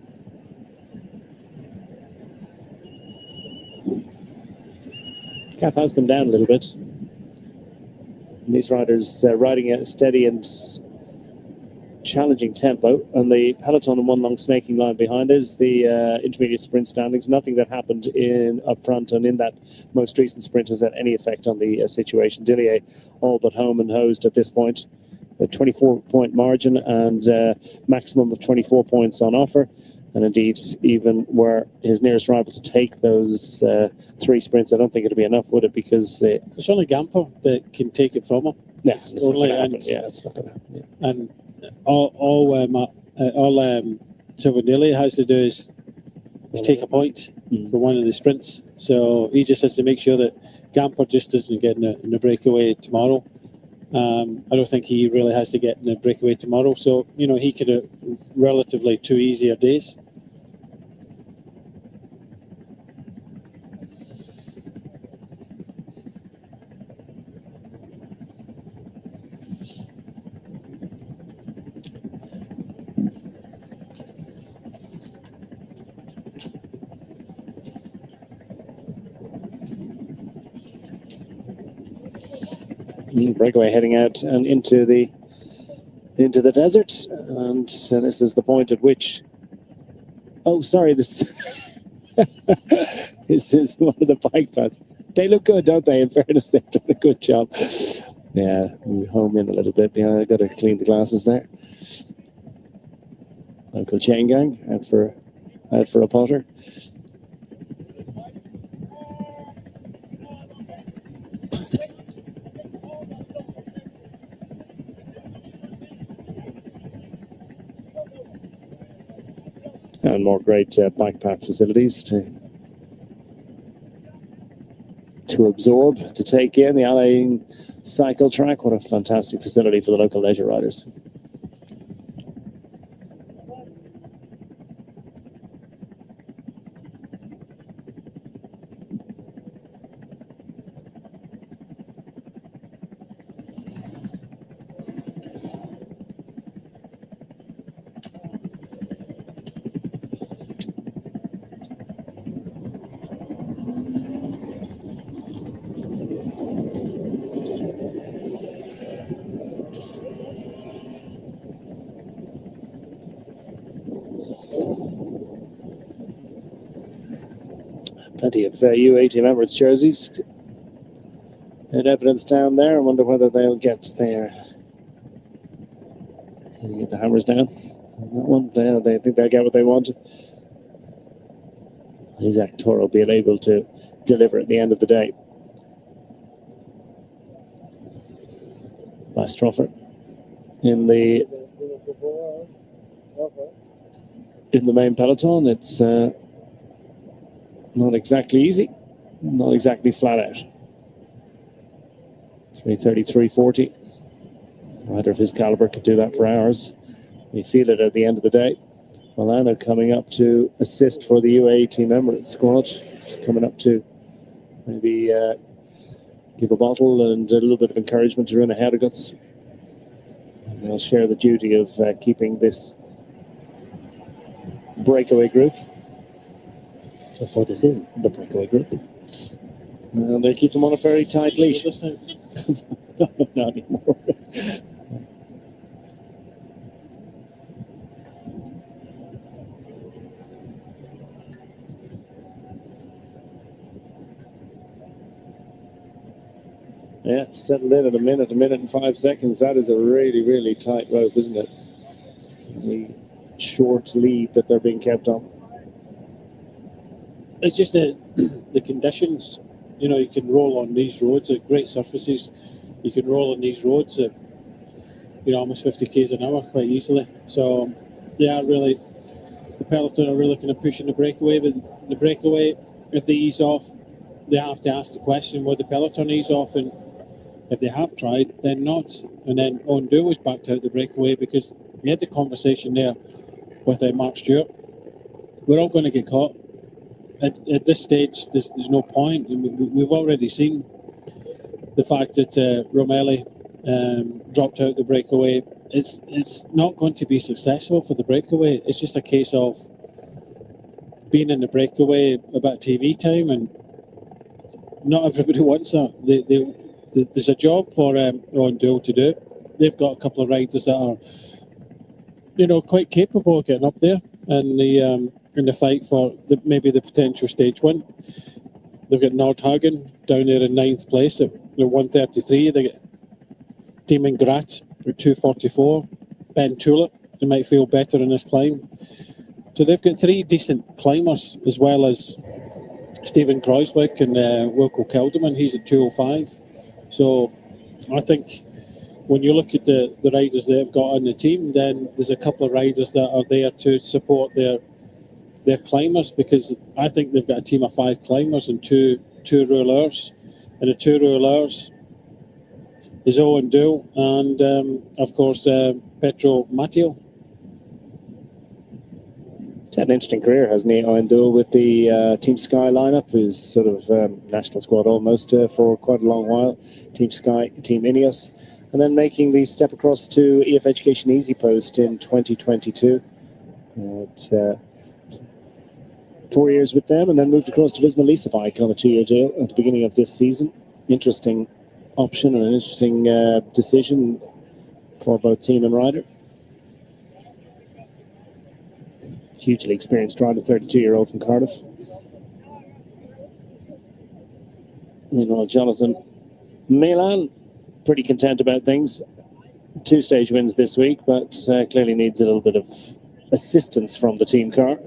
Cap has come down a little bit. And these riders riding at a steady and challenging tempo, and the peloton and one long snaking line behind is the intermediate sprint standings. Nothing that happened up front and in that most recent sprint has had any effect on the situation. Dillier all but home and hosed at this point. A 24-point margin and maximum of 24 points on offer, and indeed even were his nearest rival to take those 3 sprints, I don't think it'll be enough, would it? Because it's only Gamper that can take it from him. Yes, it's only it's not going to happen. Yeah. And all Silvanelli has to do is take a point for one of the sprints. So he just has to make sure that Gamper just doesn't get in the breakaway tomorrow. I don't think he really has to get in the breakaway tomorrow. So, he could have relatively 2 easier days. Breakaway heading out and into the desert, and this is the point at which this this is one of the bike paths. They look good, don't they? In fairness, they've done a good job. Yeah, we home in a little bit. Yeah, I got to clean the glasses there. Local chain gang out for a potter. And more great bike path facilities to absorb, to take in. The Alley cycle track, what a fantastic facility for the local leisure riders. Plenty of UAE Team Emirates jerseys in evidence down there. I wonder whether they'll get their get the hammers down. That one, they think they'll get what they want. Isac Toro being able to deliver at the end of the day. Bastropher in the main peloton. It's not exactly easy, not exactly flat out. 3:33.40. A rider of his caliber could do that for hours. You feel it at the end of the day. Milano coming up to assist for the UAE Team Emirates squad. Just coming up to maybe give a bottle and a little bit of encouragement to Runa Herdeguts. They'll share the duty of keeping this breakaway group. Therefore, this is the breakaway group. And they keep them on a very tight leash. Not anymore. Yeah, settled in at a minute and 5 seconds. That is a really, really tight rope, isn't it? The short lead that they're being kept on. It's just the conditions. You know, you can roll on these roads at great surfaces. You can roll on these roads at, you know, almost 50 k's an hour quite easily. So they are really, the peloton are really kind of pushing the breakaway. But the breakaway, if they ease off, they have to ask the question, will the peloton ease off? And if they have tried, then not. And then Ondo was backed out the breakaway because we had the conversation there with Mark Stewart. We're all going to get caught. At this stage, there's no point. We've already seen the fact that Romelli dropped out the breakaway. It's not going to be successful for the breakaway. It's just a case of being in the breakaway, a bit of TV time, and not everybody wants that. There's a job for Ron Doyle to do. They've got a couple of riders that are, you know, quite capable of getting up there in the fight for maybe the potential stage win. They've got Nordhagen down there in 9th place at 1:33. They get Damon Grat at 2:44. Ben Tulip, who might feel better in this climb. So they've got 3 decent climbers, as well as Stephen Kreuzwick and Wilco Kelderman. He's at 2:05. So I think when you look at the riders they've got on the team, then there's a couple of riders that are there to support their climbers, because I think they've got a team of 5 climbers and two rouleurs. And the 2 rouleurs is Owen Doyle and, of course, Petro Matteo. He's had an interesting career, hasn't he, Owen Doyle, with the Team Sky lineup, who's sort of national squad almost for quite a long while. Team Sky, Team Ineos, and then making the step across to EF Education Easy Post in 2022. 4 years with them, and then moved across to Visma Lisa Bike on a 2-year deal at the beginning of this season. Interesting option and an interesting decision for both team and rider. Hugely experienced rider, 32-year-old from Cardiff. Meanwhile, Jonathan Milan, pretty content about things. 2 stage wins this week, but clearly needs a little bit of assistance from the team car.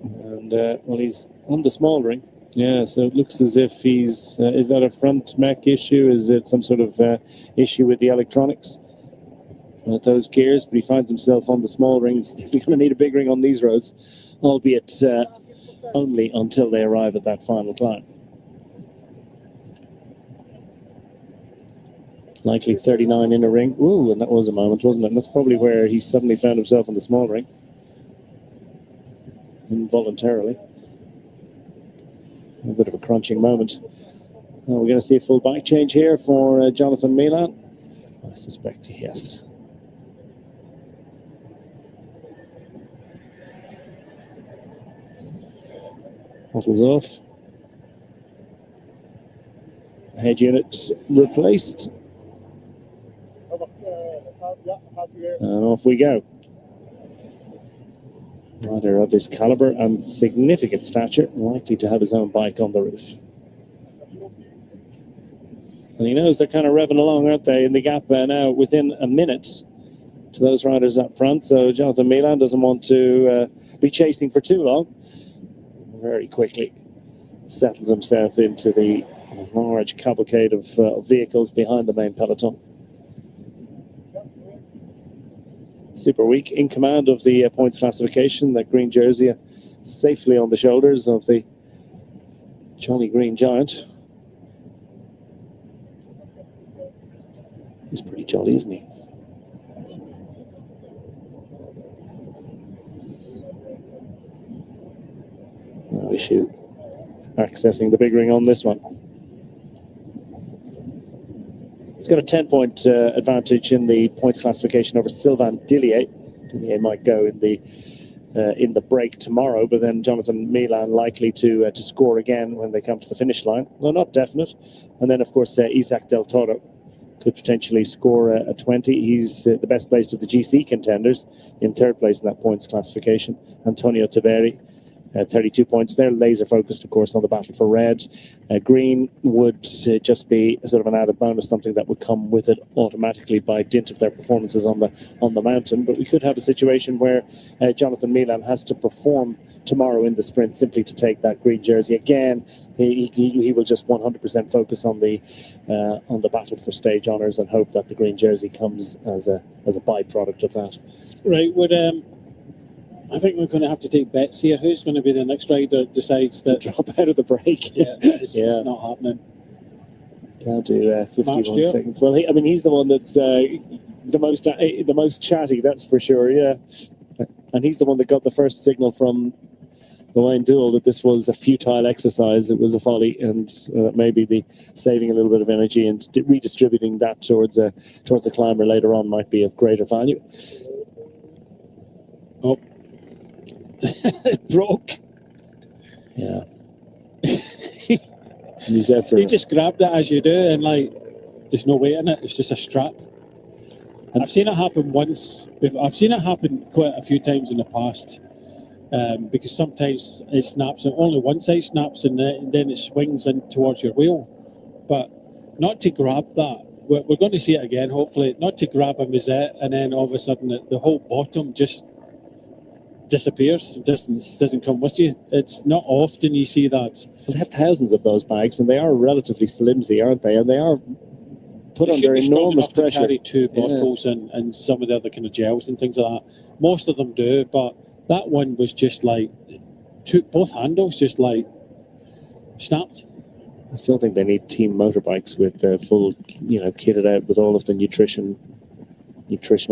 And, well, he's on the small ring. Yeah, so it looks as if he's... is that a front mech issue? Is it some sort of issue with the electronics? Those gears, but he finds himself on the small rings. If you're going to need a big ring on these roads, albeit only until they arrive at that final climb. Likely 39 in a ring. Ooh, and that was a moment, wasn't it? And that's probably where he suddenly found himself on the small ring. Involuntarily. A bit of a crunching moment. We're going to see a full bike change here for Jonathan Milan. I suspect yes. Bottles off. Head unit replaced. off we go. Rider of his calibre and significant stature, likely to have his own bike on the roof. And he knows they're kind of revving along, aren't they, in the gap now within a minute to those riders up front. So Jonathan Milan doesn't want to be chasing for too long. Very quickly settles himself into the large cavalcade of vehicles behind the main peloton. Super Week in command of the points classification. That green jersey safely on the shoulders of the Jolly Green Giant. He's pretty jolly, isn't he? No issue accessing the big ring on this one. He's got a 10-point advantage in the points classification over Sylvain Dillier. Dillier might go in the break tomorrow, but then Jonathan Milan likely to score again when they come to the finish line. Well, not definite. And then, of course, Isac del Toro could potentially score a 20. He's the best placed of the GC contenders, in third place in that points classification. Antonio Tiberi, 32 points. They're laser focused, of course, on the battle for red. Green would just be sort of an added bonus, something that would come with it automatically by dint of their performances on the mountain. But we could have a situation where Jonathan Milan has to perform tomorrow in the sprint simply to take that green jersey. Again, he will just 100% focus on the battle for stage honours and hope that the green jersey comes as a byproduct of that. Right. I think we're going to have to take bets here. Who's going to be the next rider that decides that drop out of the break? Yeah, it's not happening. Can't do 51 seconds. Well, he's the one that's the most chatty, that's for sure. Yeah, and he's the one that got the first signal from Wayne Duell that this was a futile exercise. It was a folly, and maybe the saving a little bit of energy and redistributing that towards a climber later on might be of greater value. Oh. It broke. Yeah. You just grabbed it as you do, and there's no weight in it. It's just a strap. And I've seen it happen once. I've seen it happen quite a few times in the past, because sometimes it snaps, and only one side snaps, and then it swings in towards your wheel. But not to grab that. We're going to see it again, hopefully. Not to grab a Mizette, and then all of a sudden the whole bottom just disappears, doesn't come with you. It's not often you see that. They have thousands of those bags, and they are relatively flimsy, aren't they? And they are put under enormous pressure. To carry two bottles and some of the other kind of gels and things like that. Most of them do, but that one was just both handles just snapped. I still think they need team motorbikes with full, kitted out with all of the nutritional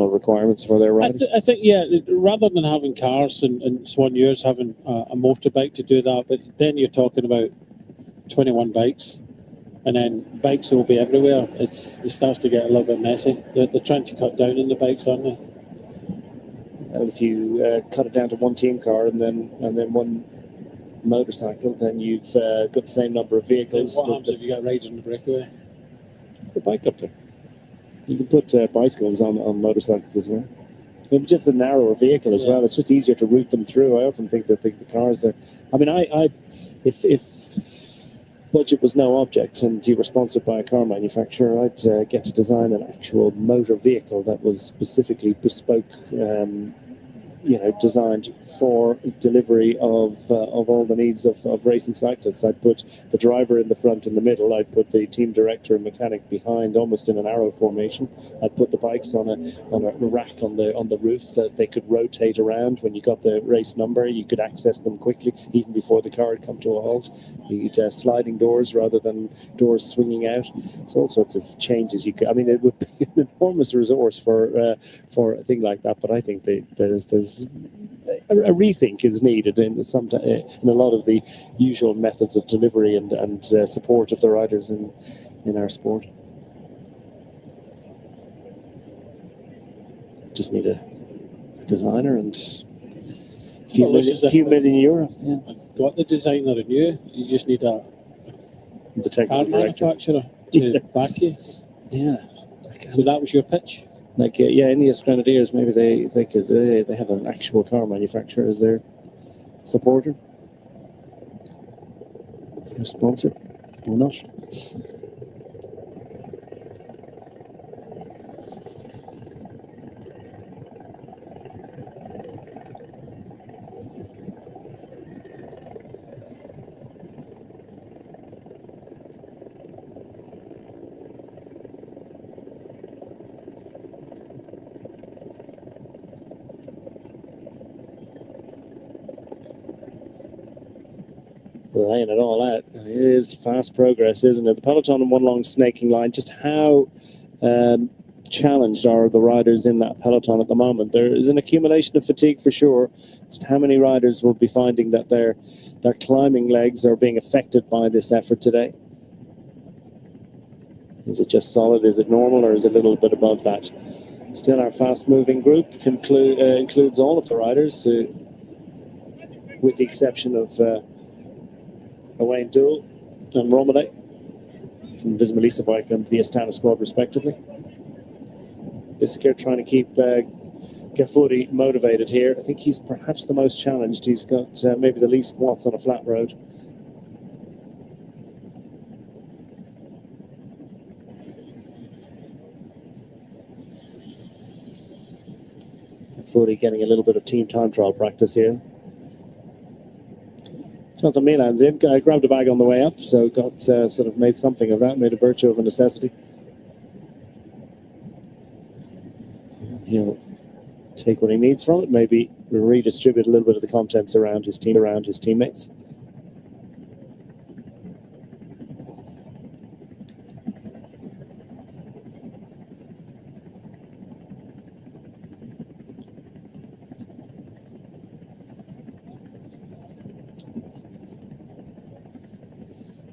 requirements for their riders. I think, rather than having cars and Swan Years having a motorbike to do that, but then you're talking about 21 bikes, and then bikes will be everywhere. It starts to get a little bit messy. They're trying to cut down on the bikes, aren't they? Well, if you cut it down to one team car and then one motorcycle, then you've got the same number of vehicles. What happens if you got riders in the breakaway? The bike up there. You can put bicycles on motorcycles as well. It's just a narrower vehicle as well. It's just easier to route them through. I often think that the cars are... If budget was no object and you were sponsored by a car manufacturer, I'd get to design an actual motor vehicle that was specifically bespoke, designed for delivery of all the needs of racing cyclists. I'd put the driver in the front and the middle. I'd put the team director and mechanic behind, almost in an arrow formation. I'd put the bikes on a rack on the roof that they could rotate around. When you got the race number, you could access them quickly, even before the car had come to a halt. You'd sliding doors rather than doors swinging out. So all sorts of changes you could. It would be an enormous resource for a thing like that. But I think there's a rethink is needed in a lot of the usual methods of delivery and support of the riders in our sport. Just need a designer and a few million euro. Yeah. Got the designer in you. You just need the technical car manufacturer to back you. Yeah. So that was your pitch. Like Ineos Grenadiers, maybe they could they have an actual car manufacturer as their supporter, their sponsor, or not. Laying it all out. It is fast progress, isn't it? The peloton on one long snaking line. Just how challenged are the riders in that peloton at the moment? There is an accumulation of fatigue for sure. Just how many riders will be finding that their climbing legs are being affected by this effort today? Is it just solid? Is it normal? Or is it a little bit above that? Still, our fast-moving group includes all of the riders, with the exception of Wayne Dool and Romiley from Visma Bike and the Astana squad, respectively. Isac trying to keep Gafuri motivated here. I think he's perhaps the most challenged. He's got maybe the least watts on a flat road. Gafuri getting a little bit of team time trial practice here. Jonathan Milan's in, grabbed a bag on the way up, so got sort of made something of that, made a virtue of a necessity. He'll take what he needs from it, maybe redistribute a little bit of the contents around his teammates.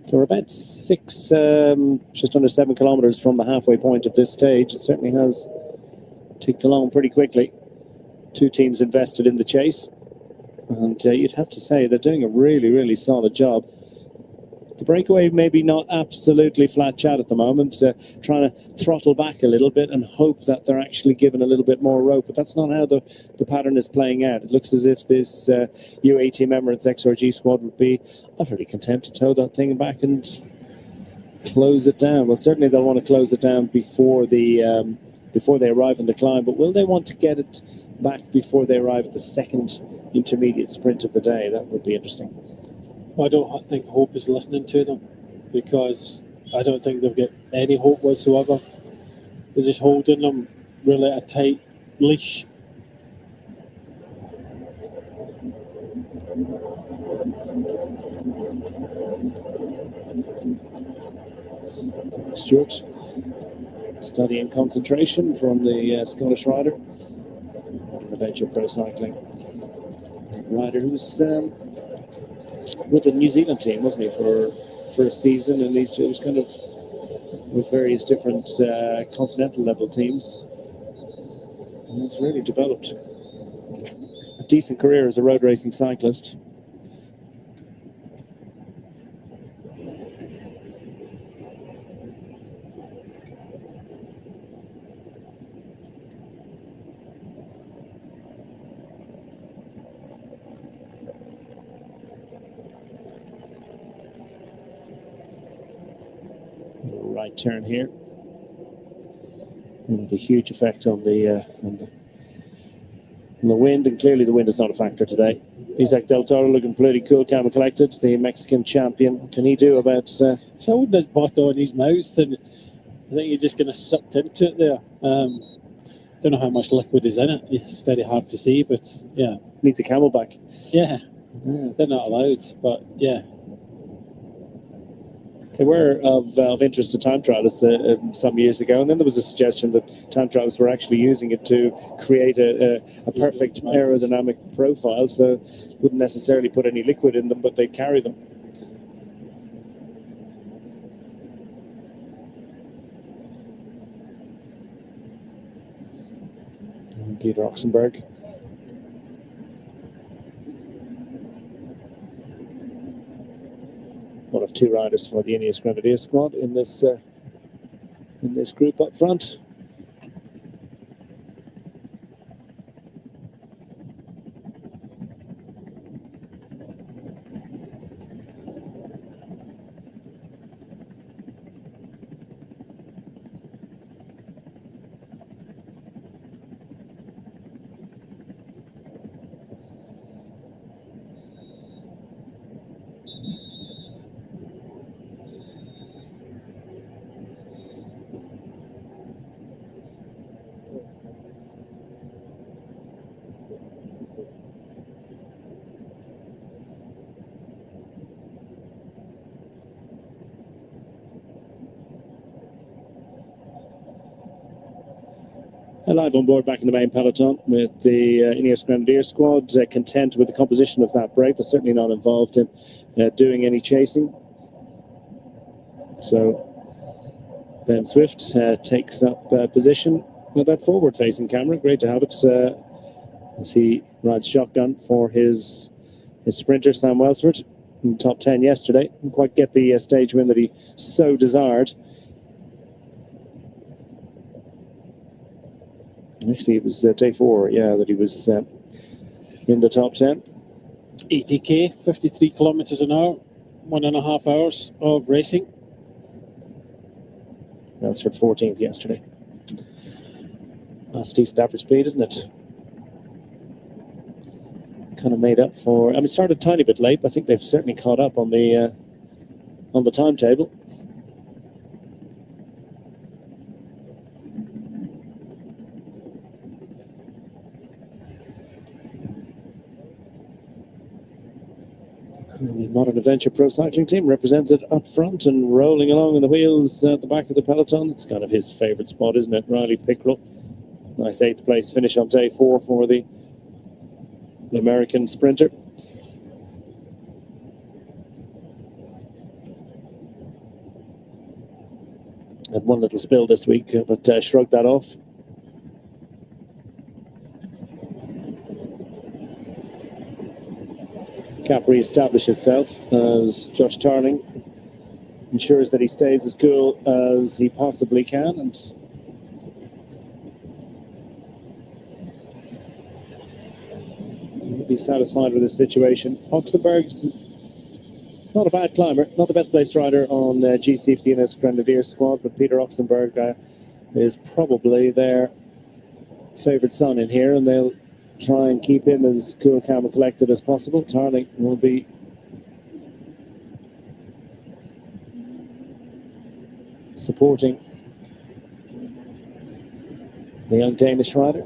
So we're about just under 7 kilometres from the halfway point at this stage. It certainly has ticked along pretty quickly. Two teams invested in the chase. And you'd have to say they're doing a really, really solid job. The breakaway maybe not absolutely flat chat at the moment, trying to throttle back a little bit and hope that they're actually given a little bit more rope, but that's not how the pattern is playing out. It looks as if this UAE Team Emirates XRG squad would be utterly content to tow that thing back and close it down. Well, certainly they'll want to close it down before they arrive on the climb, but will they want to get it back before they arrive at the second intermediate sprint of the day? That would be interesting. I don't think Hope is listening to them, because I don't think they've got any hope whatsoever. They're just holding them really a tight leash. Stuart studying concentration from the Scottish rider, Adventure Pro Cycling rider who was with the New Zealand team, wasn't he, for a season, and it was kind of with various different continental level teams, and he's really developed a decent career as a road racing cyclist. Right turn here. And a huge effect on the wind, and clearly the wind is not a factor today. Isac Del Toro looking pretty cool, calm and collected, the Mexican champion. What can he do about... He's holding his bottle in his mouth, and I think he's just going to sucked into it there. Don't know how much liquid is in it. It's very hard to see, but yeah. Needs a camelback. Yeah, they're not allowed, but yeah. They were of interest to time trialists some years ago, and then there was a suggestion that time trialists were actually using it to create a perfect aerodynamic profile, so wouldn't necessarily put any liquid in them, but they'd carry them. And Peter Oxenberg. One of two riders for the Ineos Grenadier squad in this group up front. Live on board back in the main peloton with the Ineos Grenadier squad, content with the composition of that break. They're certainly not involved in doing any chasing. So Ben Swift takes up position with that forward-facing camera. Great to have it as he rides shotgun for his sprinter, Sam Welsford, in top 10 yesterday. Didn't quite get the stage win that he so desired. Actually, it was day 4, yeah, that he was in the top 10. 80k, 53 kilometres an hour, 1.5 hours of racing. That's for 14th yesterday. That's decent average speed, isn't it? Kind of made up for. I mean, it started a tiny bit late, but I think they've certainly caught up on the timetable. The Modern Adventure Pro Cycling Team represented up front and rolling along in the wheels at the back of the peloton. It's kind of his favourite spot, isn't it? Riley Pickrell. Nice 8th place finish on day 4 for the American sprinter. Had one little spill this week, but shrugged that off. Cap re-establish itself as Josh Tarling ensures that he stays as cool as he possibly can, and he'll be satisfied with his situation. Oxenberg's not a bad climber, not the best placed rider on GC for the Ineos Grenadier squad, but Peter Oxenberg is probably their favourite son in here, and they'll try and keep him as cool, calm and collected as possible. Tarling will be supporting the young Danish rider.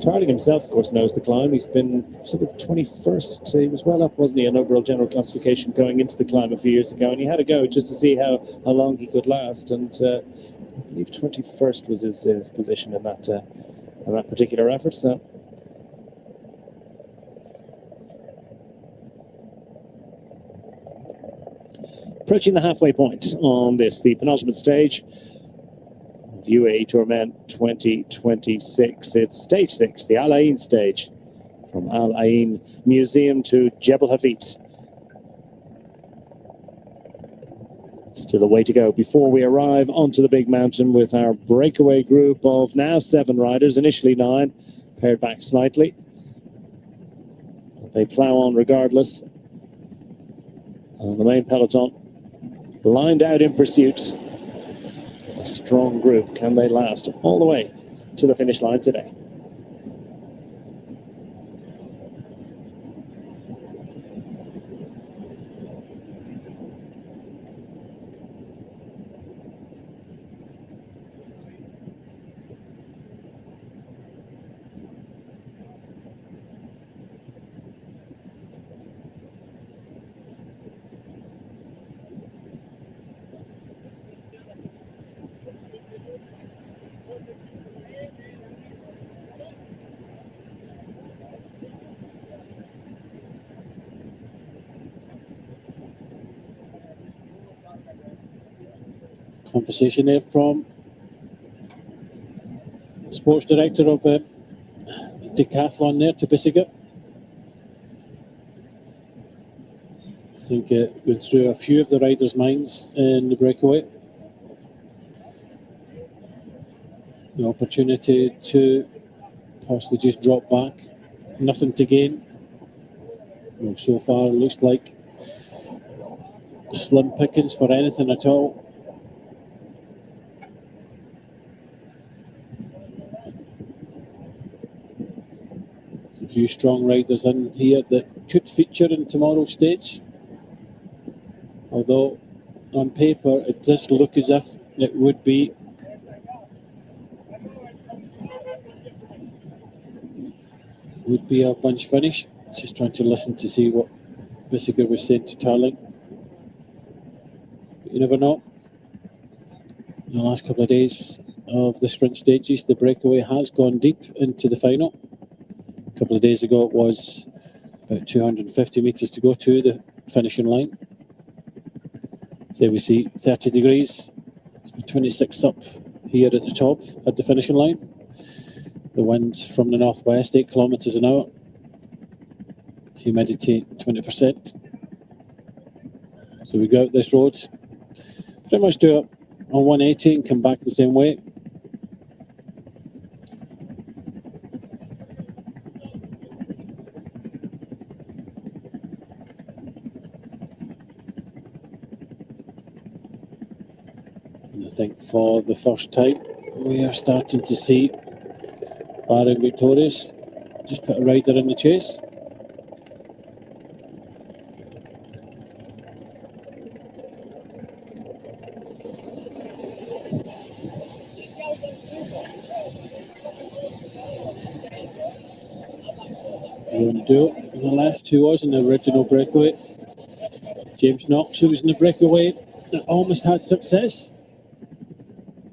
Tarling himself, of course, knows the climb. He's been sort of 21st. He was well up, wasn't he, in overall general classification going into the climb a few years ago, and he had a go just to see how long he could last, and I believe 21st was his position in that particular effort. So approaching the halfway point on this, the penultimate stage, the UAE Tour Men 2026. It's stage 6, the Al Ain stage, from Al Ain Museum to Jebel Hafit. Still a way to go before we arrive onto the big mountain with our breakaway group of now 7 riders, initially 9, paired back slightly. They plough on regardless. And the main peloton lined out in pursuit. A strong group. Can they last all the way to the finish line today? Conversation there from sports director of Decathlon there, Tiberi. I think it went through a few of the riders' minds in the breakaway. The opportunity to possibly just drop back, nothing to gain. Well, so far it looks like slim pickings for anything at all. There's a few strong riders in here that could feature in tomorrow's stage. Although on paper it does look as if it would be a bunch finish. Just trying to listen to see what Bissiger was saying to Tarling. You never know. In the last couple of days of the sprint stages, the breakaway has gone deep into the final. A couple of days ago, it was about 250 metres to go to the finishing line. So we see 30 degrees, it's about 26 up here at the top at the finishing line. The wind from the northwest, 8 kilometres an hour. Humidity 20%. So we go out this road, pretty much do it on 180 and come back the same way. And I think for the first time we are starting to see Barry victorious. Just put a rider in the chase. Do on the left, who was in the original breakaway. James Knox, who was in the breakaway that almost had success.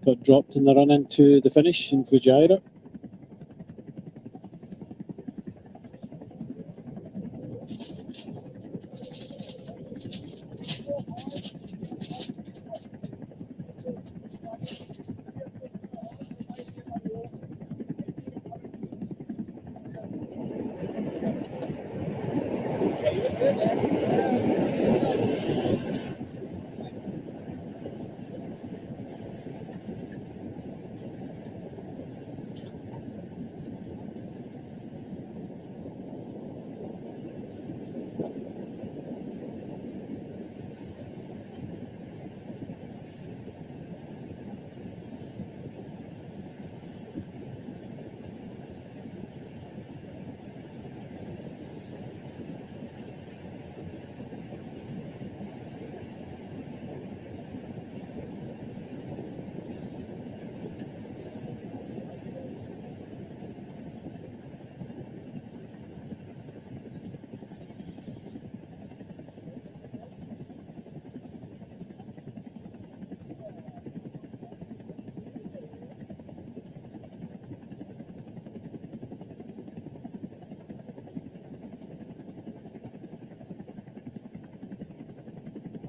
Got dropped in the run into the finish in Fujairah.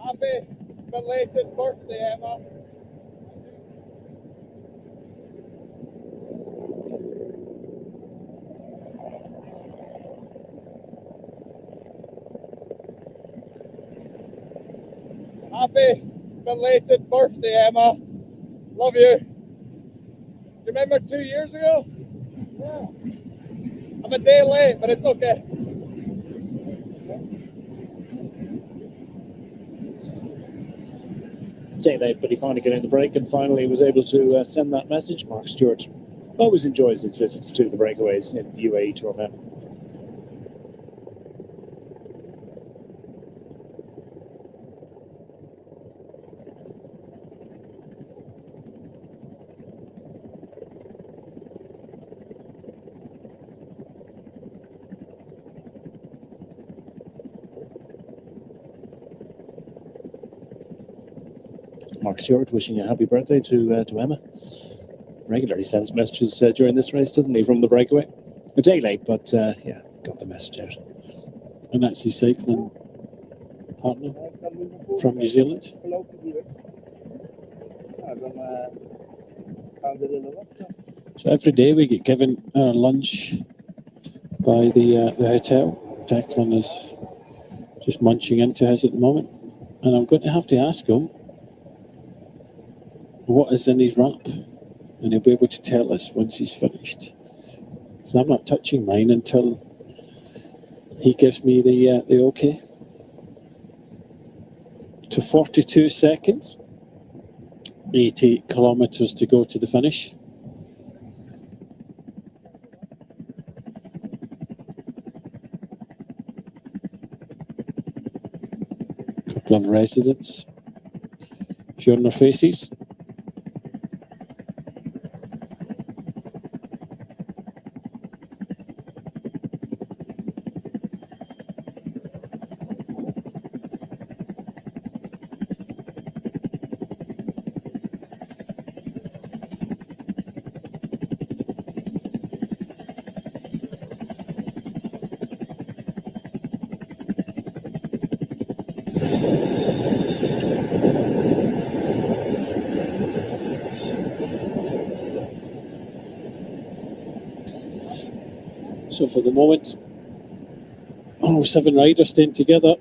Happy belated birthday, Emma. Happy belated birthday, Emma. Love you. Do you remember 2 years ago? Yeah. I'm a day late, but it's okay. Day late, but he finally got in the break and finally was able to send that message. Mark Stewart always enjoys his visits to the breakaways in UAE Tour men. Mark Stewart wishing a happy birthday to Emma. Regularly sends messages during this race, doesn't he, from the breakaway? A day late, but yeah, got the message out. And that's his cycling partner from New Zealand. So every day we get given our lunch by the hotel. Declan is just munching into his at the moment. And I'm going to have to ask him what is in his wrap. And he'll be able to tell us once he's finished. Because I'm not touching mine until he gives me the okay. To 42 seconds. 80 kilometres to go to the finish. A couple of residents showing their faces. So for the moment, all 7 riders staying together.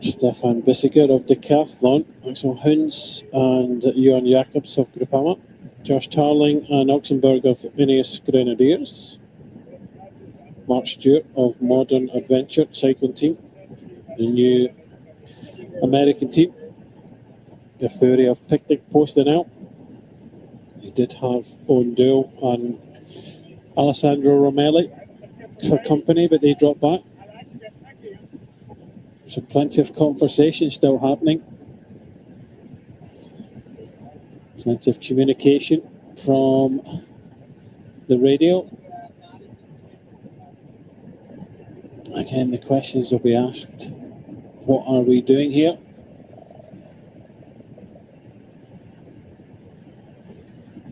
Stefan Bissiger of Decathlon, Axel Huns and Johan Jacobs of Groupama, Josh Tarling and Oxenberg of Ineos Grenadiers, Mark Stewart of Modern Adventure Cycling Team, the new American team, Gafuri of Picnic posting out. He did have Owen Doyle and Alessandro Romelli for company, but they dropped back. So plenty of conversation still happening. Plenty of communication from the radio. Again, the questions will be asked. What are we doing here?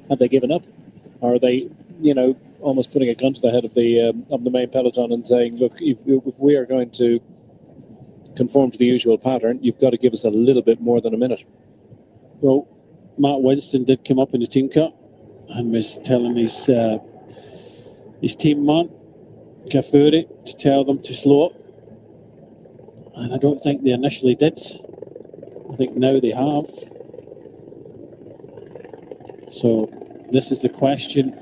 Have they given up? Or are they, almost putting a gun to the head of the main peloton and saying, look, if we are going to conform to the usual pattern, you've got to give us a little bit more than a minute? Well, Matt Winston did come up in the team car and was telling his team man, Gafuri, to tell them to slow up. And I don't think they initially did. I think now they have. So this is the question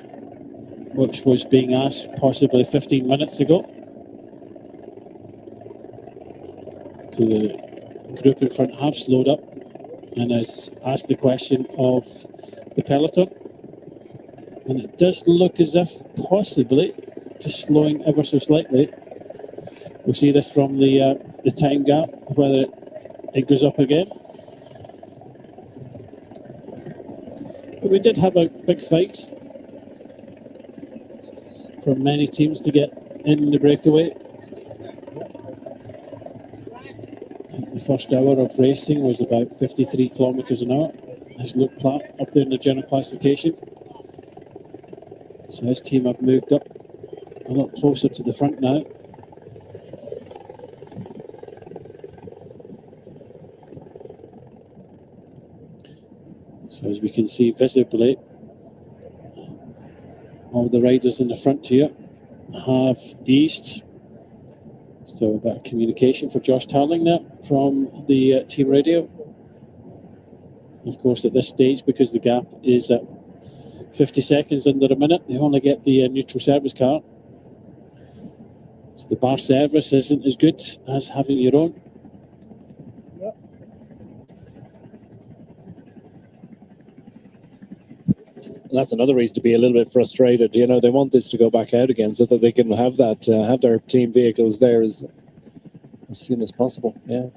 which was being asked possibly 15 minutes ago to the group in front have slowed up and has asked the question of the peloton. And it does look as if possibly just slowing ever so slightly. We'll see this from the time gap, whether it goes up again. But we did have a big fight for many teams to get in the breakaway. The first hour of racing was about 53 kilometres an hour. There's Luke Platt up there in the general classification. So his team have moved up a lot closer to the front now. So as we can see visibly, all the riders in the front here have eased. So a bit of communication for Josh Tarling there from the team radio. Of course, at this stage, because the gap is at 50 seconds under a minute, they only get the neutral service car. So the bar service isn't as good as having your own. That's another reason to be a little bit frustrated. They want this to go back out again so that they can have that, have their team vehicles there as soon as possible. Yeah,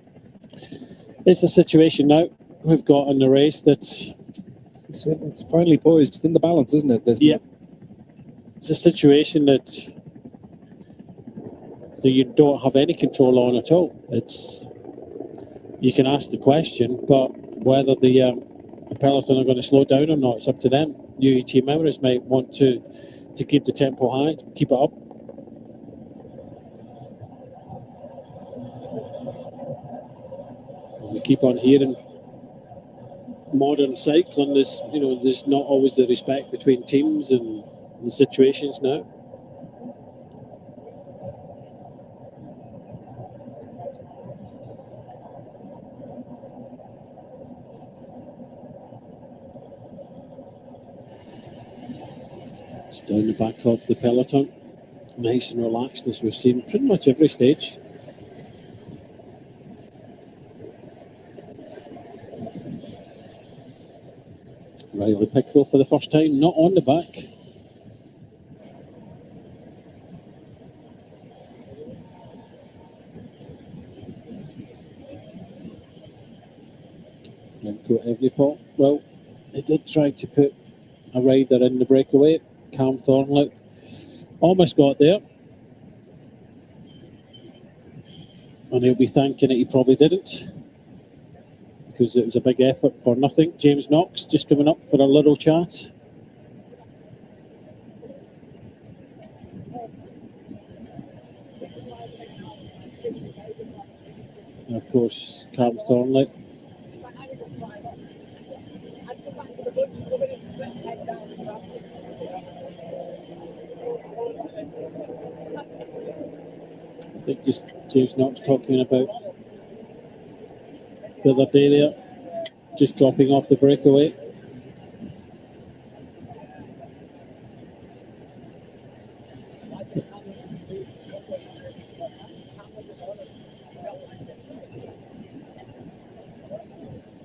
it's a situation now we've got in the race that's it's finally poised. It's in the balance, isn't it? Yeah, it's a situation that you don't have any control on at all. You can ask the question, but whether the peloton are going to slow down or not, it's up to them. UAE team members might want to keep the tempo high, keep it up. We keep on hearing modern cycling. There's not always the respect between teams and the situations now. Down the back of the peloton, nice and relaxed, as we've seen pretty much every stage. Riley Pickrell for the first time, not on the back. Remco at Evenpol. Well, they did try to put a rider in the breakaway. Cam Thornley almost got there. And he'll be thanking it he probably didn't, because it was a big effort for nothing. James Knox just coming up for a little chat. And of course, Cam Thornley. I think just James Knox talking about the other day there, just dropping off the breakaway.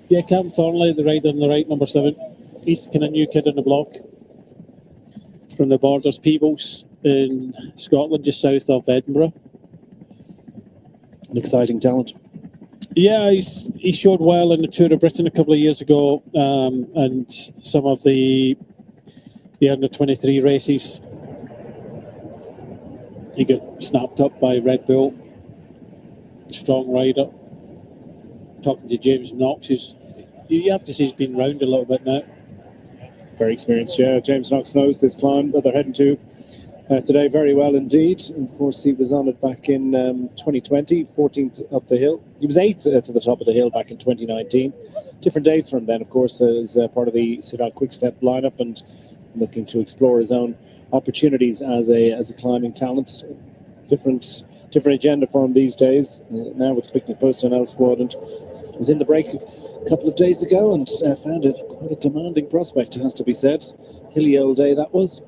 Yeah, Cam Thornley, the rider on the right, number 7. He's kind of new kid on the block from the Borders Peebles in Scotland, just south of Edinburgh. An exciting talent. Yeah, he showed well in the Tour of Britain a couple of years ago, and some of the under 23 races. He got snapped up by Red Bull. Strong rider. Talking to James Knox, you have to say he's been round a little bit now. Very experienced, yeah. James Knox knows this climb that they're heading to today very well indeed. And of course, he was on it back in 2020, 14th up the hill. He was 8th to the top of the hill back in 2019. Different days from then, of course, as part of the Soudal Quick Step lineup and looking to explore his own opportunities as a climbing talent. Different agenda for him these days. Now with Picnic Post and L Squad, and was in the break a couple of days ago and found it quite a demanding prospect, has to be said. Hilly old day that was.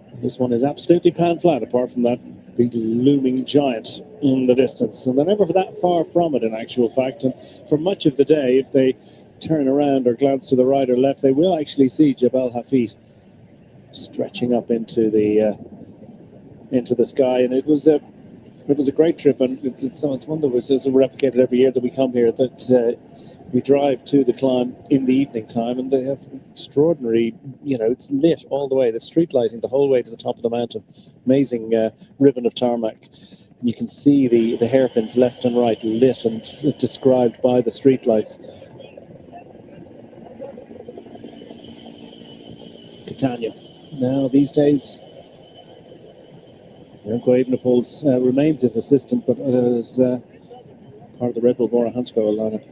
And this one is absolutely pan flat, apart from that big looming giant in the distance. And they're never that far from it, in actual fact. And for much of the day, if they turn around or glance to the right or left, they will actually see Jebel Hafid stretching up into the sky. And it was a great trip, and it's one that was replicated every year that we come here, that we drive to the climb in the evening time, and they have extraordinary, it's lit all the way, the street lighting the whole way to the top of the mountain. Amazing ribbon of tarmac. And you can see the hairpins left and right lit and described by the street lights. Catania. Now these days, Remco Evenepoel remains his assistant, but as part of the Red Bull Bora Hansgrohe lineup.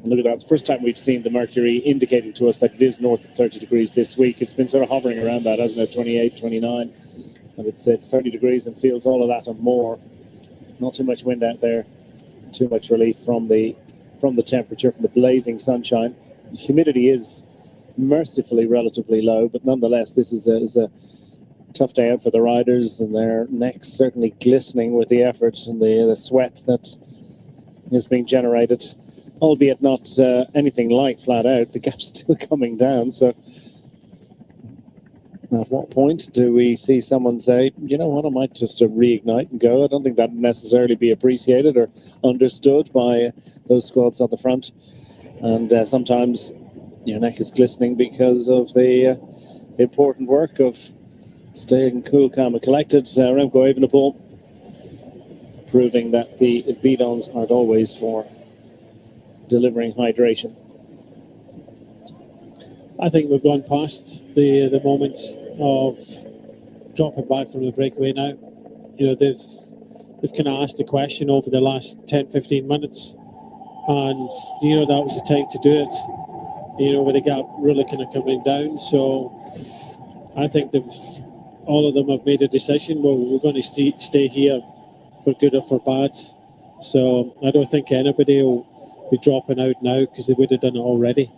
Look at that. It's the first time we've seen the mercury indicating to us that it is north of 30 degrees this week. It's been sort of hovering around that, hasn't it? 28, 29. And it's 30 degrees and feels all of that and more. Not too much wind out there. Too much relief from the temperature, from the blazing sunshine. The humidity is mercifully relatively low, but nonetheless, this is a tough day out for the riders, and their necks certainly glistening with the effort and the sweat that is being generated. Albeit not anything like flat out, the gap's still coming down. So at what point do we see someone say, you know what, I might just reignite and go? I don't think that would necessarily be appreciated or understood by those squads on the front. And sometimes your neck is glistening because of the important work of staying cool, calm and collected. Remco Evenepoel proving that the bidons aren't always for delivering hydration. I think we've gone past the moment of dropping back from the breakaway now. They've kind of asked the question over the last 10-15 minutes, and that was the time to do it, with the gap really kind of coming down. So I think all of them have made a decision. Well, we're going to stay here for good or for bad. So I don't think anybody will be dropping out now because they would have done it already.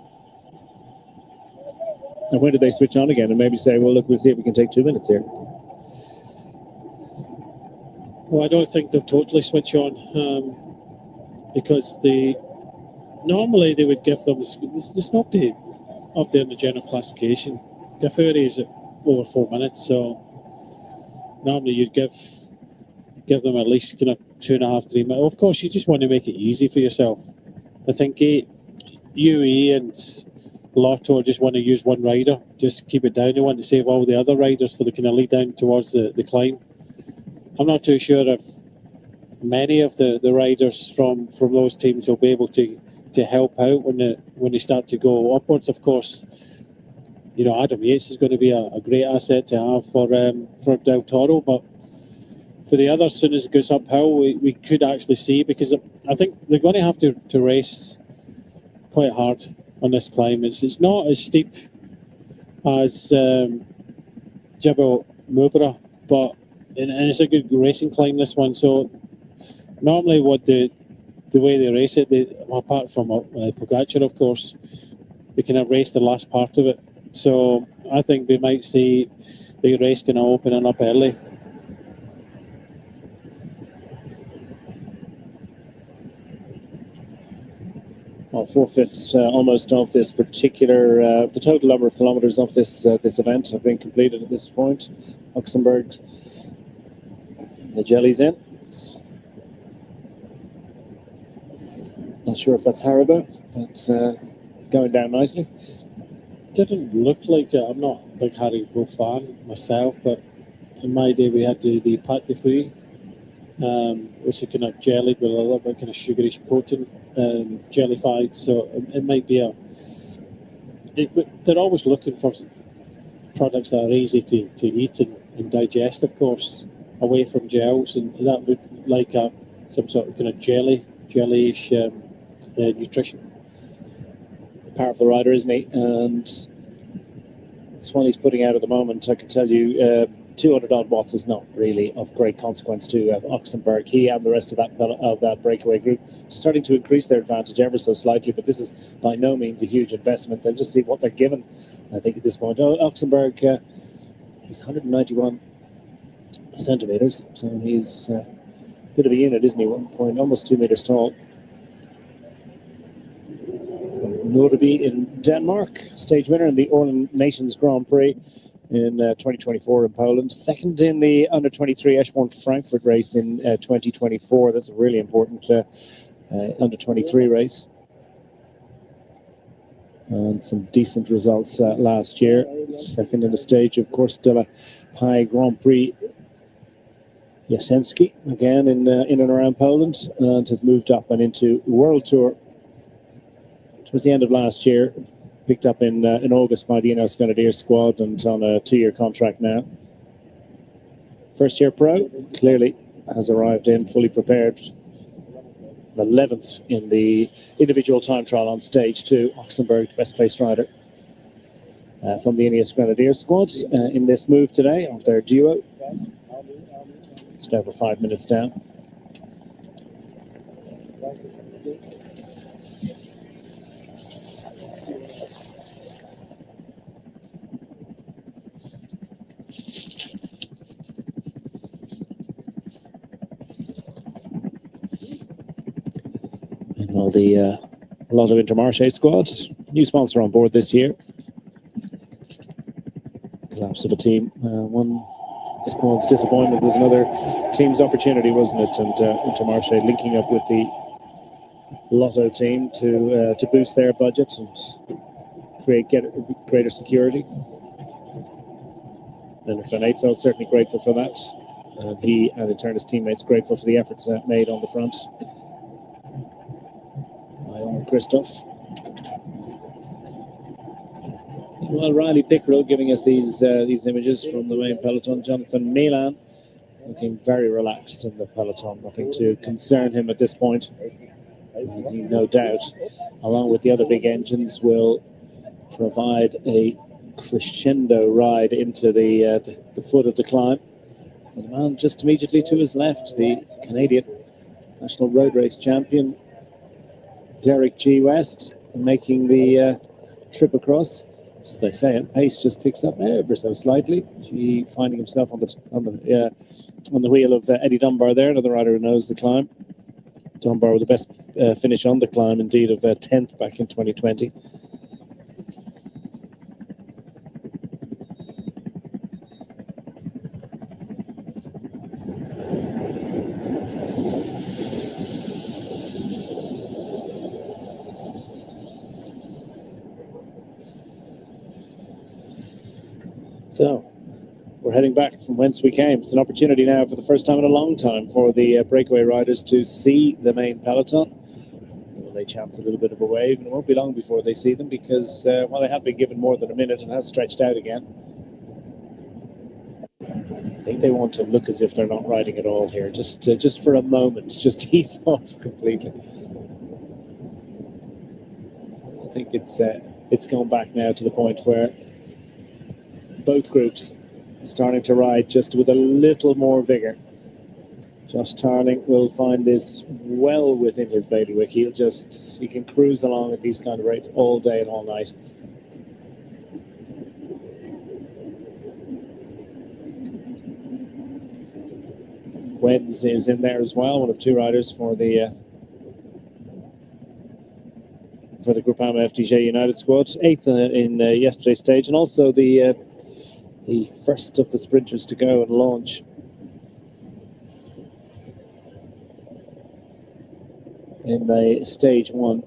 And when did they switch on again and maybe say, well, look, we'll see if we can take 2 minutes here? Well, I don't think they'll totally switch on because normally they would give them, there's nobody up there in the general classification. Gafuri is at over 4 minutes, so normally you'd give them at least kind of 2.5, 3 minutes. Of course, you just want to make it easy for yourself. I think UAE and Lotto just want to use one rider, just keep it down. They want to save all the other riders for the kind of lead down towards the climb. I'm not too sure if many of the riders from those teams will be able to help out when they start to go upwards. Of course, you know, Adam Yates is going to be a great asset to have for Del Toro, but for the others, as soon as it goes uphill, we could actually see, because I think they're going to have to race quite hard on this climb. It's not as steep as Jebel Mubra, but and it's a good racing climb, this one. So normally what the way they race it, apart from Pogacar, of course, they kind of race the last part of it. So I think we might see the race kind of opening up early. Well, 4/5 almost of this particular, the total number of kilometres of this event have been completed at this point. Luxembourg, the jelly's in. Not sure if that's Haribo, but going down nicely. Didn't look like it. I'm not a big Haribo fan myself, but in my day we had the pâte de fruits, which is kind of jellied with a little bit kind of sugary coating, jellified. So it might be they're always looking for products that are easy to eat and digest, of course, away from gels, and that would like some sort of kind of jellyish nutrition. Powerful rider, isn't he? And it's one he's putting out at the moment. I can tell you, 200 odd watts is not really of great consequence to Luxembourg. He and the rest of that breakaway group starting to increase their advantage ever so slightly, but this is by no means a huge investment. They'll just see what they're given, I think, at this point. Luxembourg is 191 centimetres, so he's a bit of a unit, isn't he? 1 point, almost 2 metres tall. Norby in Denmark, stage winner in the Orlen Nations Grand Prix in 2024 in Poland. Second in the under-23 Eschborn-Frankfurt race in 2024. That's a really important under-23 race. And some decent results last year. Second in the stage, of course, de la Pai Grand Prix Jasenski, again in and around Poland, and has moved up and into World Tour towards the end of last year. Picked up in August by the Ineos Grenadier squad and on a 2-year contract now. First year pro, clearly has arrived in fully prepared. 11th in the individual time trial on stage 2. Luxembourg, best placed rider from the Ineos Grenadier squad in this move today of their duo. Just over 5 minutes down. Well, the Lotto Intermarché squad, new sponsor on board this year. Collapse of a team. One squad's disappointment was another team's opportunity, wasn't it? And Intermarché linking up with the Lotto team to boost their budgets and get greater security. And Van Aert felt certainly grateful for that. And he and in turn his teammates grateful for the efforts made on the front. Christoph. Well, Riley Pickerel giving us these images from the main peloton. Jonathan Milan looking very relaxed in the peloton. Nothing to concern him at this point. He, no doubt, along with the other big engines, will provide a crescendo ride into the foot of the climb. So the man just immediately to his left, the Canadian national road race champion Derek G. West making the trip across. As they say, pace just picks up ever so slightly. G finding himself on the wheel of Eddie Dunbar there, another rider who knows the climb. Dunbar with the best finish on the climb, indeed, of 10th back in 2020. So, we're heading back from whence we came. It's an opportunity now for the first time in a long time for the breakaway riders to see the main peloton. Will they chance a little bit of a wave? And it won't be long before they see them because, well, they have been given more than a minute and has stretched out again. I think they want to look as if they're not riding at all here, just for a moment, just ease off completely. I think it's gone back now to the point where both groups are starting to ride just with a little more vigour. Josh Tarling will find this well within his bailiwick. He can cruise along at these kind of rates all day and all night. Weds is in there as well, one of two riders for the Groupama FDJ United squad. 8th in yesterday's stage, and also the first of the sprinters to go and launch. In the stage 1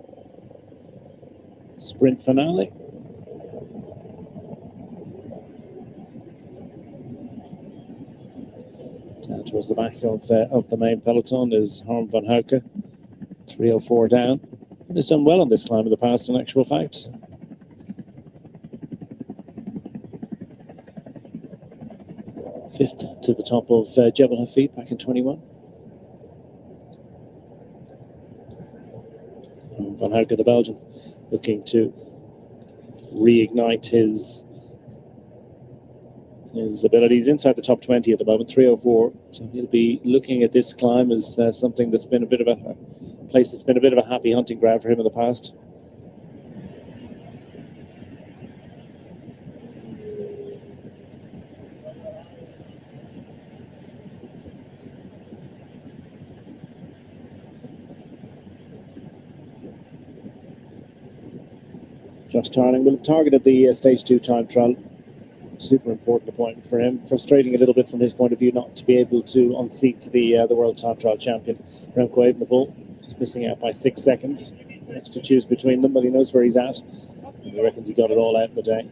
sprint finale. Down towards the back of the main peloton is Harm van Houke, 3:04 down, and has done well on this climb in the past, in actual fact. Fifth to the top of Jebel Hafid back in 21. Van Houke, the Belgian, looking to reignite his abilities inside the top 20 at the moment, 3:04. So he'll be looking at this climb as something that's been a bit of a place that's been a bit of a happy hunting ground for him in the past. Josh Tarling will have targeted the stage 2 time trial. Super important appointment for him. Frustrating a little bit from his point of view not to be able to unseat the world time trial champion Remco Evenpol. Just missing out by 6 seconds. Next to choose between them, but he knows where he's at. And he reckons he got it all out in the day.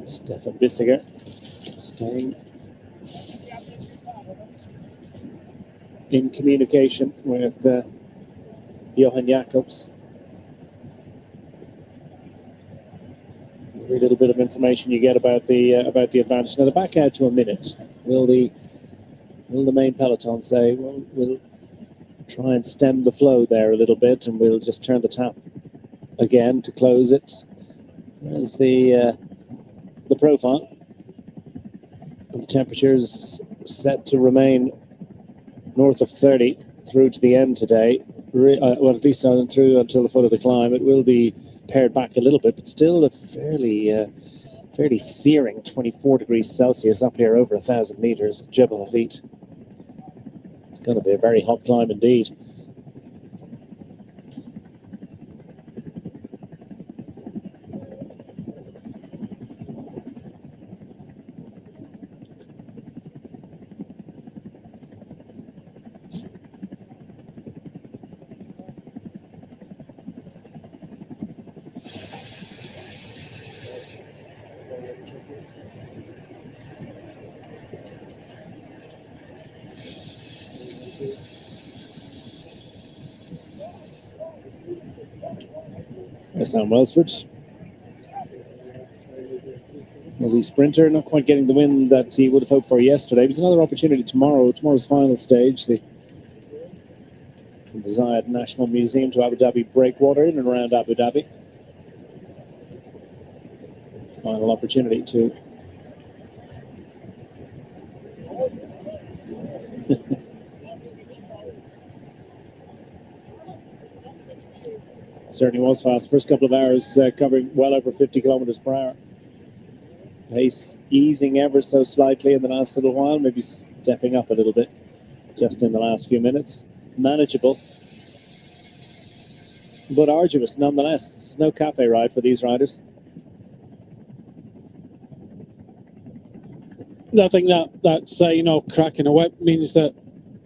Stefan Bissiger staying in communication with Johan Jacobs. Every little bit of information you get about the advantage. Now they're back out to a minute. Will the main peloton say, well, we'll try and stem the flow there a little bit, and we'll just turn the tap again to close it? There's the profile. And the temperature's set to remain north of 30 through to the end today. Well, at least through until the foot of the climb. It will be pared back a little bit, but still a fairly searing 24 degrees Celsius up here over 1,000 meters at Jebel Hafid. It's going to be a very hot climb indeed. Sam Welsford, Aussie sprinter, not quite getting the win that he would have hoped for yesterday. But another opportunity tomorrow's final stage, from the Zayed National Museum to Abu Dhabi Breakwater, in and around Abu Dhabi. Final opportunity to Certainly was fast. First couple of hours covering well over 50 kilometers per hour. Pace easing ever so slightly in the last little while, maybe stepping up a little bit just in the last few minutes. Manageable, but arduous nonetheless. It's no cafe ride for these riders. I think that's cracking a whip means that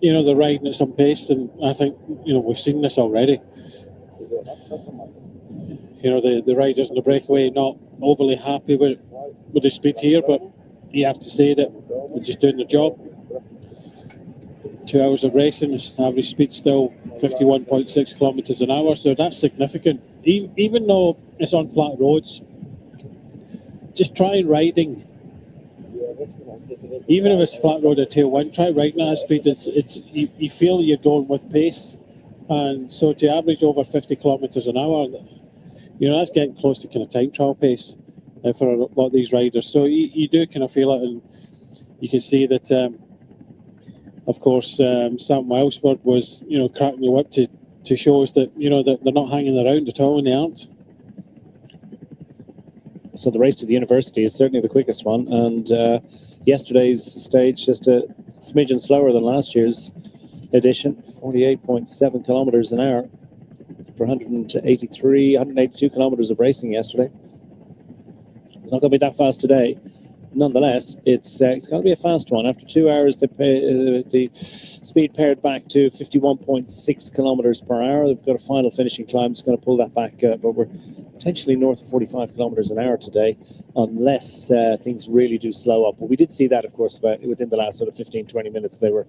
they're riding at some pace, and I think we've seen this already. The riders in the breakaway not overly happy with the speed here, but you have to say that they're just doing the job. 2 hours of racing, average speed still 51.6 kilometers an hour, so that's significant. Even though it's on flat roads, just try riding. Even if it's flat road at tailwind, try riding at that speed. You feel you're going with pace, and so to average over 50 kilometers an hour, that's getting close to kind of time trial pace for a lot of these riders. So you do kind of feel it, and you can see that. Of course, Sam Welsford was cracking the whip to show us that that they're not hanging around at all when they aren't. So the race to the university is certainly the quickest one, and yesterday's stage just a smidgen slower than last year's edition, 48.7 kilometers an hour for 182 kilometers of racing yesterday. It's not going to be that fast today. Nonetheless, it's going to be a fast one. After 2 hours, the speed pared back to 51.6 kilometers per hour. They've got a final finishing climb. It's going to pull that back, but we're potentially north of 45 kilometers an hour today, unless things really do slow up. But we did see that, of course, within the last sort of 15-20 minutes. They were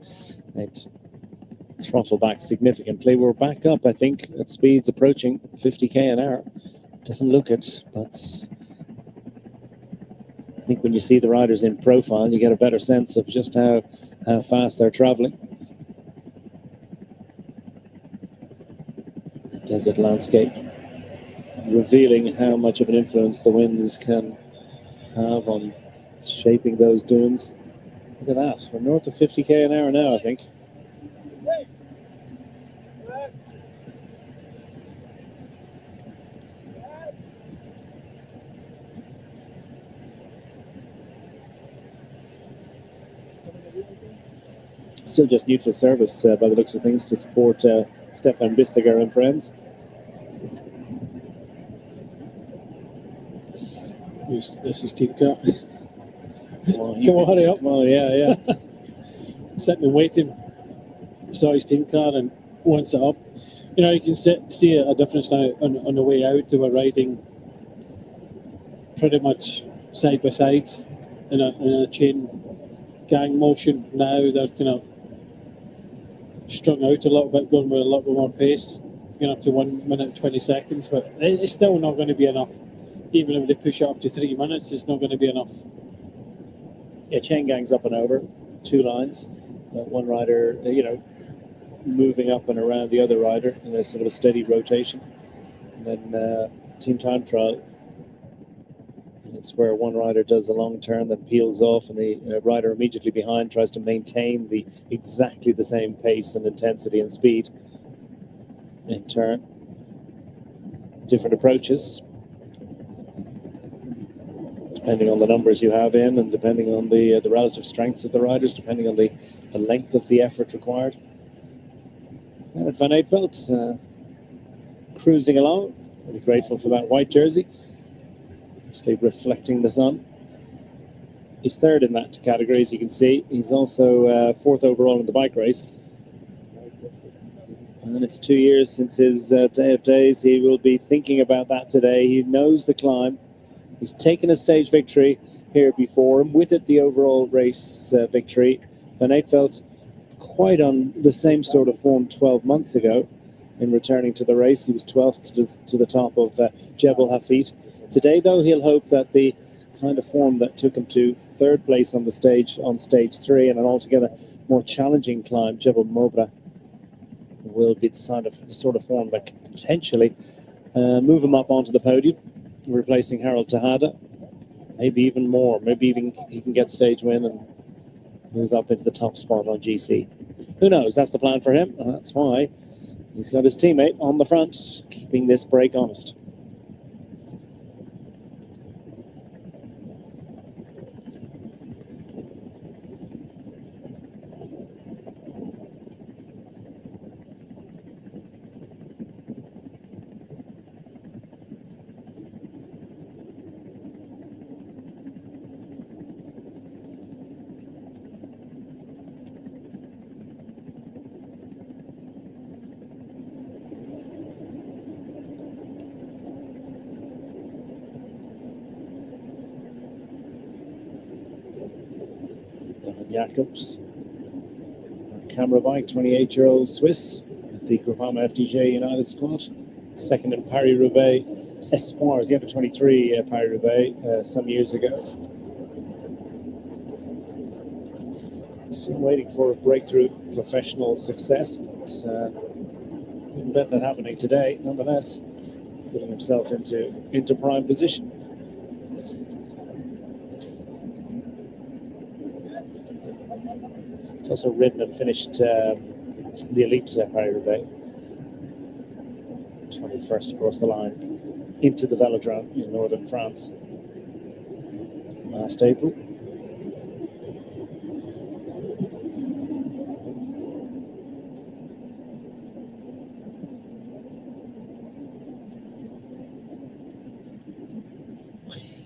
throttled back significantly. We're back up, I think, at speeds approaching 50k an hour. Doesn't look it, but I think when you see the riders in profile, you get a better sense of just how fast they're traveling. The desert landscape revealing how much of an influence the winds can have on shaping those dunes. Look at that. We're north of 50k an hour now, I think. Still just neutral service by the looks of things to support Stefan Bissiger and friends. This is team car. Come on, hurry up. Oh, yeah. Sitting and waiting. Saw his team car and wants it up. You can see a difference now on the way out. They were riding pretty much side by side in a chain gang motion. Now they're kind of strung out a little bit, going with a little bit more pace, going up to 1 minute 20 seconds, but it's still not going to be enough. Even if they push it up to 3 minutes, it's not going to be enough. Yeah, chain gang's up and over, 2 lines. One rider, moving up and around the other rider in a sort of a steady rotation. And then team time trial. It's where one rider does a long turn, then peels off, and the rider immediately behind tries to maintain exactly the same pace and intensity and speed in turn. Different approaches, depending on the numbers you have in, and depending on the relative strengths of the riders, depending on the length of the effort required. And Van Eetveld cruising along. Really grateful for that white jersey. Obviously reflecting the sun. He's third in that category, as you can see. He's also fourth overall in the bike race. And it's 2 years since his day of days. He will be thinking about that today. He knows the climb. He's taken a stage victory here before, and with it the overall race victory. Van Eetveld quite on the same sort of form 12 months ago in returning to the race. He was 12th to the top of Jebel Hafid. Today, though, he'll hope that the kind of form that took him to third place on the stage on stage 3 and an altogether more challenging climb, Jebel Mobra, will be the sort of form that can potentially move him up onto the podium, replacing Harold Tejada. Maybe even more. Maybe even he can get stage win and move up into the top spot on GC. Who knows? That's the plan for him, and that's why He's got his teammate on the front, keeping this break honest. Jacobs, camera bike, 28-year-old Swiss, the Groupama FDJ United squad. Second in Paris-Roubaix Espoirs, the under-23 Paris-Roubaix some years ago. Still waiting for a breakthrough professional success, but wouldn't bet that happening today. Nonetheless, putting himself into prime position. He's also ridden and finished the elite Paris-Roubaix. 21st across the line into the Velodrome in northern France last April.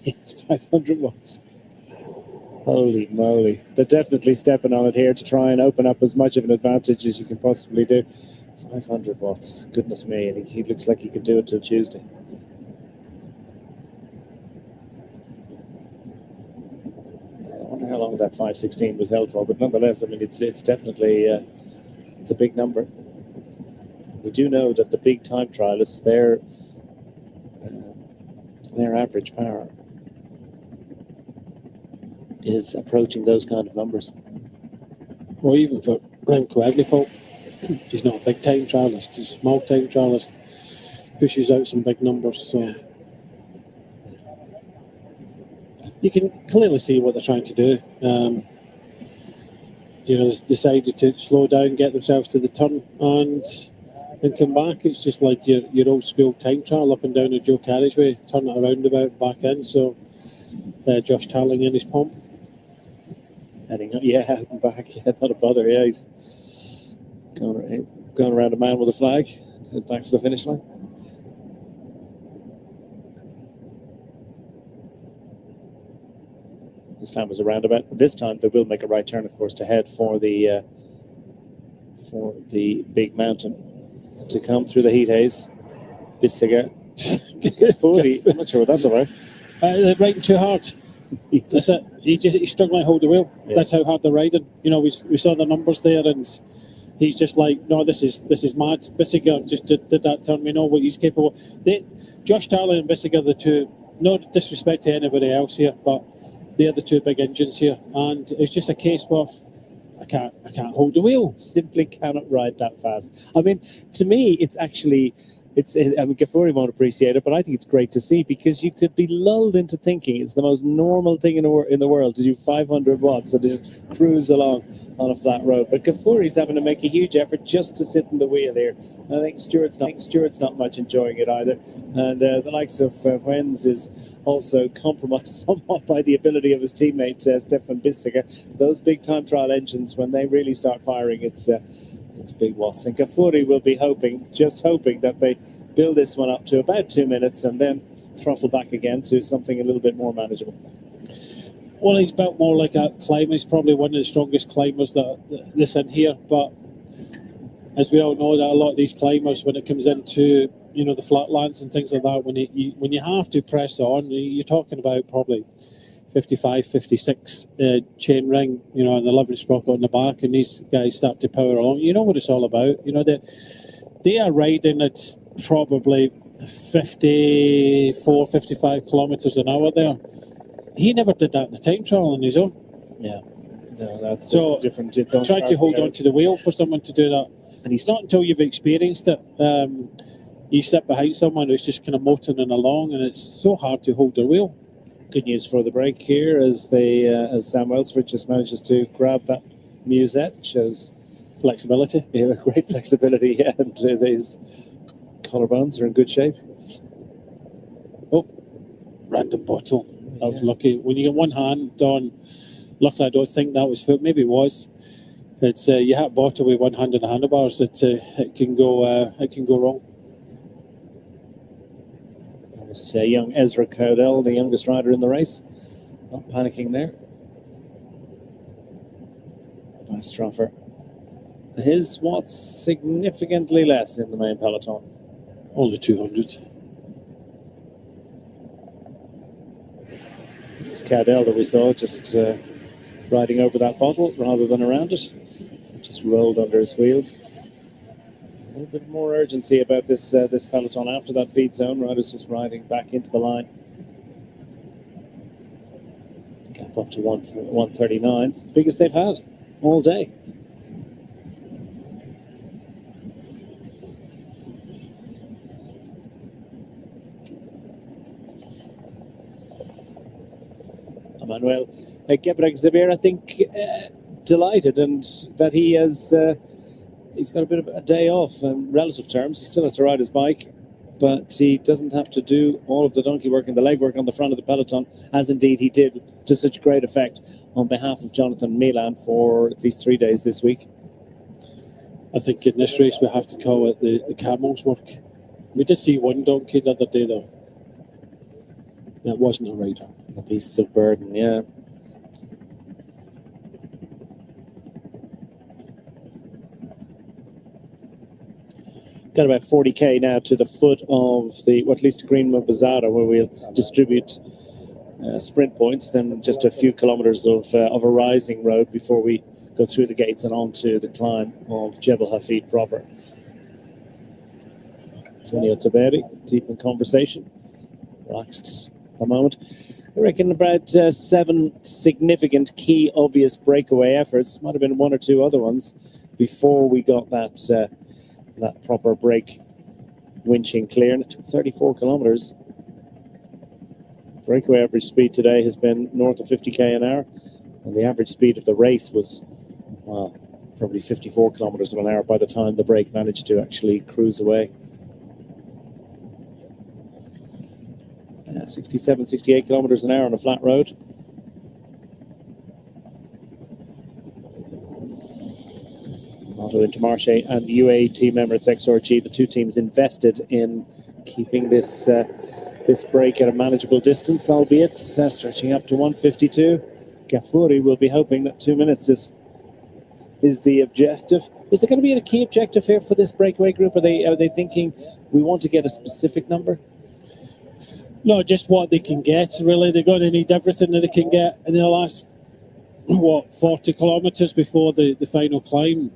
It's 500 watts. Holy moly. They're definitely stepping on it here to try and open up as much of an advantage as you can possibly do. 500 watts. Goodness me. And he looks like he could do it till Tuesday. I wonder how long that 516 was held for. But nonetheless, I mean, it's definitely it's a big number. We do know that the big time trialists, their average power is approaching those kind of numbers. Well, even for Remco Evenpol, he's not a big time trialist, he's a small time trialist, pushes out some big numbers, so you can clearly see what they're trying to do. You know, they decided to slow down, get themselves to the turn and come back. It's just like your old school time trial up and down the Joe Carriageway, turn it around about back in. So Josh Tarling in his pump. Heading up, yeah, out and back, yeah, not a bother, yeah, he's going around a man with a flag, head back for the finish line. This time was a roundabout. This time they will make a right turn, of course, to head for the big mountain to come through the heat haze. Bissiger, 40. I'm not sure what that's about. They're riding too hard. That's it. He's struggling to hold the wheel. Yeah. That's how hard they're riding. You know, we saw the numbers there, and he's just like, no, this is mad. Bissiger just did that turn. We know what he's capable. Josh Tarling and Bissiger, the two. No disrespect to anybody else here, but they're the two big engines here, and it's just a case of I can't hold the wheel. Simply cannot ride that fast. I mean, to me, it's actually. I mean, Gafuri won't appreciate it, but I think it's great to see because you could be lulled into thinking it's the most normal thing in the world to do 500 watts and to just cruise along on a flat road. But Gafuri's having to make a huge effort just to sit in the wheel here. And I think Stewart's not much enjoying it either. And the likes of Wens is also compromised somewhat by the ability of his teammate Stefan Bissiger. Those big time trial engines, when they really start firing, it's big watts. And Gafuri will be just hoping that they build this one up to about 2 minutes and then throttle back again to something a little bit more manageable. Well, he's built more like a climber. He's probably one of the strongest climbers that's in here. But as we all know, that a lot of these climbers, when it comes into the flatlands and things like that, when you have to press on, you're talking about probably 55, 56 chain ring, and the 11 sprocket on the back, and these guys start to power along. You know what it's all about. They are riding at probably 54, 55 kilometres an hour there. He never did that in the time trial on his own. Yeah. No, that's a different. It's try to hold on to the wheel for someone to do that. And it's not until you've experienced it. You sit behind someone who's just kind of motoring along, and it's so hard to hold their wheel. Good news for the break here as Sam Welsford just manages to grab that musette. Shows flexibility. Yeah, great flexibility, yeah, and his collarbones are in good shape. Oh, random bottle. I was lucky. When you get one hand on, luckily I don't think that was foot. Maybe it was. It's you hit a bottle with one hand in the handlebars. It can go wrong. That was young Ezra Cowdell, the youngest rider in the race. Not panicking there. Stroffer. His what's significantly less in the main peloton. Only 200. This is Cowdell that we saw just riding over that bottle rather than around it. So it just rolled under his wheels. A little bit more urgency about this this peloton after that feed zone. Riders just riding back into the line. Gap up to 139. It's the biggest they've had all day. Emmanuel Gebrek-Zabir, I think, delighted and that he has he's got a bit of a day off in relative terms. He still has to ride his bike, but he doesn't have to do all of the donkey work and the leg work on the front of the peloton, as indeed he did to such great effect on behalf of Jonathan Milan for these 3 days this week. I think in this race we have to call it the camel's work. We did see one donkey the other day though. That wasn't a rider. The beasts of burden, yeah. Got about 40k now to the foot of the, well, at least Greenwood Bazaar, where we'll distribute sprint points. Then just a few kilometres of a rising road before we go through the gates and onto the climb of Jebel Hafid proper. Antonio Tiberi, deep in conversation, relaxed at the moment. I reckon about 7 significant key obvious breakaway efforts. Might have been 1 or 2 other ones before we got that that proper break winching clear, and it took 34 kilometres. Breakaway average speed today has been north of 50k an hour, and the average speed of the race was, well, probably 54 kilometres an hour by the time the break managed to actually cruise away. 67, 68 kilometres an hour on a flat road. Auto Intermarché and UAE team Emirates XRG, the two teams invested in keeping this this break at a manageable distance, albeit stretching up to 152. Gafuri will be hoping that 2 minutes is the objective. Is there going to be a key objective here for this breakaway group? Are they thinking we want to get a specific number? No, just what they can get, really. They're going to need everything that they can get in the last, 40 kilometres before the final climb.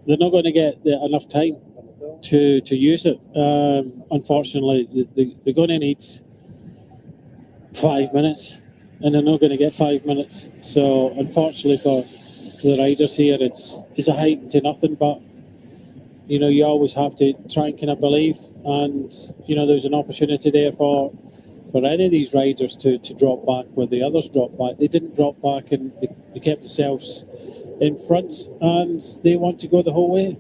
They're not going to get enough time to use it. Unfortunately, they're going to need 5 minutes, and they're not going to get 5 minutes. So, unfortunately for the riders here, it's a height to nothing, but you always have to try and kind of believe, and there's an opportunity there for any of these riders to drop back where the others dropped back. They didn't drop back, and they kept themselves in front, and they want to go the whole way.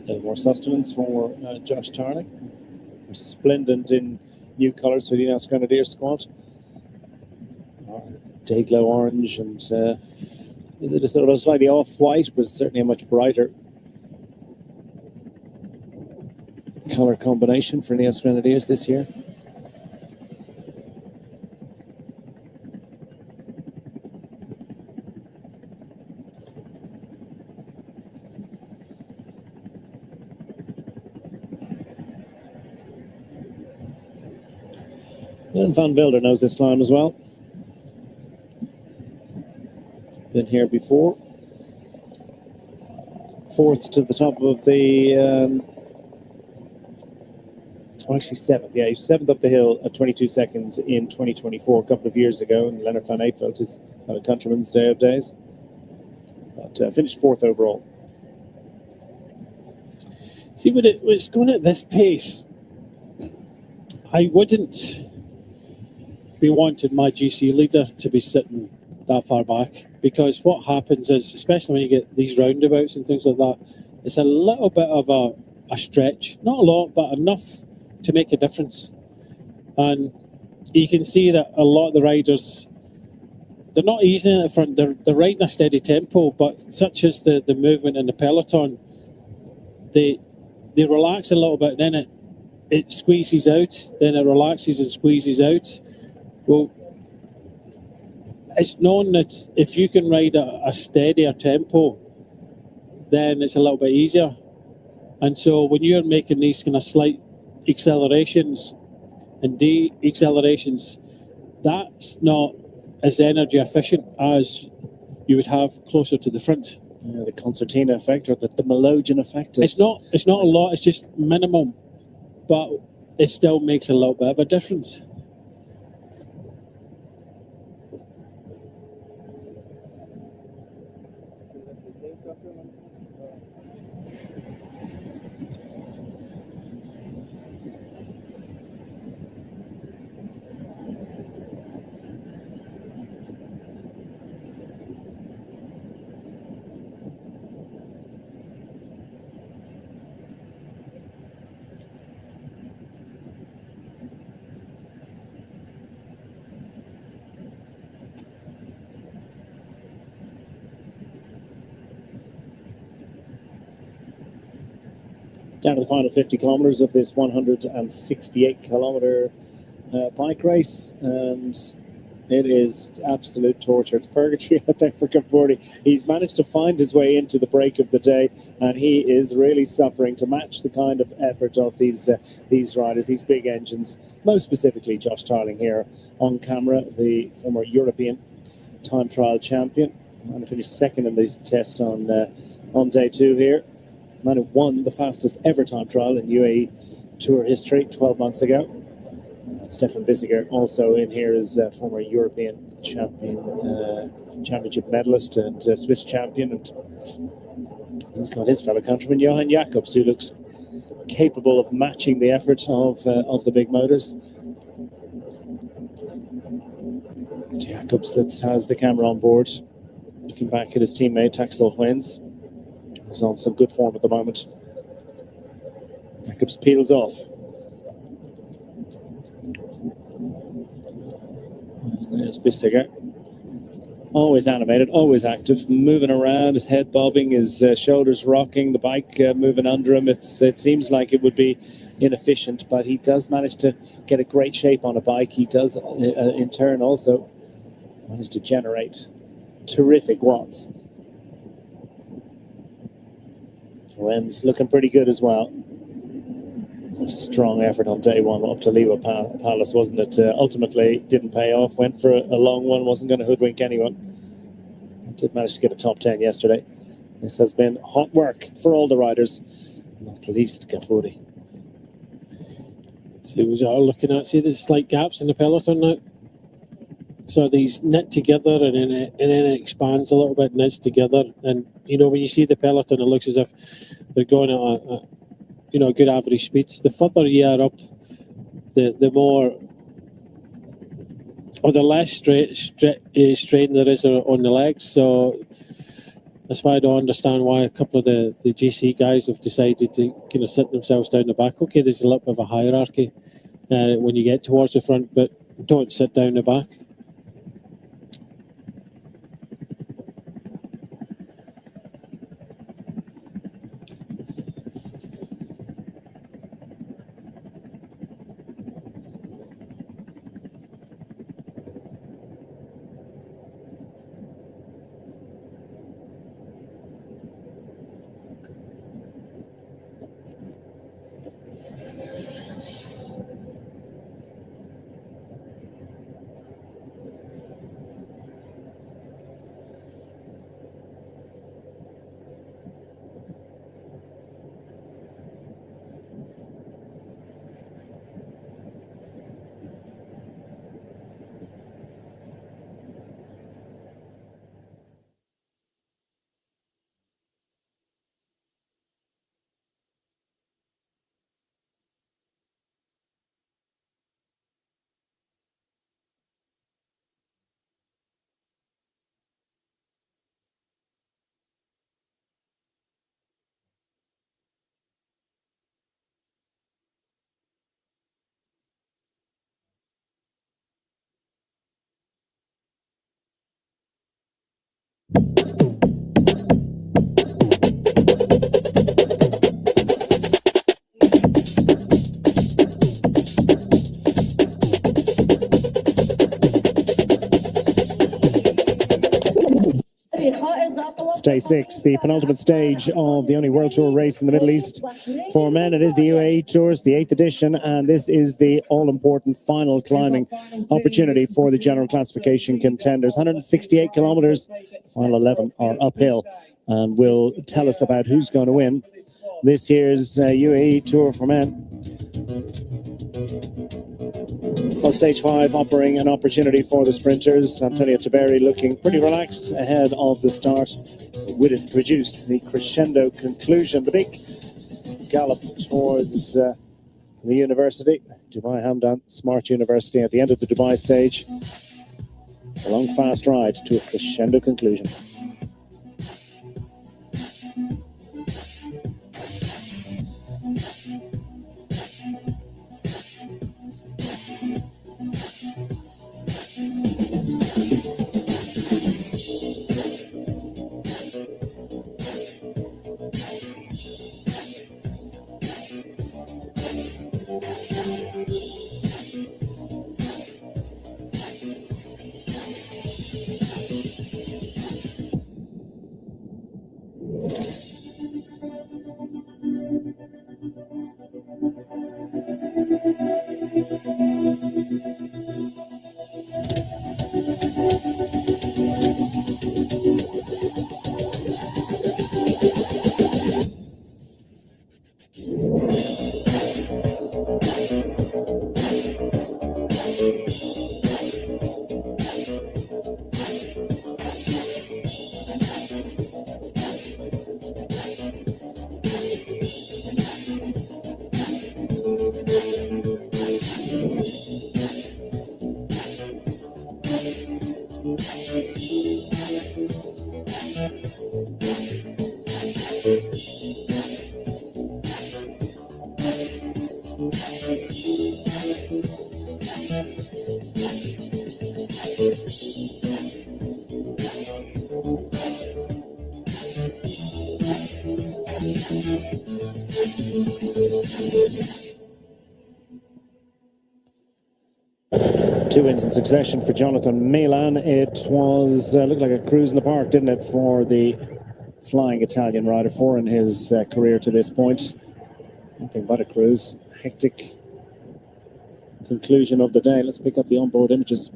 A little more sustenance for Josh Tarling. Resplendent in new colours for the Ineos Grenadiers squad. Day-glow orange and is it a sort of a slightly off-white, but it's certainly a much brighter colour combination for Ineos Grenadiers this year. Glenn van Wilder knows this climb as well. Been here before. Fourth to the top of the actually seventh. Yeah, he was seventh up the hill at 22 seconds in 2024, a couple of years ago, and Leonard van Eetveld, his countryman's day of days. But finished fourth overall. See, when it's going at this pace, I wouldn't be wanting my GC leader to be sitting that far back, because what happens is, especially when you get these roundabouts and things like that, it's a little bit of a stretch, not a lot, but enough to make a difference. And you can see that a lot of the riders, they're not easy in the front, they're riding a steady tempo, but such as the movement in the peloton, they relax a little bit, then it squeezes out, then it relaxes and squeezes out. Well, it's known that if you can ride a steadier tempo, then it's a little bit easier. And so when you're making these kind of slight accelerations and de-accelerations, that's not as energy efficient as you would have closer to the front. Yeah, the concertina effect, or the melogen effect. It's not a lot, it's just minimum, but it still makes a little bit of a difference. Down to the final 50 kilometres of this 168 kilometre bike race, and it is absolute torture. It's purgatory out there for Conforti. He's managed to find his way into the break of the day, and he is really suffering to match the kind of effort of these riders, these big engines, most specifically Josh Tarling here on camera, the former European time trial champion. And finished second in the test on day 2 here. Man who won the fastest ever time trial in UAE Tour history 12 months ago. Stefan Bissiger also in here as former European champion, championship medalist and Swiss champion. And he's got his fellow countryman Johan Jacobs, who looks capable of matching the efforts of the big motors. Jacobs that has the camera on board, looking back at his teammate Axel Hwens. He's on some good form at the moment. Jacobs peels off. There's Bissiger. Always animated, always active, moving around, his head bobbing, his shoulders rocking, the bike moving under him. It seems like it would be inefficient, but he does manage to get a great shape on a bike. He does, in turn, also manage to generate terrific watts. Wen's looking pretty good as well. It's a strong effort on day 1 up to Liwa Palace, wasn't it? Ultimately, didn't pay off. Went for a long one, wasn't going to hoodwink anyone. Did manage to get a top 10 yesterday. This has been hot work for all the riders, not least Conforti. See what you're looking at. See there's slight gaps in the peloton now. So these knit together, and then it expands a little bit, knits together, and you know when you see the peloton, it looks as if they're going at a good average speeds. The further you are up, the more, or the less strain there is on the legs. So that's why I don't understand why a couple of the GC guys have decided to kind of sit themselves down the back. Okay, there's a little bit of a hierarchy when you get towards the front, but don't sit down the back. Day 6, the penultimate stage of the only World Tour race in the Middle East for men. It is the UAE Tours, the 8th edition, and this is the all-important final climbing opportunity for the general classification contenders. 168 kilometers, final 11 are uphill, and will tell us about who's going to win this year's UAE Tour for men. Well, stage 5 offering an opportunity for the sprinters. Antonio Tiberi looking pretty relaxed ahead of the start. Would it produce the crescendo conclusion? The big gallop towards the university, Dubai Hamdan Smart University, at the end of the Dubai stage. A long, fast ride to a crescendo conclusion. Two wins in succession for Jonathan Milan. It was looked like a cruise in the park, didn't it, for the flying Italian rider, four in his career to this point. Nothing but a cruise. Hectic conclusion of the day. Let's pick up the onboard images.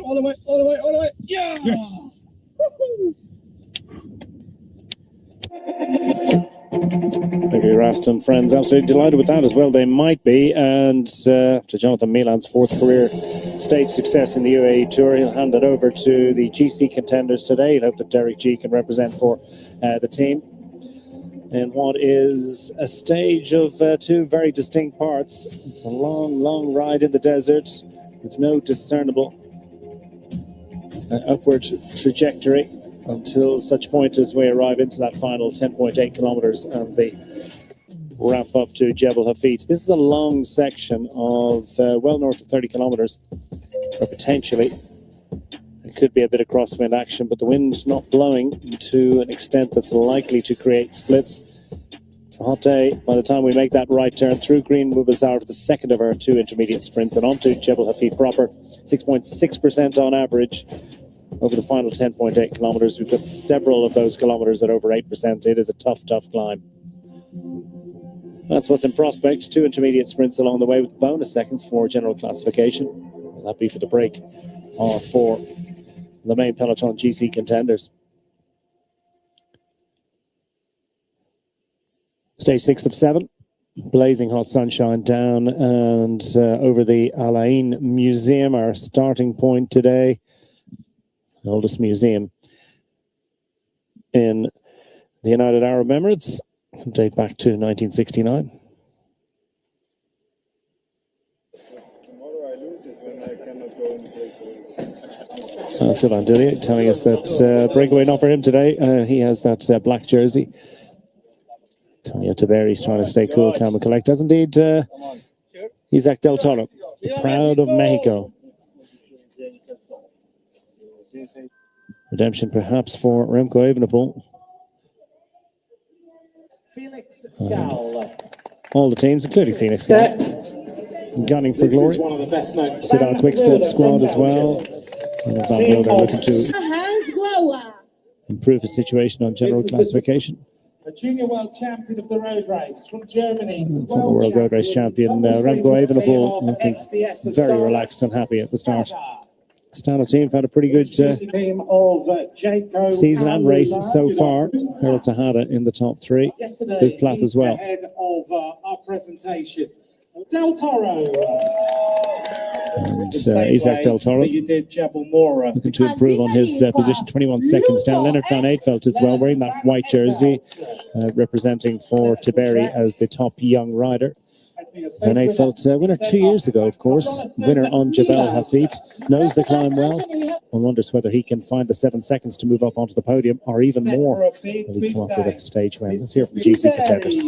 All the way, all the way, all the way. Yeah! Yes. Thank you, Raston. Friends, absolutely delighted with that as well. They might be. And after Jonathan Milan's fourth career stage success in the UAE Tour, he'll hand it over to the GC contenders today. He'll hope that Derek G can represent for the team in what is a stage of two very distinct parts. It's a long, long ride in the desert with no discernible upward trajectory until such point as we arrive into that final 10.8 kilometers and the ramp up to Jebel Hafid. This is a long section of well north of 30 kilometers, or potentially it could be a bit of crosswind action, but the wind's not blowing to an extent that's likely to create splits. It's a hot day. By the time we make that right turn through Green Mubazar for the second of our two intermediate sprints and onto Jebel Hafid proper, 6.6% on average over the final 10.8 kilometers. We've got several of those kilometers at over 8%. It is a tough, tough climb. That's what's in prospect. Two intermediate sprints along the way with bonus seconds for general classification. Will that be for the break or for the main peloton GC contenders? Stage 6 of 7. Blazing hot sunshine down and over the Al Ain Museum, our starting point today. The oldest museum in the United Arab Emirates, date back to 1969. Sylvain Dillier telling us that breakaway not for him today. He has that black jersey. Antonio Tiberi is trying to stay cool, calm and collect. Does indeed Isac del Toro, proud of Mexico. Redemption perhaps for Remco Evenpol. All the teams, including Phoenix Gal, gunning for glory. Sidal Quickstep squad as well. And Van Wilder looking to improve his situation on general classification. A junior world champion of the road race from Germany. Former world road race champion Remco Evenpol looking very relaxed and happy at the start. Stana team have had a pretty good season and race so far. Earl Tejada in the top 3. Good Platt as well. Ahead of our presentation. Del Toro. And Isac del Toro looking to improve on his position, 21 seconds down. Leonard van Eetvelt as well, wearing that white jersey, representing for Tiberi as the top young rider. Van Eetvelt, winner 2 years ago, of course, winner on Jebel Hafid, knows the climb well. One wonders whether he can find the 7 seconds to move up onto the podium, or even more. Will he come up with a stage win? Let's hear from the GC contenders.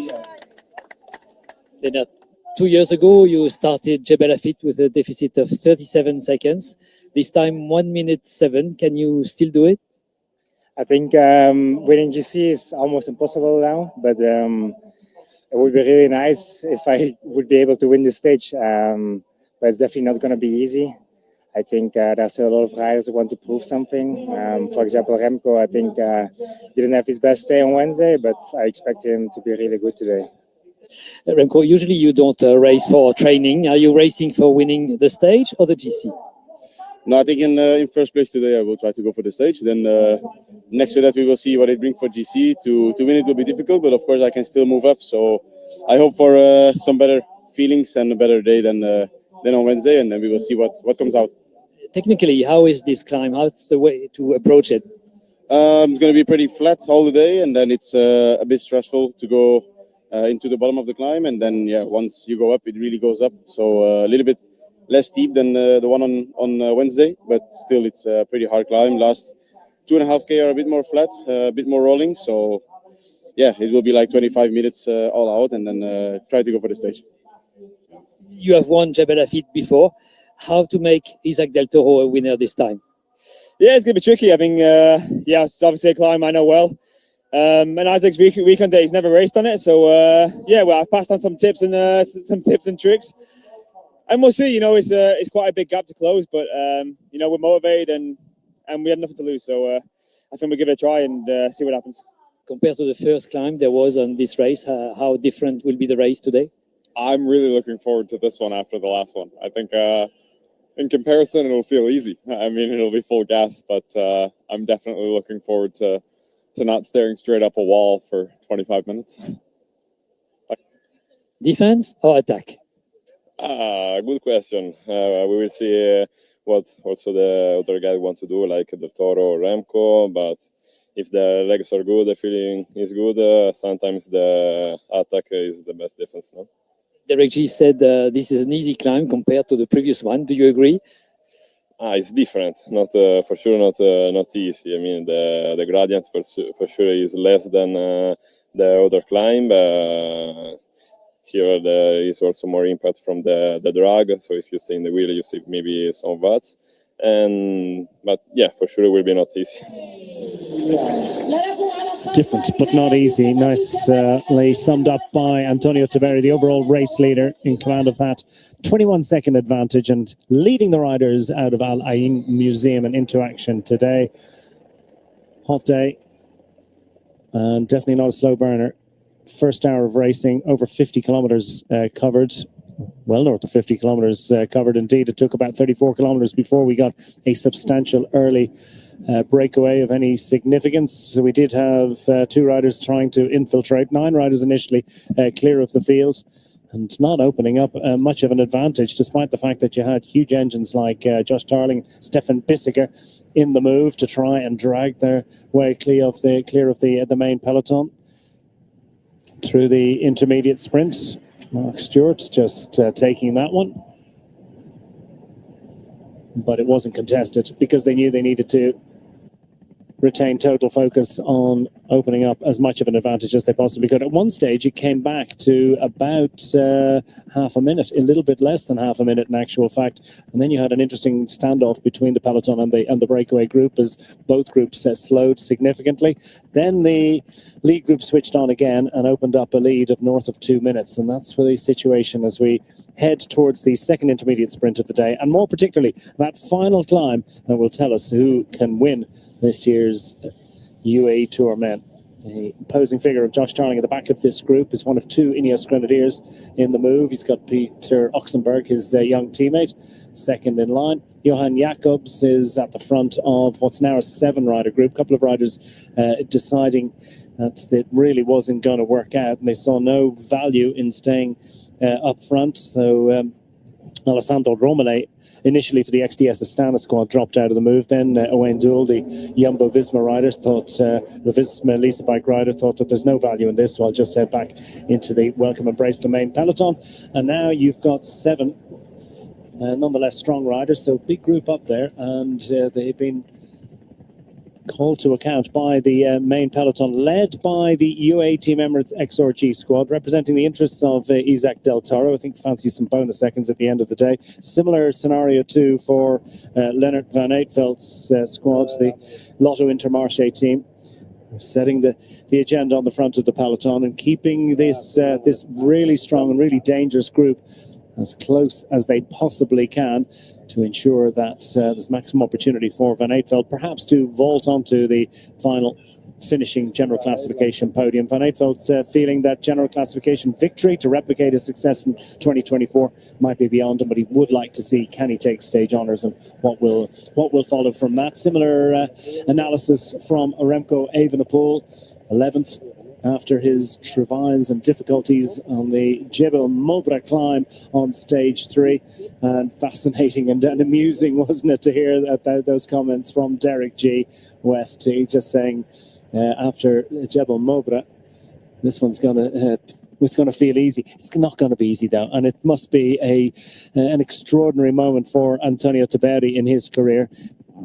Leonard, 2 years ago, you started Jebel Hafid with a deficit of 37 seconds. This time, 1 minute 7. Can you still do it? I think winning GC is almost impossible now, but it would be really nice if I would be able to win this stage. But it's definitely not going to be easy. I think there's still a lot of riders who want to prove something. For example, Remco, I think didn't have his best day on Wednesday, but I expect him to be really good today. Remco, usually you don't race for training. Are you racing for winning the stage or the GC? No, I think in first place today I will try to go for the stage. Then next to that we will see what it brings for GC. To win it will be difficult, but of course I can still move up. So I hope for some better feelings and a better day than on Wednesday, and then we will see what comes out. Technically, how is this climb? How's the way to approach it? It's going to be pretty flat all the day, and then it's a bit stressful to go into the bottom of the climb, and then once you go up it really goes up, so a little bit less steep than the one on Wednesday, but still it's a pretty hard climb. Last 2.5K are a bit more flat, a bit more rolling, so it will be like 25 minutes all out, and then try to go for the stage. You have won Jebel Hafid before. How to make Isac del Toro a winner this time? Yeah, it's going to be tricky. I mean, it's obviously a climb I know well. And Isac's weekend day, he's never raced on it, so I've passed on some tips and tricks, and we'll see. It's quite a big gap to close, but we're motivated and we have nothing to lose, so I think we'll give it a try and see what happens. Compared to the first climb there was on this race, how different will be the race today? I'm really looking forward to this one after the last one. I think in comparison it'll feel easy. I mean, it'll be full gas, but I'm definitely looking forward to not staring straight up a wall for 25 minutes. Defense or attack? Good question. We will see what also the other guy want to do, like Del Toro or Remco, but if the legs are good, the feeling is good, sometimes the attack is the best defense. No? Derek G said this is an easy climb compared to the previous one. Do you agree? It's different, not for sure, not easy. I mean, the gradient for sure is less than the other climb. Here there is also more impact from the drag. So if you stay in the wheel, you see maybe some watts. But for sure it will be not easy. Different but not easy. Nicely summed up by Antonio Tiberi, the overall race leader, in command of that 21-second advantage and leading the riders out of Al Ain Museum and into action today. Hot day and definitely not a slow burner. First hour of racing, over 50 kilometers covered. Well north of 50 kilometers covered indeed. It took about 34 kilometers before we got a substantial early breakaway of any significance. So we did have 2 riders trying to infiltrate, 9 riders initially clear of the field, and not opening up much of an advantage, despite the fact that you had huge engines like Josh Tarling, Stefan Bissiger in the move to try and drag their way clear of the main peloton through the intermediate sprint. Mark Stewart just taking that one. But it wasn't contested because they knew they needed to retain total focus on opening up as much of an advantage as they possibly could. At one stage, it came back to about half a minute, a little bit less than half a minute in actual fact. And then you had an interesting standoff between the peloton and the breakaway group as both groups slowed significantly. Then the lead group switched on again and opened up a lead of north of 2 minutes. And that's for the situation as we head towards the second intermediate sprint of the day, and more particularly that final climb that will tell us who can win this year's UAE Tour Men. The imposing figure of Josh Tarling at the back of this group is one of 2 Ineos Grenadiers in the move. He's got Peter Oxenberg, his young teammate, second in line. Johan Jacobs is at the front of what's now a 7-rider group. A couple of riders deciding that it really wasn't going to work out, and they saw no value in staying up front. So Alessandro Romele, initially for the XDS Astana squad, dropped out of the move. Then Owain Doull, the Jumbo-Visma rider, the Visma Lisa bike rider, thought that there's no value in this, so I'll just head back into the welcome embrace the main peloton. And now you've got 7 nonetheless strong riders, so big group up there, and they've been called to account by the main peloton, led by the UAE Team Emirates XRG squad, representing the interests of Isac Del Toro. I think fancy some bonus seconds at the end of the day. Similar scenario too for Lennart van Eetveld's squad, the Lotto Intermarché team, setting the agenda on the front of the peloton and keeping this really strong and really dangerous group as close as they possibly can to ensure that there's maximum opportunity for Van Eetveld perhaps to vault onto the final finishing general classification podium. Van Eetveld feeling that general classification victory to replicate his success from 2024 might be beyond him, but he would like to see, can he take stage honours and what will follow from that. Similar analysis from Remco Evenpol, 11th after his travails and difficulties on the Jebel Mobra climb on stage 3. And fascinating and amusing, wasn't it, to hear those comments from Derek G. West. He's just saying after Jebel Mobra, this one's going to feel easy. It's not going to be easy, though, and it must be an extraordinary moment for Antonio Tiberi in his career,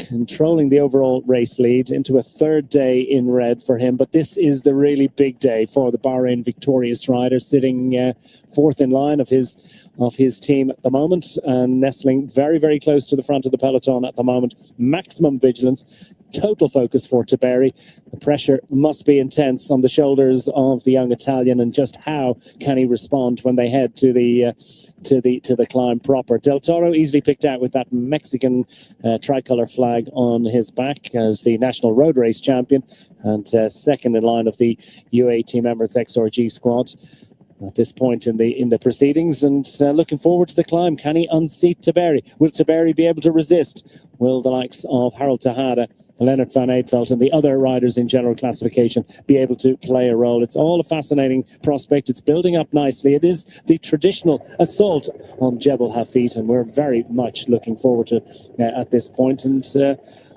controlling the overall race lead into a 3rd day in red for him. But this is the really big day for the Bahrain victorious rider, sitting 4th in line of his team at the moment, and nestling very, very close to the front of the peloton at the moment. Maximum vigilance, total focus for Tiberi. The pressure must be intense on the shoulders of the young Italian, and just how can he respond when they head to the climb proper. Del Toro easily picked out with that Mexican tricolour flag on his back as the national road race champion, and 2nd in line of the UAE Team Emirates XRG squad at this point in the proceedings, and looking forward to the climb. Can he unseat Tiberi? Will Tiberi be able to resist? Will the likes of Harold Tejada, Lennart van Eetveld and the other riders in general classification be able to play a role? It's all a fascinating prospect. It's building up nicely. It is the traditional assault on Jebel Hafid, and we're very much looking forward to at this point. And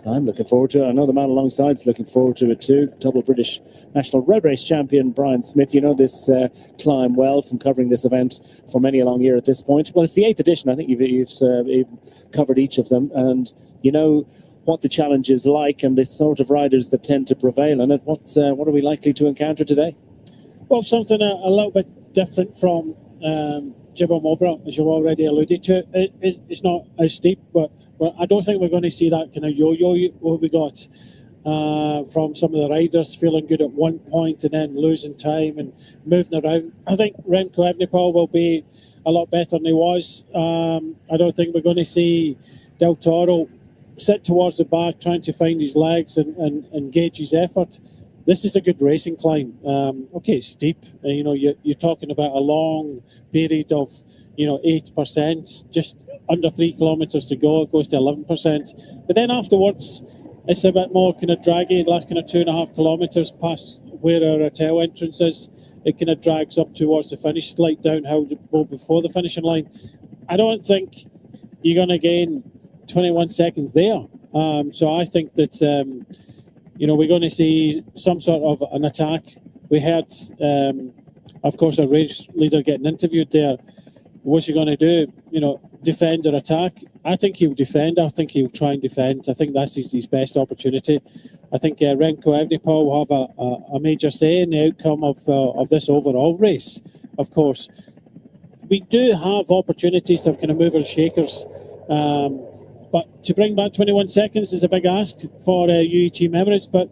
I'm looking forward to it. I know the man alongside is looking forward to it too. Double British national road race champion Brian Smith. You know this climb well from covering this event for many a long year at this point. Well, it's the 8th edition. I think you've covered each of them, and you know what the challenge is like and the sort of riders that tend to prevail in it. What are we likely to encounter today? Well, something a little bit different from Jebel Mobra, as you've already alluded to. It's not as steep, but I don't think we're going to see that kind of yo-yo what we got from some of the riders feeling good at one point and then losing time and moving around. I think Remco Evenepoel will be a lot better than he was. I don't think we're going to see Del Toro sit towards the back trying to find his legs and gauge his effort. This is a good racing climb. Okay, it's steep. You're talking about a long period of 8%, just under 3 kilometres to go. It goes to 11%. But then afterwards, it's a bit more kind of draggy. The last kind of 2.5 kilometres past where our hotel entrance is, it kind of drags up towards the finish, slight downhill before the finishing line. I don't think you're going to gain 21 seconds there. So I think that, we're going to see some sort of an attack. We had, of course, a race leader getting interviewed there. What's he going to do? Defend or attack? I think he'll defend. I think he'll try and defend. I think that's his best opportunity. I think Remco Evenpol will have a major say in the outcome of this overall race. Of course, we do have opportunities of kind of movers and shakers, but to bring back 21 seconds is a big ask for UAE Team Emirates. But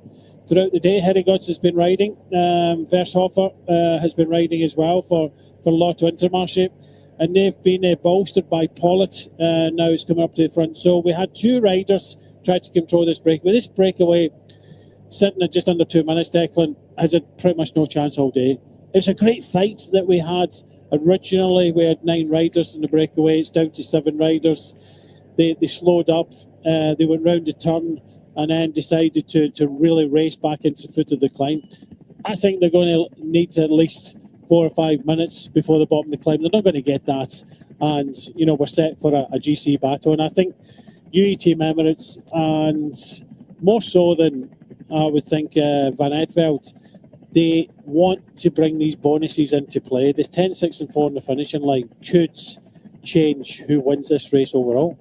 throughout the day, Herregods has been riding. Vershofer has been riding as well for Lotto Intermarché. And they've been bolstered by Pollitt. Now it's coming up to the front. So we had two riders try to control this breakaway. This breakaway, sitting at just under 2 minutes, Declan, has had pretty much no chance all day. It's a great fight that we had. Originally, we had 9 riders in the breakaway. It's down to 7 riders. They slowed up. They went round the turn and then decided to really race back into the foot of the climb. I think they're going to need to at least 4 or 5 minutes before the bottom of the climb. They're not going to get that. And, we're set for a GC battle. And I think UAE Team Emirates, and more so than I would think Van Edveld, they want to bring these bonuses into play. The 10, 6 and 4 on the finishing line could change who wins this race overall.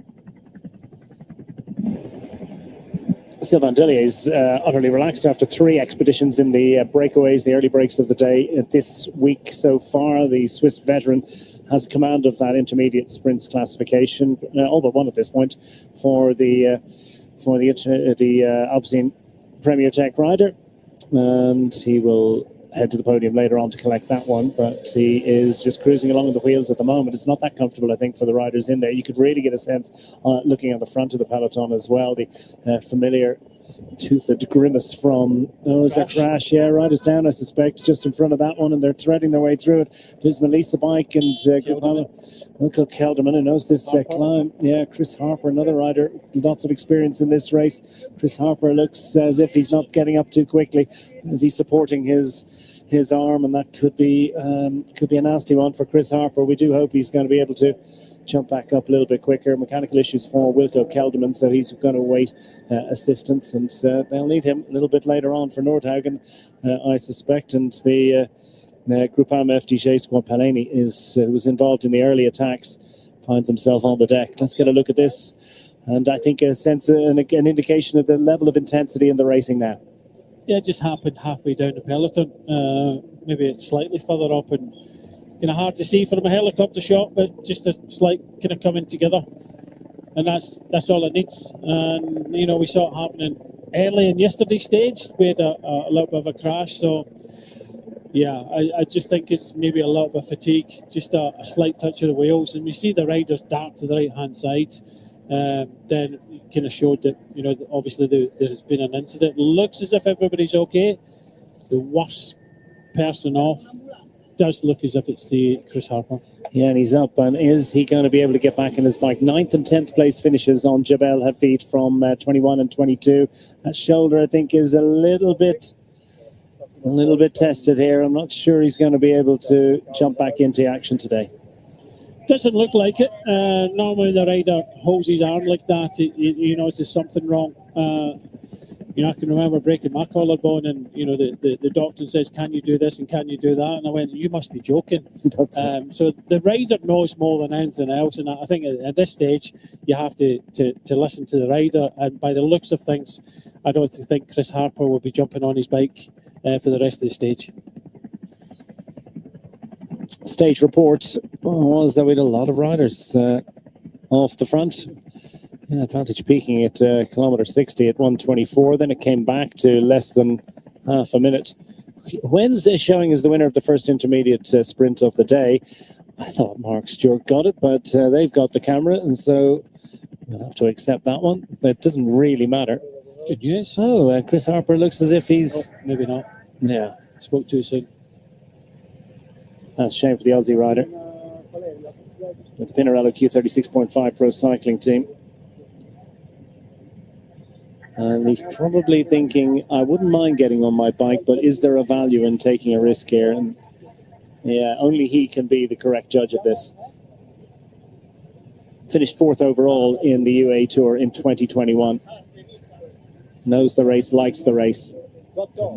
Sylvain Dellier is utterly relaxed after 3 expeditions in the breakaways, the early breaks of the day. This week so far, the Swiss veteran has command of that intermediate sprints classification, all but one at this point, for the Alpecin Premier Tech rider. And he will head to the podium later on to collect that one, but he is just cruising along on the wheels at the moment. It's not that comfortable, I think, for the riders in there. You could really get a sense looking at the front of the peloton as well, the familiar toothed grimace from Isac Crash. Yeah, riders down, I suspect, just in front of that one, and they're threading their way through it. There's Melissa Bike and Wilco Kelderman, who knows this climb. Yeah, Chris Harper, another rider, lots of experience in this race. Chris Harper looks as if he's not getting up too quickly as he's supporting his arm, and that could be a nasty one for Chris Harper. We do hope he's going to be able to jump back up a little bit quicker. Mechanical issues for Wilco Kelderman, so he's going to await assistance, and they'll need him a little bit later on for Nordhagen, I suspect. And the Groupama FDJ squad, Paleni, who was involved in the early attacks, finds himself on the deck. Let's get a look at this, and I think a sense, an indication of the level of intensity in the racing now. Yeah, it just happened halfway down the peloton. Maybe it's slightly further up and kind of hard to see from a helicopter shot, but just a slight kind of coming together. And that's all it needs. And, we saw it happening early in yesterday's stage. We had a little bit of a crash. So, yeah, I just think it's maybe a little bit of fatigue, just a slight touch of the wheels. And we see the riders dart to the right-hand side. Then kind of showed that, obviously there has been an incident. It looks as if everybody's okay. The worst person off does look as if it's the Chris Harper. Yeah, and he's up. And is he going to be able to get back in his bike? 9th and 10th place finishes on Jebel Hafid from 21 and 22. That shoulder, I think, is a little bit tested here. I'm not sure he's going to be able to jump back into action today. Doesn't look like it. Normally the rider holds his arm like that. There's something wrong. I can remember breaking my collarbone, and the doctor says, "Can you do this and can you do that?" And I went, "You must be joking." So the rider knows more than anything else, and I think at this stage you have to listen to the rider. And by the looks of things, I don't think Chris Harper will be jumping on his bike for the rest of the stage. Stage report was that we had a lot of riders off the front. Yeah, advantage peaking at kilometre 60 at 1:24. Then it came back to less than half a minute. When's showing as the winner of the first intermediate sprint of the day. I thought Mark Stewart got it, but they've got the camera, and so we'll have to accept that one. But it doesn't really matter. Good news. Oh, Chris Harper looks as if he's... maybe not. Yeah. Spoke too soon. That's a shame for the Aussie rider. With the Pinarello Q36.5 Pro Cycling team. And he's probably thinking, I wouldn't mind getting on my bike, but is there a value in taking a risk here? And yeah, only he can be the correct judge of this. Finished 4th overall in the UAE Tour in 2021. Knows the race, likes the race.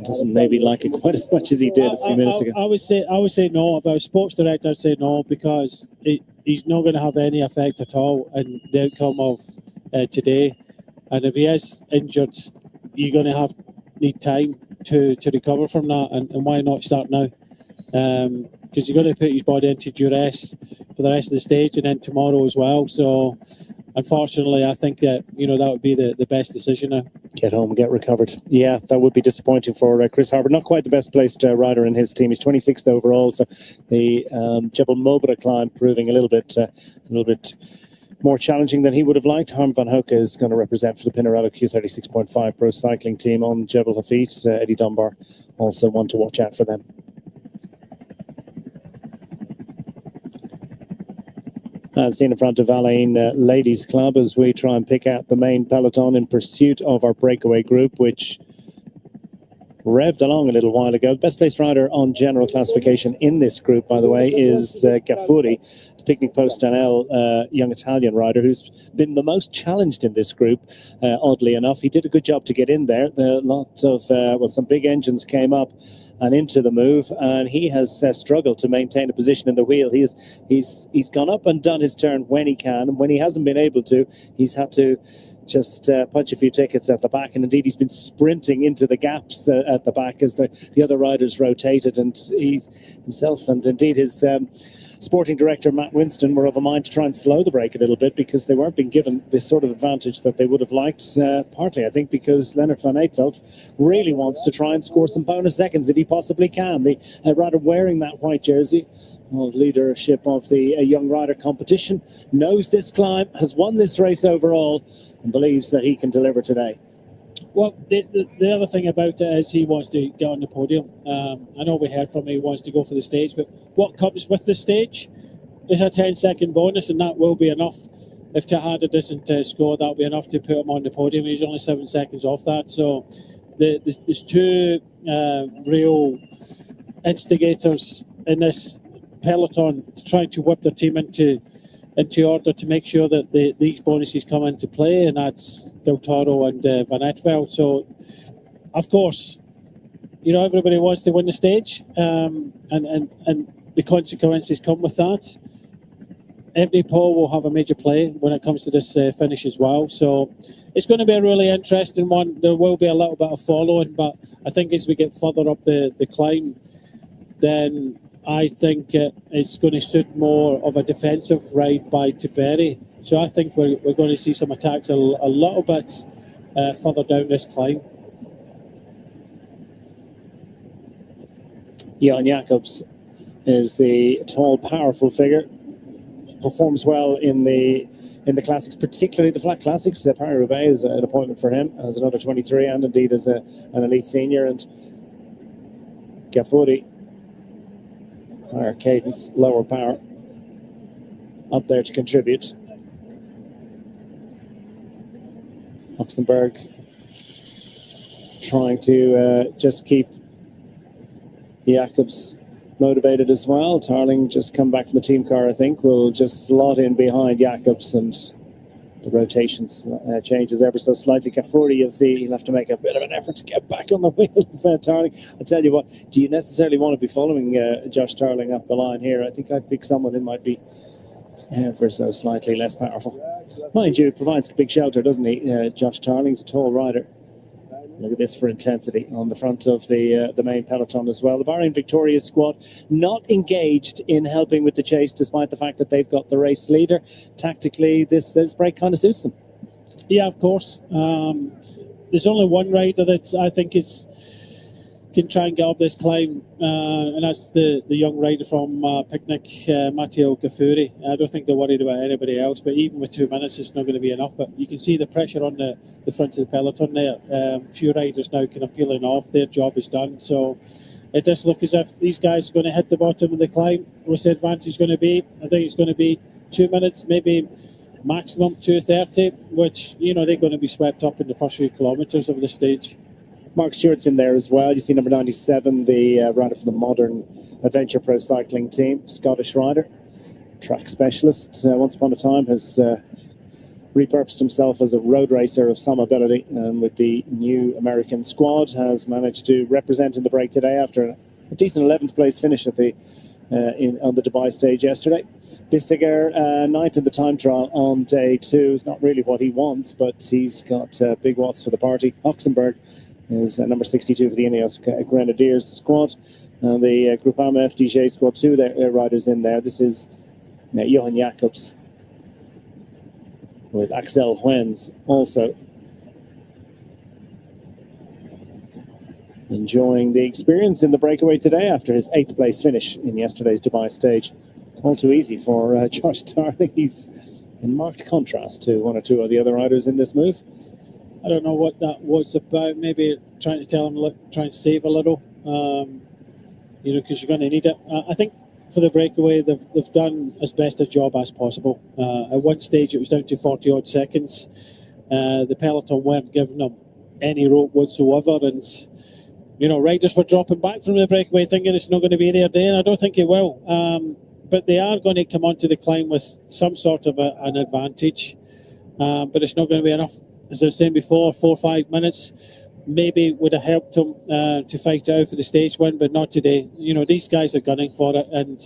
Doesn't maybe like it quite as much as he did a few minutes ago. I would say no. If I was sports director, I'd say no, because he's not going to have any effect at all in the outcome of today. And if he is injured, you're going to need time to recover from that. And why not start now? Because you're going to put his body into duress for the rest of the stage and then tomorrow as well. So unfortunately, I think that that would be the best decision now. Get home and get recovered. Yeah, that would be disappointing for Chris Harbour. Not quite the best placed rider in his team. He's 26th overall. So the Jebel Mobra climb proving a little bit more challenging than he would have liked. Harm van Hoeke is going to represent for the Pinarello Q36.5 Pro Cycling team on Jebel Hafid. Eddie Dunbar also one to watch out for them. Seen in front of Alain Ladies Club as we try and pick out the main peloton in pursuit of our breakaway group, which revved along a little while ago. The best placed rider on general classification in this group, by the way, is Gaffuri, the Picnic Post NL young Italian rider who's been the most challenged in this group, oddly enough. He did a good job to get in there. Some big engines came up and into the move, and he has struggled to maintain a position in the wheel. He's gone up and done his turn when he can, and when he hasn't been able to, he's had to just punch a few tickets at the back, and indeed he's been sprinting into the gaps at the back as the other riders rotated, and he himself and indeed his sporting director Matt Winston were of a mind to try and slow the break a little bit because they weren't being given this sort of advantage that they would have liked, partly I think because Leonard van Eetveld really wants to try and score some bonus seconds if he possibly can. Rather wearing that white jersey of leadership of the young rider competition, knows this climb, has won this race overall and believes that he can deliver today. Well, the other thing about it is he wants to get on the podium. I know we heard from him, he wants to go for the stage, but what comes with the stage is a 10-second bonus, and that will be enough. If Tejada doesn't score, that'll be enough to put him on the podium. He's only 7 seconds off that. So there's two real instigators in this peloton trying to whip their team into order to make sure that these bonuses come into play, and that's Del Toro and Van Eetveld. So, of course, everybody wants to win the stage, and the consequences come with that. Evenpol will have a major play when it comes to this finish as well. So it's going to be a really interesting one. There will be a little bit of following, but I think as we get further up the climb, then I think it's going to suit more of a defensive ride by Tiberi. So I think we're going to see some attacks a little bit further down this climb. Jan Jacobs is the tall, powerful figure. Performs well in the classics, particularly the flat classics. Paris-Roubaix is an appointment for him as another 23, and indeed as an elite senior. And Gaffuri, higher cadence, lower power, up there to contribute. Luxembourg trying to just keep Jacobs motivated as well. Tarling just come back from the team car, I think, will just slot in behind Jacobs, and the rotations changes ever so slightly. Gaffuri, you'll see he'll have to make a bit of an effort to get back on the wheel of Tarling. I tell you what, do you necessarily want to be following Josh Tarling up the line here? I think I'd pick someone who might be ever so slightly less powerful. Mind you, provides big shelter, doesn't he? Josh Tarling's a tall rider. Look at this for intensity on the front of the main peloton as well. The Bahrain Victorious squad not engaged in helping with the chase, despite the fact that they've got the race leader. Tactically, this break kind of suits them. Yeah, of course. There's only one rider that I think can try and get up this climb, and that's the young rider from Picnic, Matteo Gaffuri. I don't think they're worried about anybody else, but even with 2 minutes, it's not going to be enough. But you can see the pressure on the front of the peloton there. Few riders now kind of peeling off. Their job is done. So it does look as if these guys are going to hit the bottom of the climb. What's the advantage going to be? I think it's going to be 2 minutes, maybe maximum 2:30, which, you know, they're going to be swept up in the first few kilometres of the stage. Mark Stewart's in there as well. You see number 97, the rider from the Modern Adventure Pro Cycling team, Scottish rider, track specialist. Once upon a time has repurposed himself as a road racer of some ability, and with the new American squad has managed to represent in the break today after a decent 11th place finish at the on the Dubai stage yesterday. Bissiger, 9th in the time trial on day 2. It's not really what he wants, but he's got big watts for the party. Oxenberg is number 62 for the Ineos Grenadiers squad. The Groupama FDJ squad, 2 riders in there. This is Johan Jacobs with Axel Huens also enjoying the experience in the breakaway today after his 8th place finish in yesterday's Dubai stage. All too easy for Josh Starley. He's in marked contrast to one or two of the other riders in this move. I don't know what that was about. Maybe trying to tell him, look, try and save a little, you know, because you're going to need it. I think for the breakaway, they've done as best a job as possible. At one stage, it was down to 40-odd seconds. The peloton weren't giving them any rope whatsoever, and, you know, riders were dropping back from the breakaway thinking it's not going to be their day, and I don't think it will. But they are going to come onto the climb with some sort of an advantage, but it's not going to be enough. As I was saying before, 4 or 5 minutes maybe would have helped them to fight out for the stage win, but not today. You know, these guys are gunning for it, and,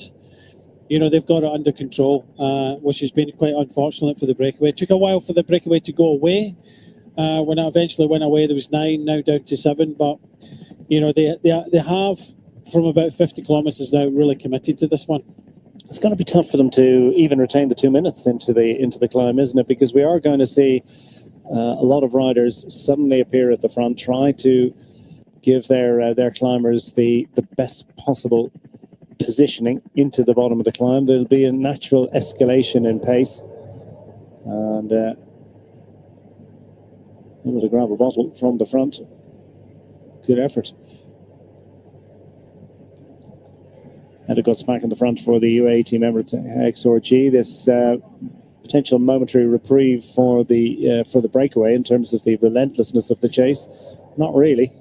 you know, they've got it under control, which has been quite unfortunate for the breakaway. It took a while for the breakaway to go away. When it eventually went away, there was 9, now down to 7, but, you know, they have, from about 50 kilometres now, really committed to this one. It's going to be tough for them to even retain the 2 minutes into the climb, isn't it? Because we are going to see a lot of riders suddenly appear at the front, try to give their climbers the best possible positioning into the bottom of the climb. There'll be a natural escalation in pace, and able to grab a bottle from the front. Good effort. Hedegaard's back in the front for the UAE team Emirates XRG. This potential momentary reprieve for the breakaway in terms of the relentlessness of the chase. Not really.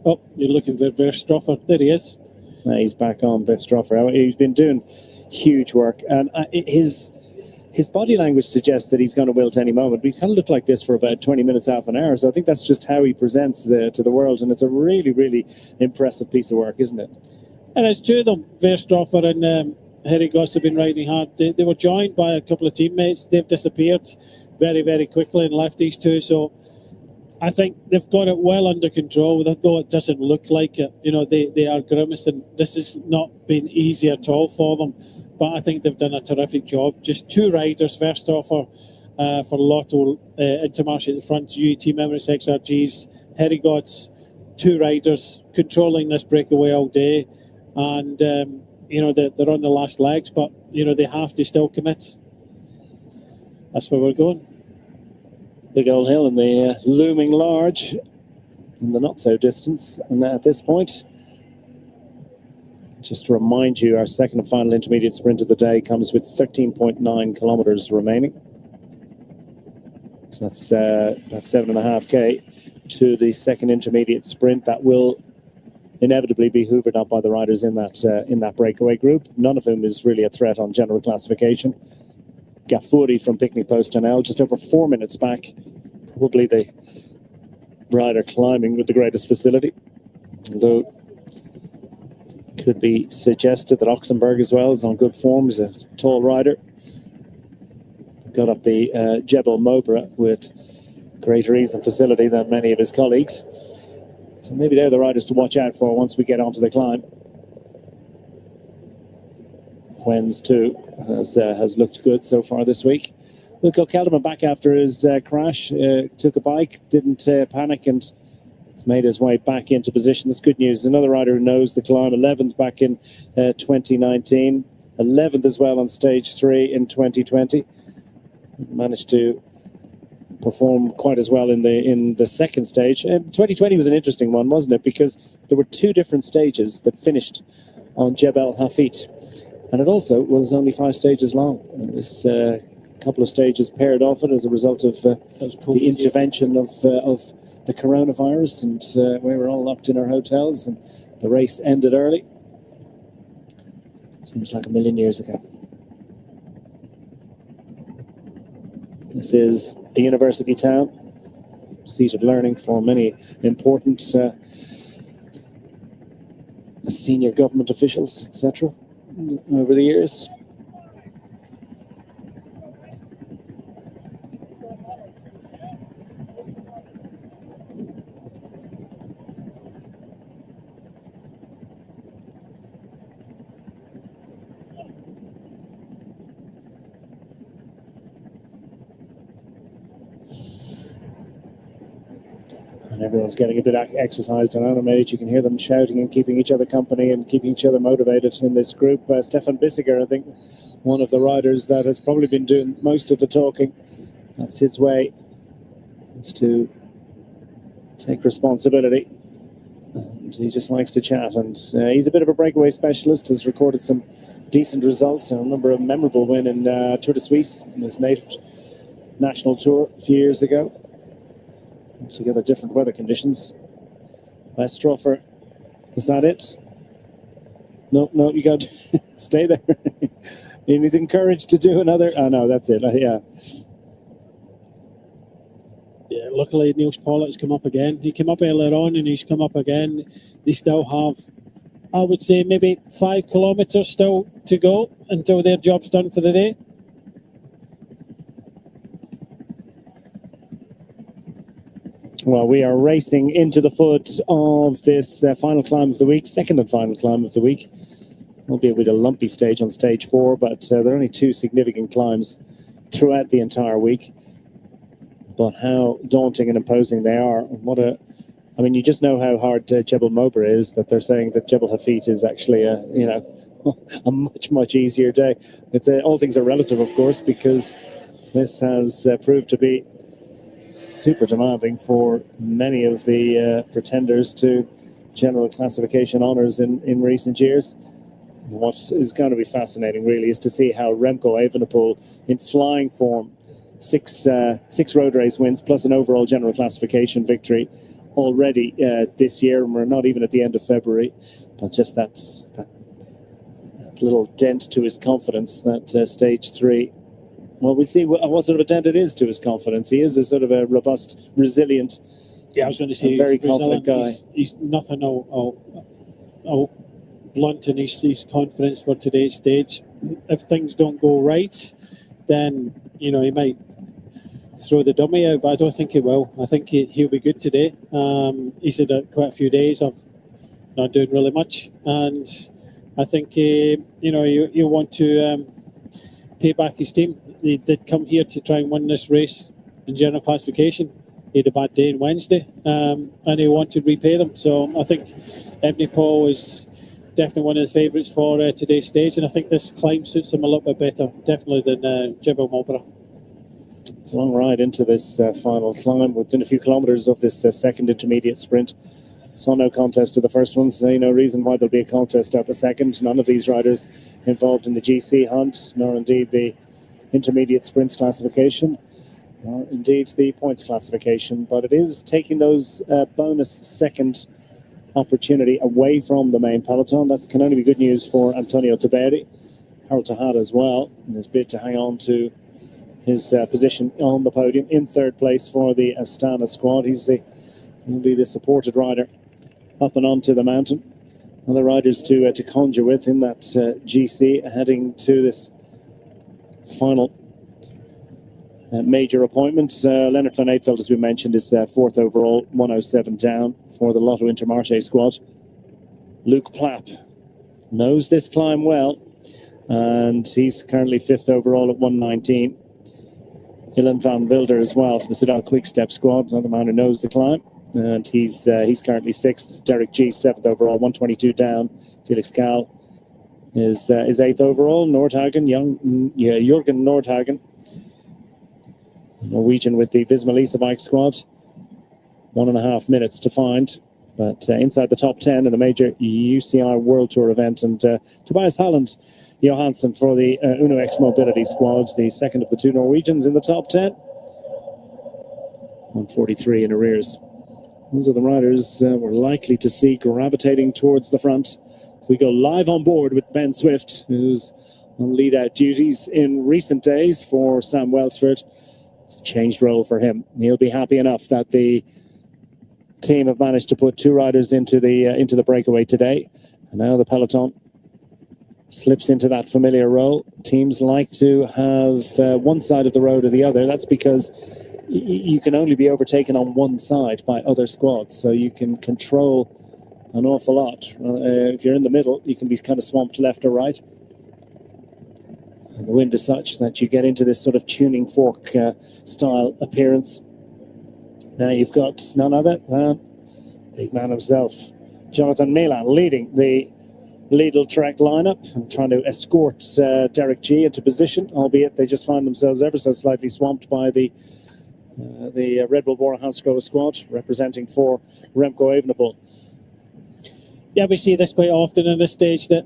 Oh, you're looking for Verstroffer. There he is. He's back on Verstroffer. He's been doing huge work, and his body language suggests that he's going to wilt any moment. But he's kind of looked like this for about 20 minutes, half an hour. So I think that's just how he presents to the world, and it's a really, really impressive piece of work, isn't it? And it's 2 of them, Verstroffer and Hedegaard, have been riding hard. They were joined by a couple of teammates. They've disappeared very, very quickly and left these 2. So I think they've got it well under control, though it doesn't look like it. You know, they are grimacing. This has not been easy at all for them. But I think they've done a terrific job. Just 2 riders, Verstroffer for Lotto, Intermarché at the front, UE Team Emirates XRGs, Hedegaard's 2 riders controlling this breakaway all day. And, you know, they're on the last legs, but, you know, they have to still commit. That's where we're going. Big old hill and the looming large in the not-so-distance. And at this point, just to remind you, our second and final intermediate sprint of the day comes with 13.9 kilometres remaining. So that's 7.5k to the second intermediate sprint. That will inevitably be hoovered up by the riders in that breakaway group, none of whom is really a threat on general classification. Gafuri from Picnic Post NL, just over 4 minutes back, probably the rider climbing with the greatest facility, although could be suggested that Oxenberg as well is on good form. He's a tall rider, got up the Jebel Mobra with greater ease and facility than many of his colleagues. So maybe they're the riders to watch out for once we get onto the climb. Huens too has looked good so far this week. Wilco Kelderman back after his crash, took a bike, didn't panic, and has made his way back into position. That's good news. There's another rider who knows the climb, 11th back in 2019, 11th as well on stage 3 in 2020. Managed to perform quite as well in the second stage. 2020 was an interesting one, wasn't it? Because there were 2 different stages that finished on Jebel Hafit. And it also was only 5 stages long. It was a couple of stages paired off it as a result of the intervention of the coronavirus, and we were all locked in our hotels, and the race ended early. Seems like a million years ago. This is a university town, seat of learning for many important senior government officials, etc. over the years. And everyone's getting a bit exercised and animated. You can hear them shouting and keeping each other company and keeping each other motivated in this group. Stefan Bissiger, I think, one of the riders that has probably been doing most of the talking. That's his way, is to take responsibility. And he just likes to chat. And he's a bit of a breakaway specialist, has recorded some decent results. I remember a memorable win in Tour de Suisse, in his native national tour a few years ago. Altogether different weather conditions. Westrofer, is that it? No, you got to stay there. He's encouraged to do another. Oh no, that's it. Yeah. Yeah, luckily Niels Pollitt's come up again. He came up earlier on and he's come up again. They still have, I would say, maybe 5 kilometres still to go until their job's done for the day. Well, we are racing into the foot of this final climb of the week, second and final climb of the week. Albeit with a lumpy stage on stage 4, but there are only 2 significant climbs throughout the entire week. But how daunting and imposing they are. I mean, you just know how hard Jebel Mobra is, that they're saying that Jebel Hafit is actually a much easier day. It's all things are relative, of course, because this has proved to be super demanding for many of the pretenders to general classification honours in recent years. What is going to be fascinating, really, is to see how Remco Evenpol, in flying form, 6 road race wins plus an overall general classification victory already this year, and we're not even at the end of February, but just that little dent to his confidence, that stage 3. Well, we'll see what sort of a dent it is to his confidence. He is a sort of a robust, resilient, I was going to say, very confident guy. He's nothing blunt in his confidence for today's stage. If things don't go right, then he might throw the dummy out, but I don't think he will. I think he'll be good today. He's had quite a few days of not doing really much, and I think you want to pay back his team. They did come here to try and win this race in general classification. He had a bad day on Wednesday, and he wanted to repay them. So I think Evenpol is definitely one of the favourites for today's stage, and I think this climb suits him a little bit better, definitely, than Jebel Mobra. It's a long ride into this final climb. Within a few kilometres of this second intermediate sprint. Saw no contest to the first one, so no reason why there'll be a contest at the second. None of these riders involved in the GC hunt, nor indeed the intermediate sprints classification, or indeed the points classification, but it is taking those bonus second opportunity away from the main peloton. That can only be good news for Antonio Tiberi. Harold Tejada as well, in his bid to hang on to his position on the podium in third place for the Astana squad. He'll be the supported rider up and onto the mountain. Other riders to conjure with in that GC heading to this final major appointment. Leonard van Eetveld, as we mentioned, is 4th overall, 107 down for the Lotto Intermarché squad. Luke Plapp knows this climb well, and he's currently 5th overall at 119. Ilan van Wilder as well for the Soudal Quick-Step squad, another man who knows the climb, and he's currently 6th. Derek G, 7th overall, 122 down. Felix Kahl is 8th overall. Nordhagen, Jürgen Nordhagen, Norwegian with the Visma Lease bike squad. 1.5 minutes to find, but inside the top 10 in a major UCI World Tour event. And Tobias Halland Johansson for the Uno X Mobility squad, the second of the two Norwegians in the top 10. 143 in arrears. Those are the riders we're likely to see gravitating towards the front. We go live on board with Ben Swift, who's on lead-out duties in recent days for Sam Welsford. It's a changed role for him. He'll be happy enough that the team have managed to put two riders into the breakaway today. And now the peloton slips into that familiar role. Teams like to have one side of the road or the other. That's because you can only be overtaken on one side by other squads, so you can control an awful lot. If you're in the middle, you can be kind of swamped left or right. And the wind is such that you get into this sort of tuning fork style appearance. Now you've got none other than big man himself, Jonathan Milan, leading the Lidl Trek lineup and trying to escort Derek G into position, albeit they just find themselves ever so slightly swamped by the Red Bull Bora Hansgrohe squad, representing for Remco Evenpol. Yeah, we see this quite often in this stage that,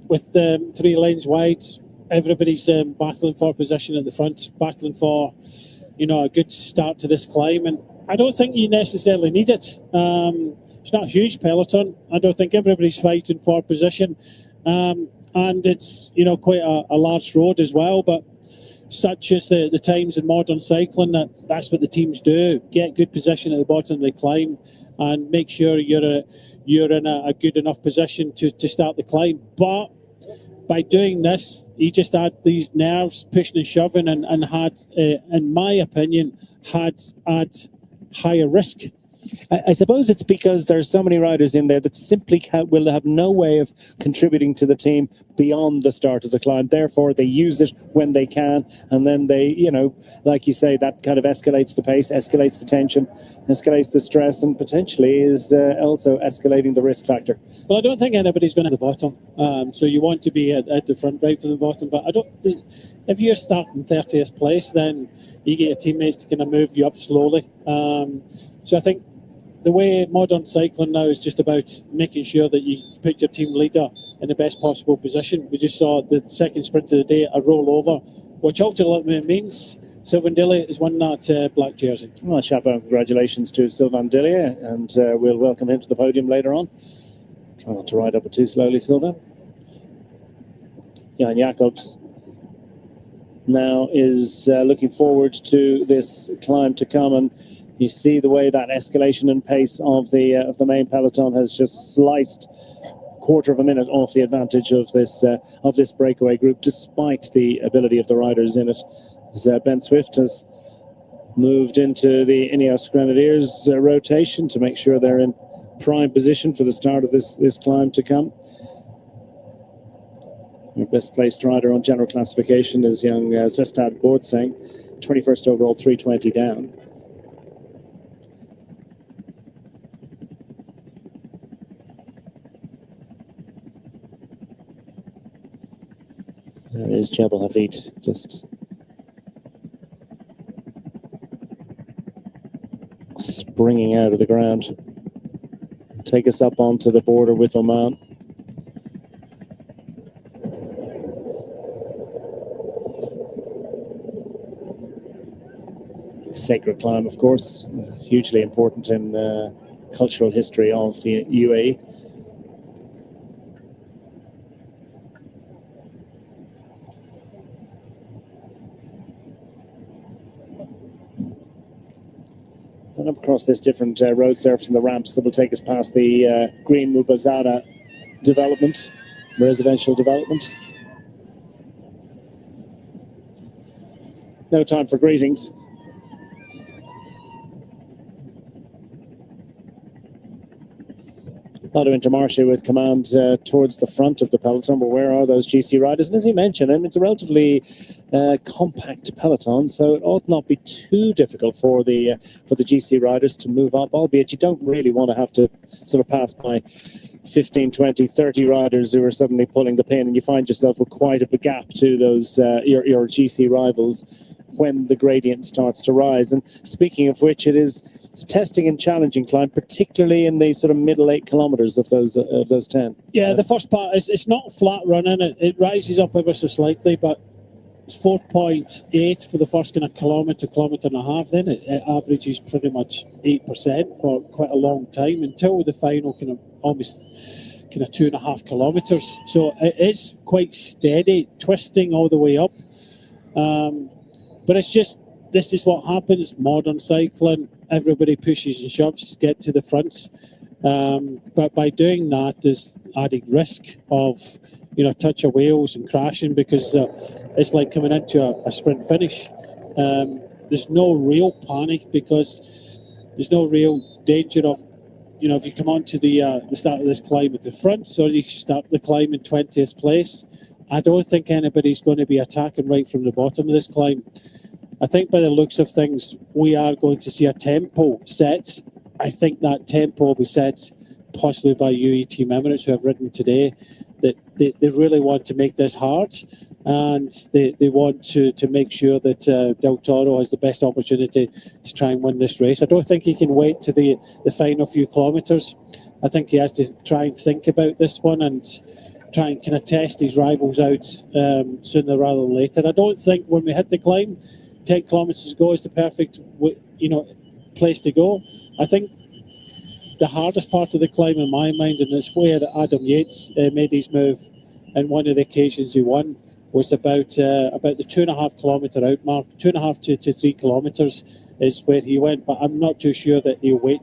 with 3 lanes wide, everybody's battling for position at the front, battling for, a good start to this climb. And I don't think you necessarily need it. It's not a huge peloton. I don't think everybody's fighting for position. And it's, quite a large road as well. But such as the times in modern cycling, that's what the teams do. Get good position at the bottom of the climb and make sure you're in a good enough position to start the climb. But by doing this, you just add these nerves, pushing and shoving, and had, in my opinion, had higher risk. I suppose it's because there are so many riders in there that simply will have no way of contributing to the team beyond the start of the climb. Therefore, they use it when they can, and then they, like you say, that kind of escalates the pace, escalates the tension, escalates the stress, and potentially is also escalating the risk factor. Well, I don't think anybody's going to the bottom, so you want to be at the front right from the bottom. But if you're starting 30th place, then you get your teammates to kind of move you up slowly. So I think the way modern cycling now is just about making sure that you put your team leader in the best possible position. We just saw the second sprint of the day, a rollover, which ultimately means Sylvain Dillier has won that black jersey. Well, chapeau, congratulations to Sylvain Dillier, and we'll welcome him to the podium later on. Try not to ride up it too slowly, Sylvain. Jan Jacobs now is looking forward to this climb to come, and you see the way that escalation and pace of the main peloton has just sliced a quarter of a minute off the advantage of this breakaway group, despite the ability of the riders in it. As Ben Swift has moved into the Ineos Grenadiers rotation to make sure they're in prime position for the start of this climb to come. Our best placed rider on general classification is young Zvezda Bordseng, 21st overall, 320 down. There is Jebel Hafid, just springing out of the ground. Take us up onto the border with Oman. Sacred climb, of course, hugely important in cultural history of the UAE. And up across this different road surface and the ramps that will take us past the Green Mubazara development, residential development. No time for greetings. A lot of Intermarché with command towards the front of the peloton, but where are those GC riders? And as you mentioned, it's a relatively compact peloton, so it ought not be too difficult for the GC riders to move up, albeit you don't really want to have to sort of pass by 15, 20, 30 riders who are suddenly pulling the pin, and you find yourself with quite a big gap to those your GC rivals. when the gradient starts to rise. And speaking of which, it's a testing and challenging climb, particularly in the sort of middle 8 kilometres of those 10. Yeah, the first part it's not flat running. It rises up ever so slightly, but it's 4.8 for the first kind of kilometre and a half. Then it averages pretty much 8% for quite a long time until the final kind of almost kind of 2.5 kilometres. So it is quite steady, twisting all the way up. But it's just, this is what happens. Modern cycling, everybody pushes and shoves, get to the front. But by doing that, there's added risk of, touch of wheels and crashing, because it's like coming into a sprint finish. There's no real panic, because there's no real danger of, if you come onto the start of this climb at the front, or you start the climb in 20th place, I don't think anybody's going to be attacking right from the bottom of this climb. I think by the looks of things, we are going to see a tempo set. I think that tempo will be set possibly by UAE team Emirates who have ridden today, that they really want to make this hard, and they want to make sure that Del Toro has the best opportunity to try and win this race. I don't think he can wait to the final few kilometres. I think he has to try and think about this one and try and kind of test his rivals out sooner rather than later. I don't think when we hit the climb, 10 kilometres to go is the perfect place to go. I think the hardest part of the climb in my mind, and it's where Adam Yates made his move, and one of the occasions he won, was about the 2.5 kilometre out mark. 2.5 to 3 kilometres is where he went, but I'm not too sure that he'll wait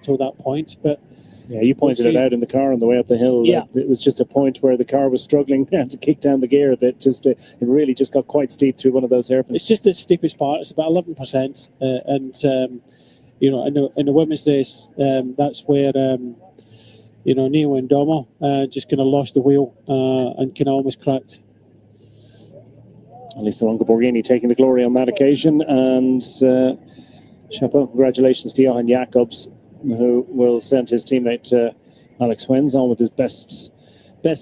till that point. But yeah, you pointed it out in the car on the way up the hill. Yeah. It was just a point where the car was struggling to kick down the gear a bit. It really just got quite steep through one of those hairpins. It's just the steepest part. It's about 11%, and in the women's race, that's where Neo and Domo just kind of lost the wheel and kind of almost cracked. Elisa Longo-Borghini taking the glory on that occasion, and chapeau, congratulations to Johan Jacobs, who will send his teammate Alex Wens on with his best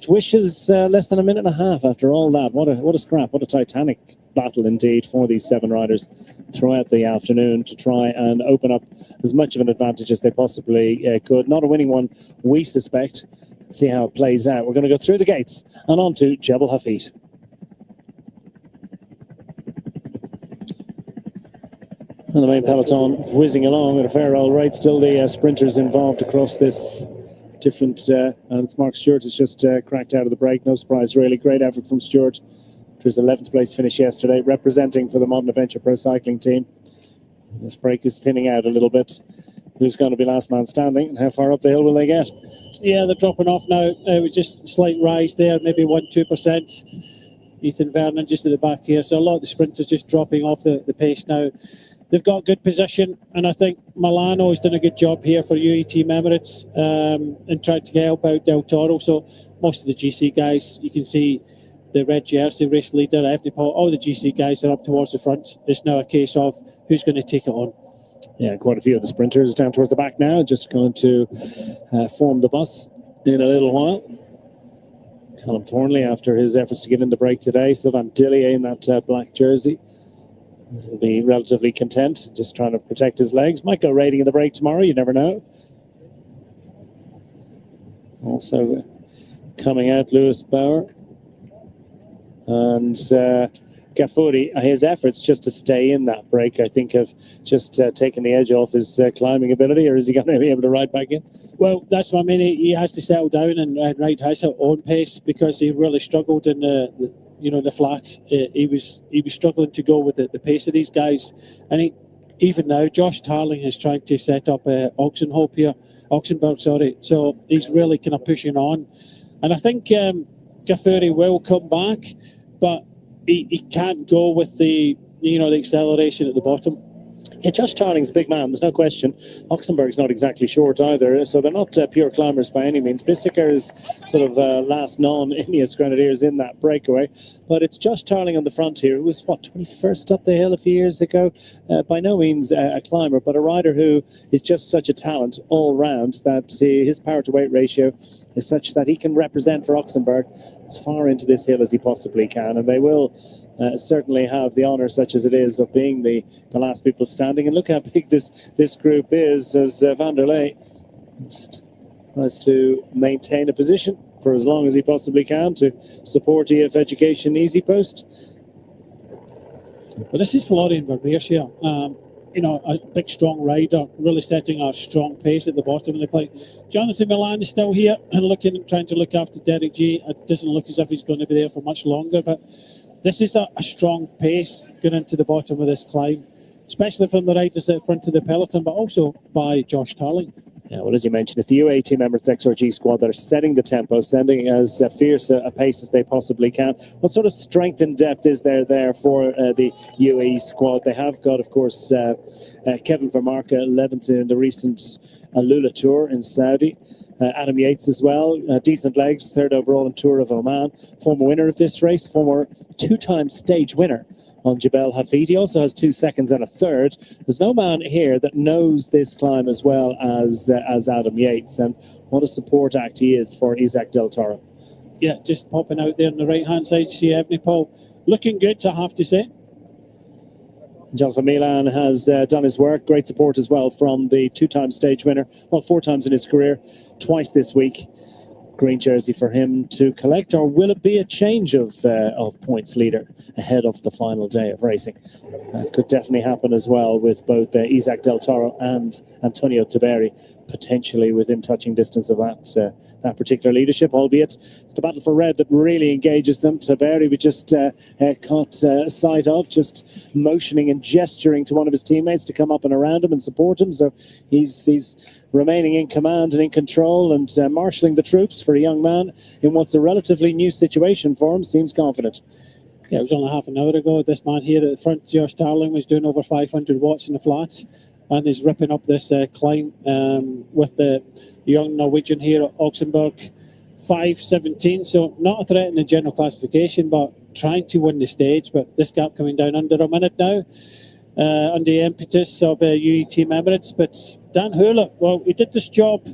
wishes. Less than a minute and a half after all that. What a scrap, what a titanic battle indeed for these 7 riders throughout the afternoon to try and open up as much of an advantage as they possibly could. Not a winning one, we suspect. Let's see how it plays out. We're going to go through the gates and on to Jebel Hafid. And the main peloton whizzing along at a fair old rate. Still the sprinters involved across this different, and it's Mark Stewart has just cracked out of the break. No surprise really. Great effort from Stewart to his 11th place finish yesterday, representing for the Modern Adventure Pro Cycling team. This break is thinning out a little bit. Who's going to be last man standing, and how far up the hill will they get? Yeah, they're dropping off now. With just a slight rise there, maybe 1-2%. Ethan Vernon just at the back here. So a lot of the sprinters just dropping off the pace now. They've got good position, and I think Milano has done a good job here for UAE Team Emirates and tried to help out Del Toro. So most of the GC guys, you can see the red jersey race leader, Evenpol, all the GC guys are up towards the front. It's now a case of who's going to take it on. Yeah, quite a few of the sprinters down towards the back now, just going to form the bus in a little while. Callum Thornley, after his efforts to get in the break today, Sylvain Dillier in that black jersey. He'll be relatively content, just trying to protect his legs. Might go raiding in the break tomorrow, you never know. Also coming out, Lewis Bauer. And Gafuri, his efforts just to stay in that break, I think, have just taken the edge off his climbing ability, or is he going to be able to ride back in? Well, that's what I mean. He has to settle down and ride his own pace, because he really struggled in the flats. He was struggling to go with the pace of these guys, and even now Josh Tarling is trying to set up Oxenberg, sorry. So he's really kind of pushing on, and I think Gafuri will come back, but he can't go with the acceleration at the bottom. Yeah, Josh Tarling's a big man, there's no question. Oxenberg's not exactly short either, so they're not pure climbers by any means. Bissiker is sort of last non-Ineos Grenadiers in that breakaway, but it's Josh Tarling on the front here, who was, 21st up the hill a few years ago? By no means a climber, but a rider who is just such a talent all round that his power to weight ratio is such that he can represent for Oxenberg as far into this hill as he possibly can, and they will certainly have the honour, such as it is, of being the last people standing. And look how big this group is, as Van der Leij tries to maintain a position for as long as he possibly can to support EF Education Easy Post. But this is Florian Vermeers here. You know, a big, strong rider, really setting a strong pace at the bottom of the climb. Jonathan Milan is still here and trying to look after Derek G. It doesn't look as if he's going to be there for much longer, but this is a strong pace going into the bottom of this climb, especially from the riders at the front of the peloton, but also by Josh Tarling. Yeah, well, as you mentioned, it's the UAE team member XRG squad that are setting the tempo, sending as fierce a pace as they possibly can. What sort of strength and depth is there for the UAE squad? They have got, of course, Kevin Vermarke, 11th in the recent Alula Tour in Saudi. Adam Yates as well, decent legs, 3rd overall in Tour of Oman. Former winner of this race, former 2-time stage winner on Jebel Hafid. He also has 2 seconds and a 3rd. There's no man here that knows this climb as well as Adam Yates, and what a support act he is for Isac Del Toro. Yeah, just popping out there on the right-hand side, you see Evenpol looking good, I have to say. Jonathan Milan has done his work. Great support as well from the 2-time stage winner. Well, 4 times in his career, twice this week. Green jersey for him to collect, or will it be a change of points leader ahead of the final day of racing? That could definitely happen as well with both Isac Del Toro and Antonio Tiberi potentially within touching distance of that particular leadership, albeit it's the battle for red that really engages them. Tiberi we just caught sight of, just motioning and gesturing to one of his teammates to come up and around him and support him, so he's remaining in command and in control and marshalling the troops for a young man in what's a relatively new situation for him. Seems confident. Yeah, it was only half an hour ago. This man here at the front, Josh Tarling, was doing over 500 watts in the flats and is ripping up this climb with the young Norwegian here at Oxenberg, 5:17. So not a threat in the general classification, but trying to win the stage. But this gap coming down under a minute now. Under the impetus of UAE Team Emirates. But Dan Hurler, well, he did this job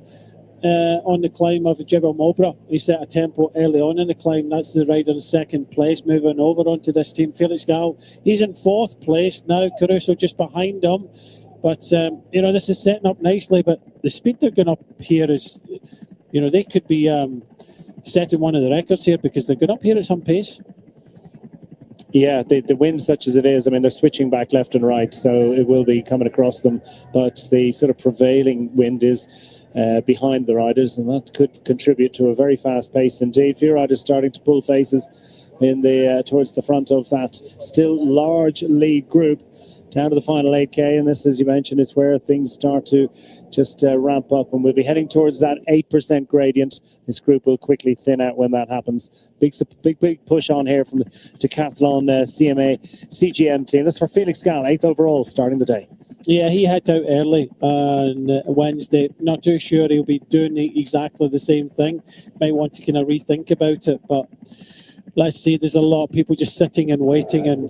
on the climb of Jebel Mobra. He set a tempo early on in the climb. That's the rider in 2nd place, moving over onto this team. Felix Gal, he's in 4th place now. Caruso just behind him. But, you know, this is setting up nicely. But the speed they're going up here is, you know, they could be setting one of the records here because they're going up here at some pace. Yeah, the wind such as it is, I mean, they're switching back left and right, so it will be coming across them. But the sort of prevailing wind is behind the riders, and that could contribute to a very fast pace indeed. Few riders starting to pull faces in the towards the front of that still large lead group. Down to the final 8K, and this, as you mentioned, is where things start to just ramp up, and we'll be heading towards that 8% gradient. This group will quickly thin out when that happens. Big push on here from the Decathlon CMA CGM team. That's for Felix Gal, 8th overall, starting the day. Yeah, he headed out early on Wednesday. Not too sure he'll be doing exactly the same thing. Might want to kind of rethink about it, but let's see, there's a lot of people just sitting and waiting, and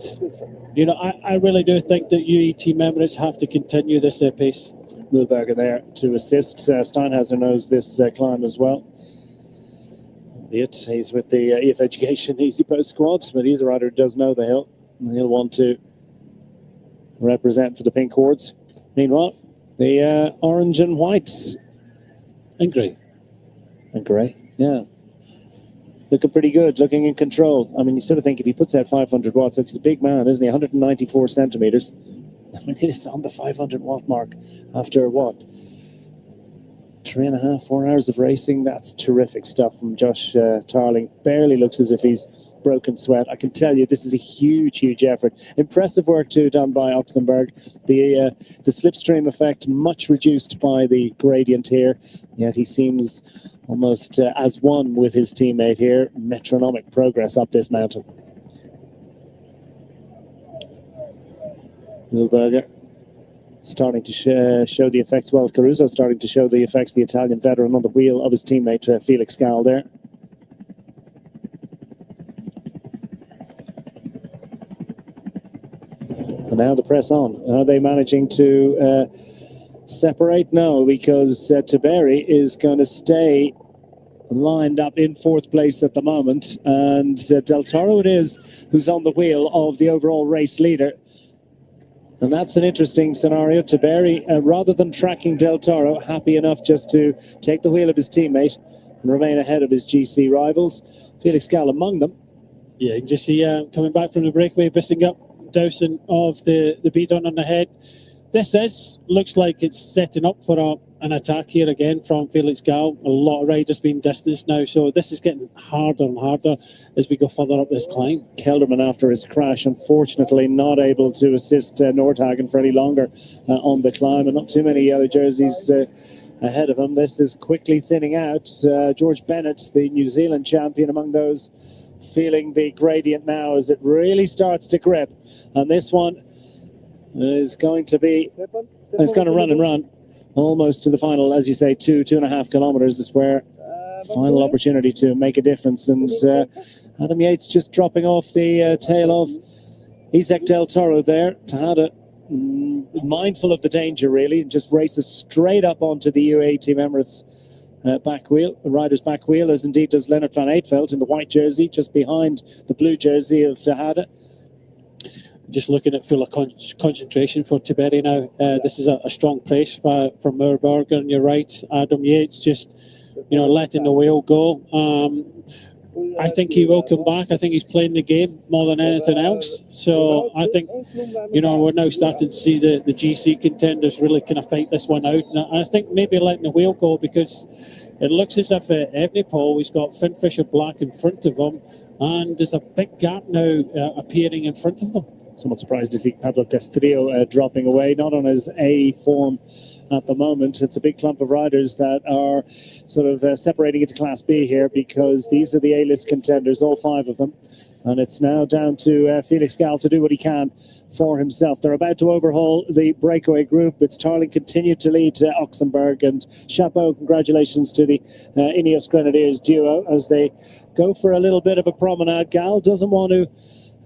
you know, I really do think that UAE Team Emirates have to continue this pace. Mühlberger there to assist. Steinhauser knows this climb as well. He's with the EF Education Easy Post squad, but he's a rider who does know the hill, and he'll want to represent for the pink hordes. Meanwhile, the orange and white and grey. Yeah. Looking pretty good, looking in control. I mean, you sort of think if he puts out 500 watts, look, he's a big man, isn't he? 194 centimetres. I mean, he's on the 500 watt mark after what? 3.5, 4 hours of racing. That's terrific stuff from Josh Tarling. Barely looks as if he's broken sweat. I can tell you this is a huge, huge effort. Impressive work too done by Oxenberg. The slipstream effect much reduced by the gradient here, yet he seems almost as one with his teammate here. Metronomic progress up this mountain. Mühlberger starting to show the effects. Well, Caruso starting to show the effects. The Italian veteran on the wheel of his teammate Felix Gal there. And now the press on. Are they managing to separate? No, because Tiberi is going to stay lined up in 4th place at the moment, and Del Toro it is who's on the wheel of the overall race leader. And that's an interesting scenario. Tiberi, rather than tracking Del Toro, happy enough just to take the wheel of his teammate and remain ahead of his GC rivals. Felix Gall among them. Yeah, you can just see coming back from the breakaway, bissing up, dousing of the bidon on the head. This looks like it's setting up for an attack here again from Felix Gall. A lot of riders being distanced now, so this is getting harder and harder as we go further up this climb. Kelderman, after his crash, unfortunately not able to assist Nordhagen for any longer on the climb, and not too many yellow jerseys ahead of him. This is quickly thinning out. George Bennett, the New Zealand champion, among those feeling the gradient now as it really starts to grip. And this one is going to be, it's going to run and run almost to the final, as you say, 2.5 kilometers is where final opportunity to make a difference. And Adam Yates just dropping off the tail of Isac Del Toro there. Tejada, mindful of the danger really, just races straight up onto the UAE Team Emirates back wheel, the rider's back wheel, as indeed does Leonard van Eetveld in the white jersey, just behind the blue jersey of Tejada. Just looking at full of concentration for Tiberi now. This is a strong press from Moorburger, and you're right, Adam Yates just, letting the wheel go. I think he will come back. I think he's playing the game more than anything else. So I think, we're now starting to see the GC contenders really kind of fight this one out. And I think maybe letting the wheel go, because it looks as if Evenpol, he's got Finfisher Black in front of him, and there's a big gap now appearing in front of them. Somewhat surprised to see Pablo Castillo dropping away, not on his A form at the moment. It's a big clump of riders that are sort of separating into Class B here, because these are the A-list contenders, all 5 of them. And it's now down to Felix Gall to do what he can for himself. They're about to overhaul the breakaway group. It's Tarling continued to lead Oxenberg, and chapeau, congratulations to the Ineos Grenadiers duo as they go for a little bit of a promenade. Gall doesn't want to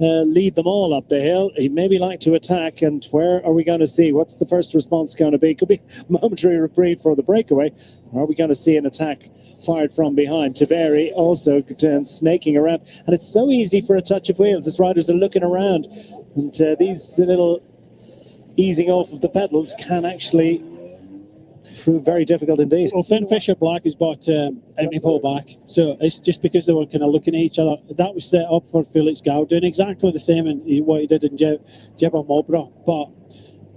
lead them all up the hill. He'd maybe like to attack, and where are we going to see? What's the first response going to be? Could be momentary reprieve for the breakaway. Or are we going to see an attack fired from behind? Tiberi also snaking around, and it's so easy for a touch of wheels as riders are looking around, and these little easing off of the pedals can actually prove very difficult indeed. Well, Finfisher Black has bought Evenpol back, so it's just because they were kind of looking at each other. That was set up for Felix Gall doing exactly the same in what he did in Jebel Mobra, but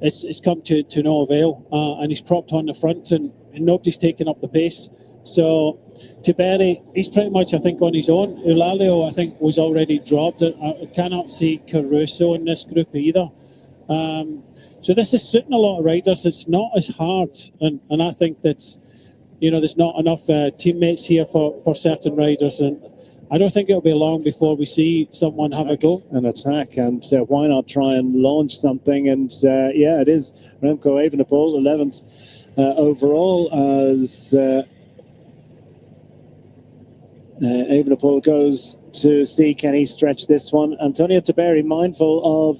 it's come to no avail, and he's propped on the front, and nobody's taking up the pace. So Tiberi, he's pretty much, I think, on his own. Eulalio, I think, was already dropped. I cannot see Caruso in this group either. So this is suiting a lot of riders. It's not as hard, and I think that there's not enough teammates here for certain riders, and I don't think it'll be long before we see someone have a go. An attack, and why not try and launch something? And yeah, it is Remco Evenepoel, 11th overall, as Evenepoel goes to see can he stretch this one. Antonio Tiberi, mindful of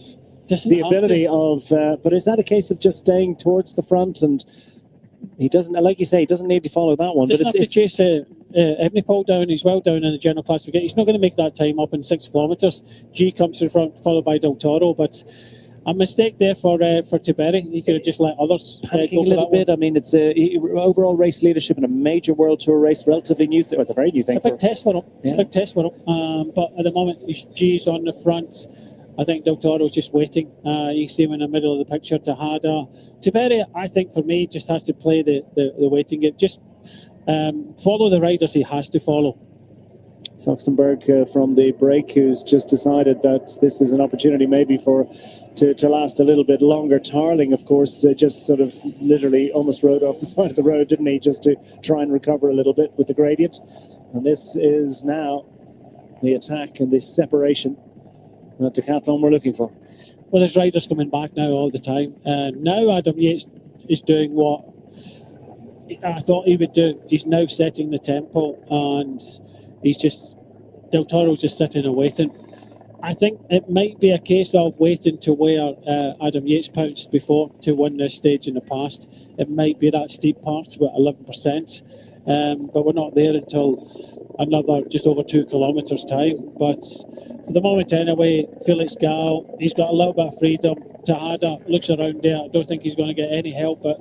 the ability of, but is that a case of just staying towards the front, and he doesn't, like you say, he doesn't need to follow that one. Doesn't have to chase Evenepoel down. He's well down in the general classification. He's not going to make that time up in 6 kilometres. G comes to the front, followed by Del Toro, but a mistake there for Tiberi. He could have just let others panicking a little bit. I mean, it's overall race leadership in a major World Tour race, relatively new. It's a very new thing. It's a big test for him. It's a big test for him. But at the moment, G's on the front. I think Del Toro's just waiting. You see him in the middle of the picture. Tejada. Tiberi, I think for me, just has to play the waiting game. Just follow the riders he has to follow. Oxenberg from the break, who's just decided that this is an opportunity maybe to last a little bit longer. Tarling, of course, just sort of literally almost rode off the side of the road, didn't he, just to try and recover a little bit with the gradient. And this is now the attack and the separation that Decathlon we're looking for. Well, there's riders coming back now all the time. Now Adam Yates is doing what I thought he would do. He's now setting the tempo, and Del Toro's just sitting and waiting. I think it might be a case of waiting to where Adam Yates pounced before to win this stage in the past. It might be that steep part, about 11%. but we're not there until another just over 2 kilometres time. But for the moment anyway, Felix Gall, he's got a little bit of freedom. Tejada looks around there. I don't think he's going to get any help, but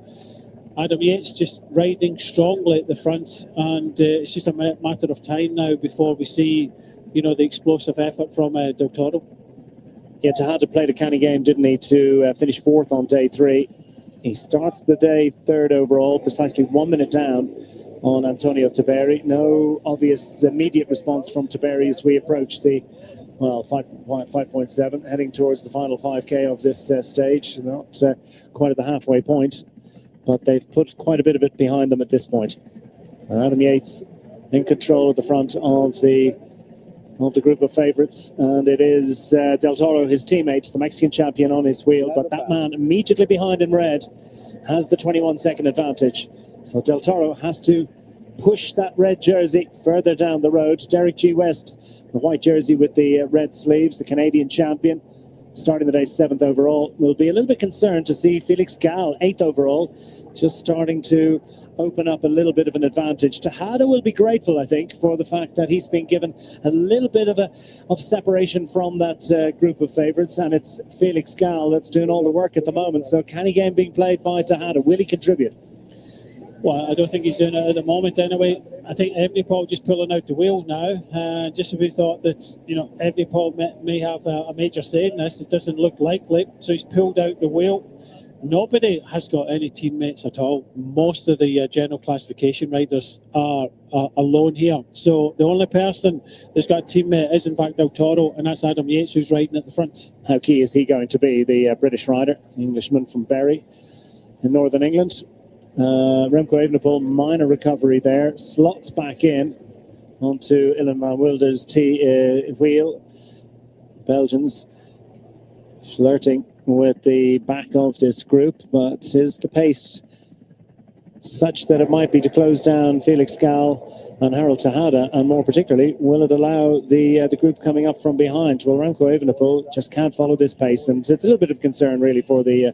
Adam Yates just riding strongly at the front, and it's just a matter of time now before we see, the explosive effort from Del Toro. Yeah, Tejada played a canny game, didn't he, to finish 4th on day 3. He starts the day 3rd overall, precisely 1 minute down on Antonio Tiberi. No obvious immediate response from Tiberi as we approach the 5.7, heading towards the final 5K of this stage. Not quite at the halfway point, but they've put quite a bit of it behind them at this point. Adam Yates in control at the front of the group of favourites, and it is Del Toro, his teammate, the Mexican champion, on his wheel, but that man immediately behind in red has the 21-second advantage. So Del Toro has to push that red jersey further down the road. Derek G. West, the white jersey with the red sleeves, the Canadian champion, starting the day 7th overall, will be a little bit concerned to see Felix Gall, 8th overall, just starting to open up a little bit of an advantage. Tejada will be grateful, I think, for the fact that he's been given a little bit of separation from that group of favourites, and it's Felix Gall that's doing all the work at the moment. So canny game being played by Tejada. Will he contribute? Well, I don't think he's doing it at the moment anyway. I think Evenpol just pulling out the wheel now. Just as we thought that, Evenpol may have a major say in this, it doesn't look likely. So he's pulled out the wheel. Nobody has got any teammates at all. Most of the general classification riders are alone here. So the only person that's got a teammate is in fact Del Toro, and that's Adam Yates, who's riding at the front. How key is he going to be, the British rider, Englishman from Bury in Northern England? Remco Evenpol, minor recovery there, slots back in onto Ilan van Wilder's wheel. Belgians flirting with the back of this group, but is the pace such that it might be to close down Felix Gall and Harold Tejada, and more particularly, will it allow the group coming up from behind? Well, Remco Evenepoel just can't follow this pace, and it's a little bit of concern really for the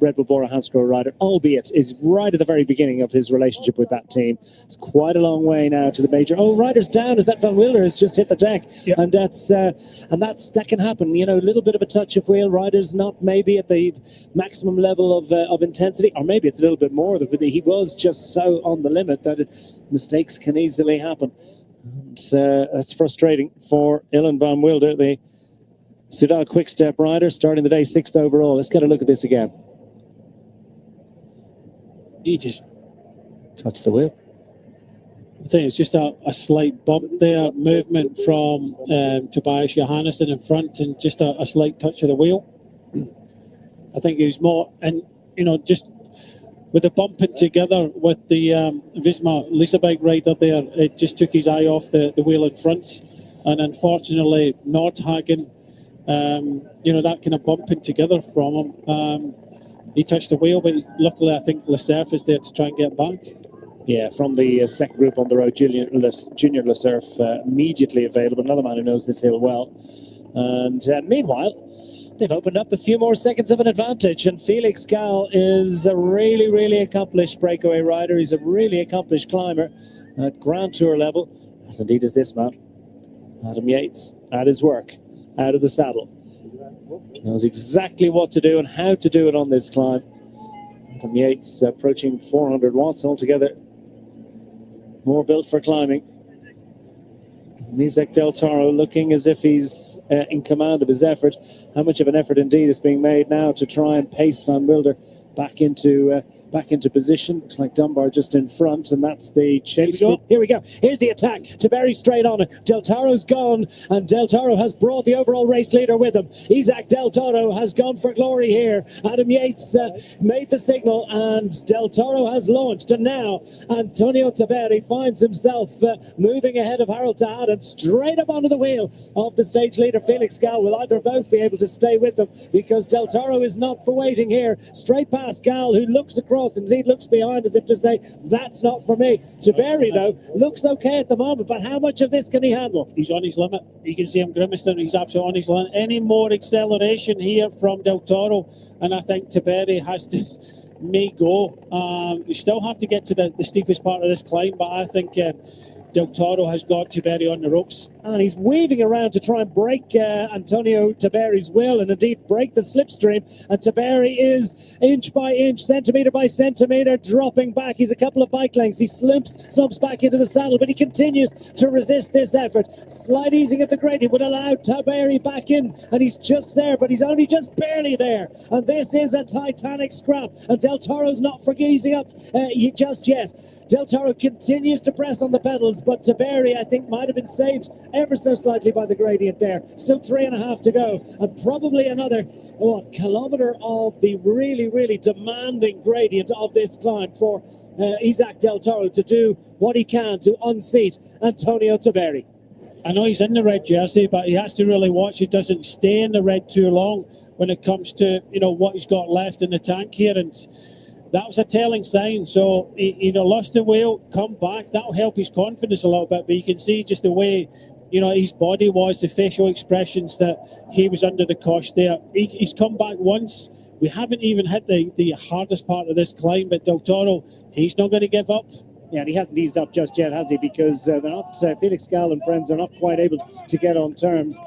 Red Bull Bora Hansgrohe rider, albeit is right at the very beginning of his relationship with that team. It's quite a long way now to the major. Oh, rider's down as that Van Wilder has just hit the deck, yep. and that can happen. A little bit of a touch of wheel, rider's not maybe at the maximum level of intensity, or maybe it's a little bit more. He was just so on the limit that mistakes can easily happen. And that's frustrating for Ilan van Wilder, the Soudal Quick-Step rider, starting the day 6th overall. Let's get a look at this again. He just touched the wheel. I think it's just a slight bump there, movement from Tobias Johannesson in front, and just a slight touch of the wheel. I think he was more, and just with the bumping together with the Visma Lisa bike rider there, it just took his eye off the wheel in front. And unfortunately, Nordhagen, that kind of bumping together from him. He touched the wheel, but luckily I think Lecerf is there to try and get back. Yeah, from the second group on the road, Junior Lecerf immediately available, another man who knows this hill well. And meanwhile, they've opened up a few more seconds of an advantage, and Felix Gall is a really, really accomplished breakaway rider. He's a really accomplished climber at Grand Tour level, as indeed is this man. Adam Yates at his work, out of the saddle. He knows exactly what to do and how to do it on this climb. Adam Yates approaching 400 watts altogether. More built for climbing. Isac Del Toro looking as if he's in command of his effort. How much of an effort indeed is being made now to try and pace Van Wilder back into position. Looks like Dunbar just in front, and that's the chase. Here we go. Here's the attack. Tiberi straight on it. Del Toro's gone, and Del Toro has brought the overall race leader with him. Isac Del Toro has gone for glory here. Adam Yates made the signal, and Del Toro has launched, and now Antonio Tiberi finds himself moving ahead of Harold Tejada and straight up onto the wheel of the stage leader Felix Gall. Will either of those be able to stay with them, because Del Toro is not for waiting here. Straight past Gall, who looks across and indeed looks behind as if to say, that's not for me. Tiberi, though, looks okay at the moment, but how much of this can he handle? He's on his limit. You can see him grimacing. He's absolutely on his limit. Any more acceleration here from Del Toro, and I think Tiberi has to may go. You still have to get to the steepest part of this climb, but I think Del Toro has got Tiberi on the ropes. And he's weaving around to try and break Antonio Tiberi's will and indeed break the slipstream. And Tiberi is inch by inch, centimetre by centimetre, dropping back. He's a couple of bike lengths. He slumps back into the saddle, but he continues to resist this effort. Slight easing of the gradient would allow Tiberi back in, and he's just there, but he's only just barely there. And this is a titanic scrap, and Del Toro's not for easing up just yet. Del Toro continues to press on the pedals, but Tiberi, I think, might have been saved ever so slightly by the gradient there. Still 3.5 to go, and probably another kilometre of the really, really demanding gradient of this climb for Isac Del Toro to do what he can to unseat Antonio Tiberi. I know he's in the red jersey, but he has to really watch he doesn't stay in the red too long when it comes to, you know, what he's got left in the tank here. And that was a telling sign. So he lost the wheel, come back. That'll help his confidence a little bit. But you can see just the way, you know, his body was, the facial expressions that he was under the cosh there. He's come back once. We haven't even hit the hardest part of this climb, but Del Toro, he's not going to give up. Yeah, and he hasn't eased up just yet, has he? Because they're not, Felix Gall and friends are not quite able to get on terms.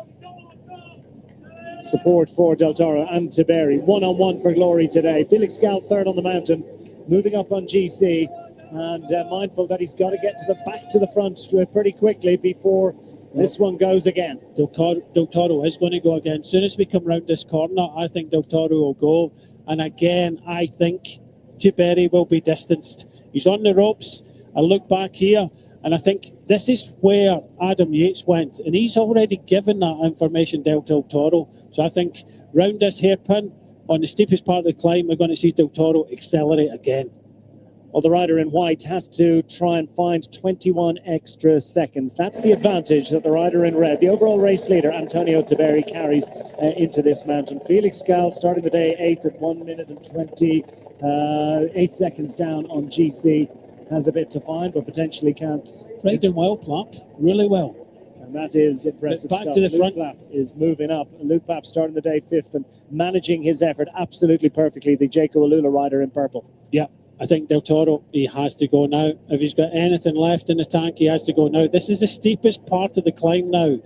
Support for Del Toro and Tiberi. One-on-one for glory today. Felix Gall third on the mountain, moving up on GC, and mindful that he's got to get to the back to the front pretty quickly before this one goes again. Del Toro is going to go again. As soon as we come round this corner, I think Del Toro will go. And again, I think Tiberi will be distanced. He's on the ropes. I look back here, and I think this is where Adam Yates went, and he's already given that information to Del Toro. So I think round this hairpin, on the steepest part of the climb, we're going to see Del Toro accelerate again. Well, the rider in white has to try and find 21 extra seconds. That's the advantage that the rider in red, the overall race leader, Antonio Tiberi, carries into this mountain. Felix Gall starting the day 8th at 1 minute and 28 seconds down on GC. Has a bit to find, but potentially can. Riding well, Plapp, really well. And that is impressive back stuff. to the Luke front. Plapp is moving up. Luke Plapp starting the day 5th and managing his effort absolutely perfectly. The Jaco Alula rider in purple. Yeah, I think Del Toro, he has to go now. If he's got anything left in the tank, he has to go now. This is the steepest part of the climb now.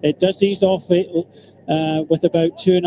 It does ease off it with about 2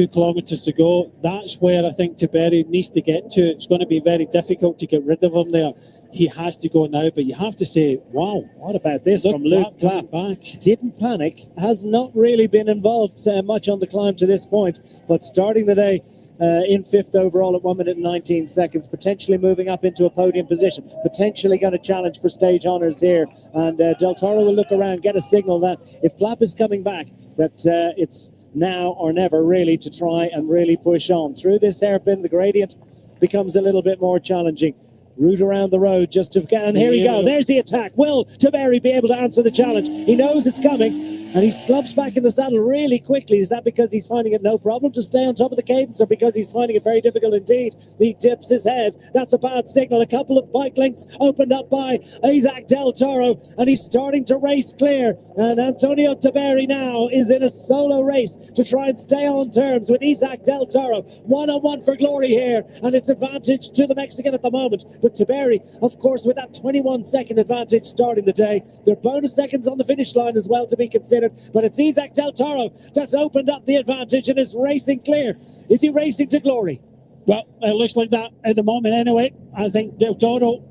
kilometres to go. That's where I think Tiberi needs to get to. It's going to be very difficult to get rid of him there. He has to go now, but you have to say, wow, what about this from Luke Plapp? Didn't panic, has not really been involved much on the climb to this point, but starting the day in 5th overall at 1 minute and 19 seconds, potentially moving up into a podium position, potentially going to challenge for stage honours here. And Del Toro will look around, get a signal that if Plapp is coming back, that it's now or never really to try and really push on. Through this hairpin, the gradient becomes a little bit more challenging. Route around the road just to get, and here we go. There's the attack. Will Tiberi be able to answer the challenge? He knows it's coming, and he slumps back in the saddle really quickly. Is that because he's finding it no problem to stay on top of the cadence, or because he's finding it very difficult indeed? He dips his head. That's a bad signal. A couple of bike lengths opened up by Isac Del Toro, and he's starting to race clear. And Antonio Tiberi now is in a solo race to try and stay on terms with Isac Del Toro. One-on-one for glory here, and it's advantage to the Mexican at the moment. But Tiberi, of course, with that 21-second advantage starting the day. There are bonus seconds on the finish line as well to be considered. But it's Isac Del Toro that's opened up the advantage and is racing clear. Is he racing to glory? Well, it looks like that at the moment anyway. I think Del Toro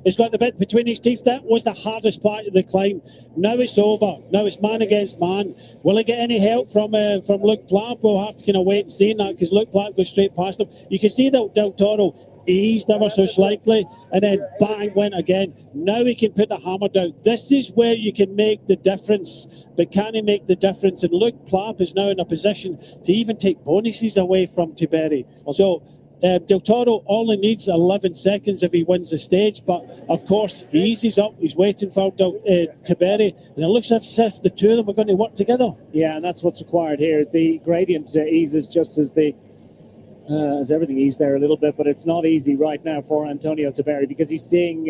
has got the bit between his teeth. That was the hardest part of the climb. Now it's over. Now it's man against man. Will he get any help from Luke Plapp? We'll have to kind of wait and see that, because Luke Plapp goes straight past him. You can see that Del Toro eased ever so slightly, and then bang, went again. Now he can put the hammer down. This is where you can make the difference, but can he make the difference? And Luke Plapp is now in a position to even take bonuses away from Tiberi. So Del Toro only needs 11 seconds if he wins the stage, but of course he eases up. He's waiting for Tiberi, and it looks as if the two of them are going to work together. Yeah, and that's what's required here. The gradient eases just as as everything eased there a little bit, but it's not easy right now for Antonio Tiberi, because he's seeing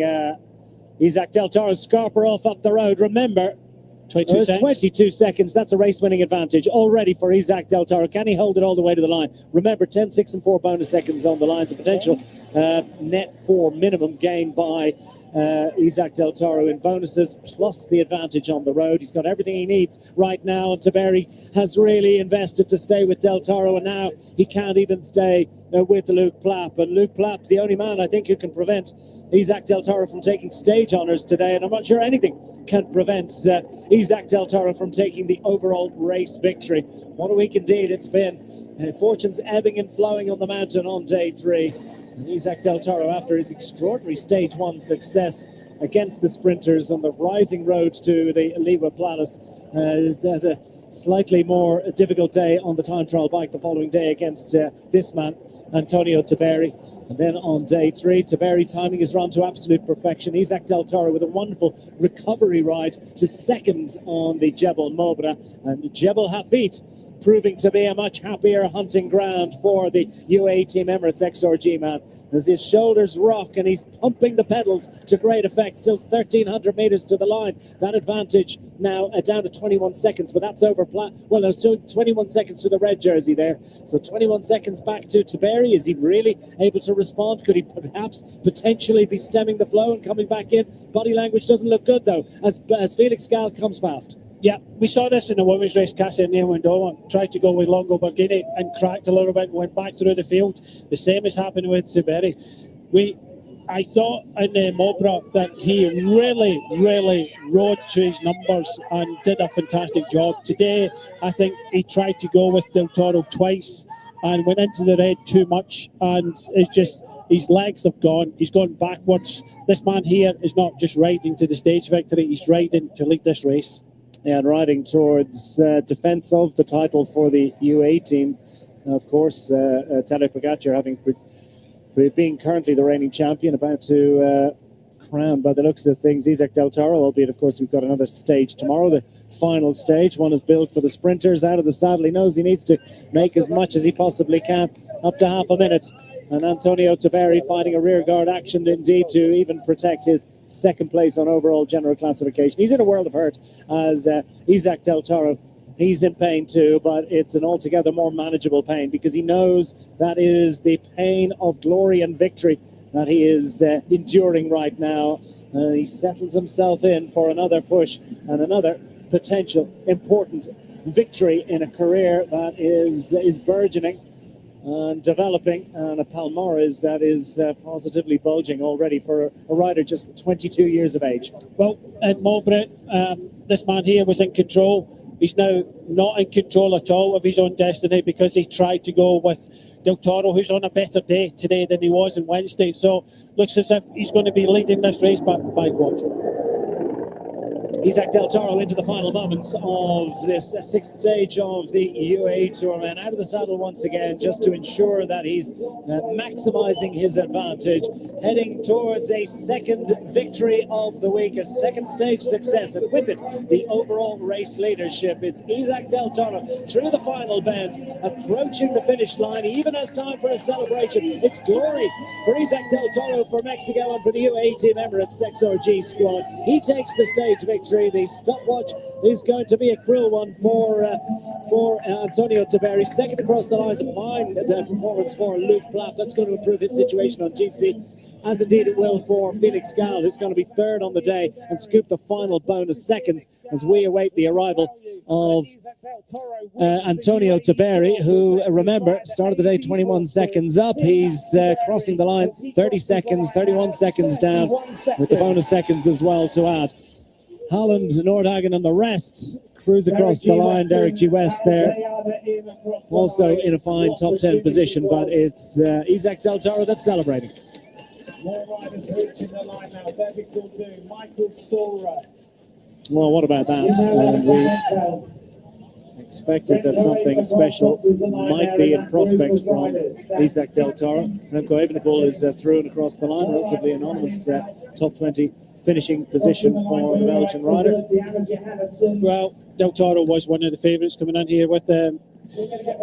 Isac Del Toro scarper off up the road. Remember, 22 seconds. 22 seconds. That's a race-winning advantage already for Isac Del Toro. Can he hold it all the way to the line? Remember, 10, 6 and 4 bonus seconds on the line. It's a potential net 4 minimum gain by Isac Del Toro in bonuses, plus the advantage on the road. He's got everything he needs right now, and Tiberi has really invested to stay with Del Toro, and now he can't even stay with Luke Plapp. And Luke Plapp, the only man I think who can prevent Isac Del Toro from taking stage honours today, and I'm not sure anything can prevent Isac Del Toro from taking the overall race victory. What a week indeed it's been. Fortunes ebbing and flowing on the mountain on day 3. And Isac Del Toro, after his extraordinary stage 1 success against the sprinters on the rising road to the Liwa Planis, has had a slightly more difficult day on the time trial bike the following day against this man, Antonio Tiberi. And then on day 3, Tiberi timing his run to absolute perfection. Isac Del Toro with a wonderful recovery ride to second on the Jebel Mobra, and Jebel Hafit proving to be a much happier hunting ground for the UAE Team Emirates XRG man, as his shoulders rock and he's pumping the pedals to great effect. Still 1,300 metres to the line. That advantage now down to 21 seconds, but that's over. Well, no, so 21 seconds to the red jersey there. So 21 seconds back to Tiberi. Is he really able to respond? Could he perhaps potentially be stemming the flow and coming back in? Body language doesn't look good though, as Felix Gal comes past. Yeah, we saw this in the women's race. Cassia Newman tried to go with Longo Borghini and cracked a little bit and went back through the field. The same has happened with Tiberi. I thought in the Mobra that he really rode to his numbers and did a fantastic job. Today, I think he tried to go with Del Toro twice and went into the red too much, and it's just his legs have gone. He's gone backwards. This man here is not just riding to the stage victory, he's riding to lead this race. And riding towards defence of the title for the UAE team. Of course, Tadej Pogacar having being currently the reigning champion, about to crown, by the looks of things, Isac Del Toro, albeit, of course, we've got another stage tomorrow, the final stage. One is built for the sprinters. Out of the saddle, he knows he needs to make as much as he possibly can, up to half a minute. And Antonio Tiberi finding a rearguard action indeed to even protect his second place on overall general classification. He's in a world of hurt as Isac Del Toro. He's in pain too, but it's an altogether more manageable pain because he knows that is the pain of glory and victory that he is enduring right now. He settles himself in for another push and another potential important victory in a career that is burgeoning and developing, and a Palmares that is positively bulging already for a rider just 22 years of age. Well, at Mobra, this man here was in control. He's now not in control at all of his own destiny because he tried to go with Del Toro, who's on a better day today than he was on Wednesday. So looks as if he's going to be leading this race, but by what? Isac Del Toro into the final moments of this sixth stage of the UAE Tournament. Out of the saddle once again, just to ensure that he's maximising his advantage, heading towards a second victory of the week, a second stage success, and with it, the overall race leadership. It's Isac Del Toro through the final bend, approaching the finish line. He even has time for a celebration. It's glory for Isac Del Toro for Mexico and for the UAE Team Emirates XRG squad. He takes the stage victory. The stopwatch is going to be a cruel one for Antonio Tiberi. Second across the line, a fine performance for Luke Plapp. That's going to improve his situation on GC, as indeed it will for Felix Gal, who's going to be third on the day and scoop the final bonus seconds as we await the arrival of Antonio Tiberi, who, remember, started the day 21 seconds up. He's crossing the line 30 seconds, 31 seconds down, with the bonus seconds as well to add. Holland, Nordhagen and the rest cruise across the line. Derek G. West there, also in a fine top 10 position, but it's Isac Del Toro that's celebrating. More riders reaching the line now. David Gouldoon, Michael Storer. Well, what about that? We expected that something special might be in prospect from Isac Del Toro. Remco Evenpol is through and across the line, relatively anonymous top 20 finishing position for the Belgian rider. Well, Del Toro was one of the favourites coming in here with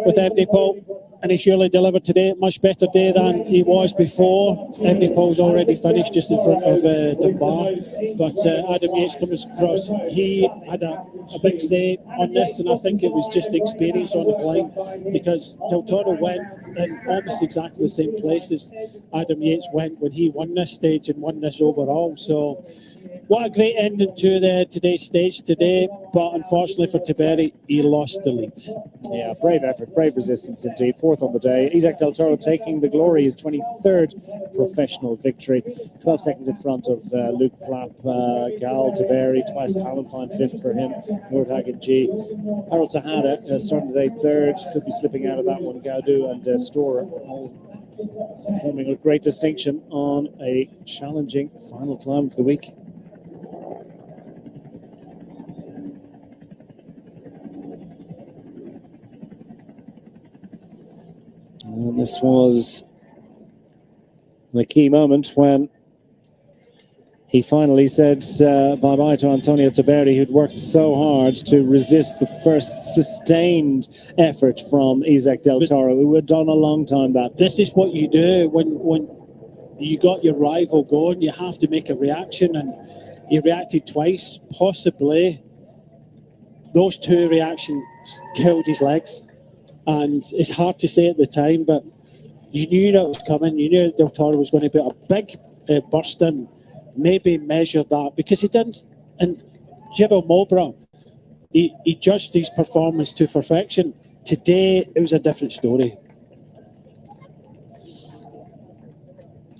with Evenpol, and he surely delivered today. Much better day than he was before. Evenpol's already finished just in front of Dunbar, but Adam Yates comes across. He had a big say on this, and I think it was just experience on the climb, because Del Toro went in almost exactly the same place as Adam Yates went when he won this stage and won this overall. So what a great ending to today's stage today, but unfortunately for Tiberi, he lost the lead. Yeah, brave effort, brave resistance indeed. Fourth on the day. Isac Del Toro taking the glory, his 23rd professional victory. 12 seconds in front of Luke Plapp, Gal Tiberi, twice Hallenfine, fifth for him, Nordhagen G. Harold Tejada starting the day third, could be slipping out of that one. Gaudu and Storer all forming a great distinction on a challenging final climb of the week. And this was the key moment when he finally said bye-bye to Antonio Tiberi, who'd worked so hard to resist the first sustained effort from Isac Del Toro, who had done a long time that. This is what you do when you got your rival going. You have to make a reaction, and he reacted twice. Possibly those two reactions killed his legs. And it's hard to say at the time, but you knew that was coming. You knew Del Toro was going to put a big burst in, maybe measure that, because he didn't. And Gibbo Mowbray, he judged his performance to perfection. Today, it was a different story.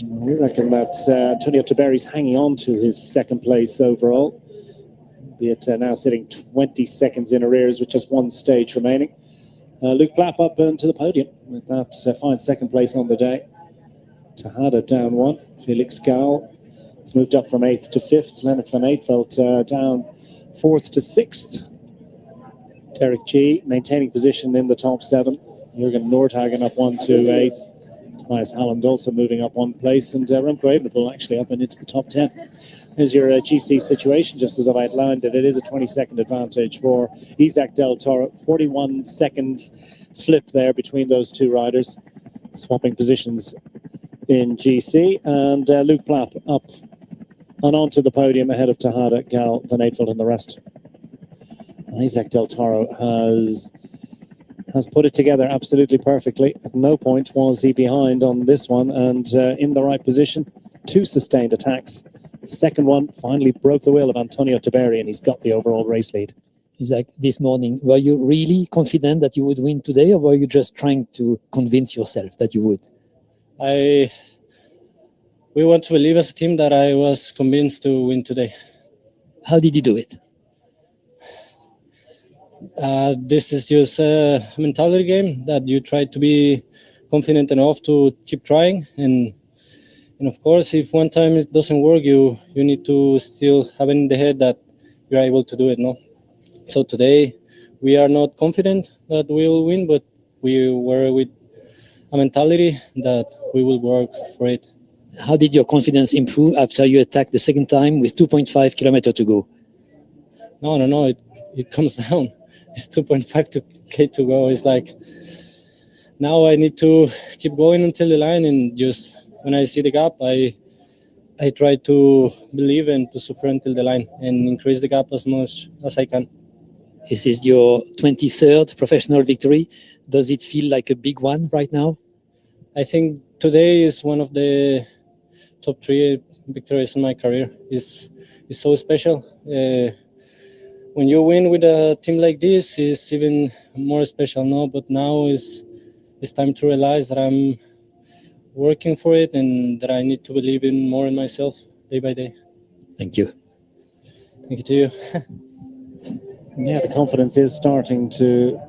We reckon that Antonio Tiberi's hanging on to his second place overall, be it now sitting 20 seconds in arrears with just one stage remaining. Luke Plapp up into the podium with that fine second place on the day. Tejada down one. Felix Gall has moved up from 8th to 5th. Leonard van Eetveld down 4th to 6th. Derek G maintaining position in the top 7. Jürgen Nordhagen up 1 to 8th. Tobias Halland also moving up one place. And Remco Evenpol actually up and into the top 10. Here's your GC situation, just as I've outlined it. It is a 20-second advantage for Isac Del Toro. 41-second flip there between those two riders, swapping positions in GC. And Luke Plapp up and onto the podium ahead of Tejada, Gal, Van Eetveld and the rest. And Isac Del Toro has put it together absolutely perfectly. At no point was he behind on this one, and in the right position. 2 sustained attacks. The second one finally broke the will of Antonio Tiberi, and he's got the overall race lead. Isaac, this morning, were you really confident that you would win today, or were you just trying to convince yourself that you would? We want to believe as a team that I was convinced to win today. How did you do it? This is just a mentality game that you try to be confident enough to keep trying, and of course, if one time it doesn't work, you need to still have it in the head that you're able to do it, no? So today, we are not confident that we will win, but we were with a mentality that we will work for it. How did your confidence improve after you attacked the second time with 2.5 kilometers to go? No, it comes down. It's 2.5 K to go. It's like, now I need to keep going until the line, and just when I see the gap, I try to believe and to suffer until the line and increase the gap as much as I can. This is your 23rd professional victory. Does it feel like a big one right now? I think today is one of the top 3 victories in my career. It's so special. When you win with a team like this, it's even more special now. But now it's time to realize that I'm working for it and that I need to believe more in myself day by day. Thank you. Thank you to you. Yeah, the confidence is starting to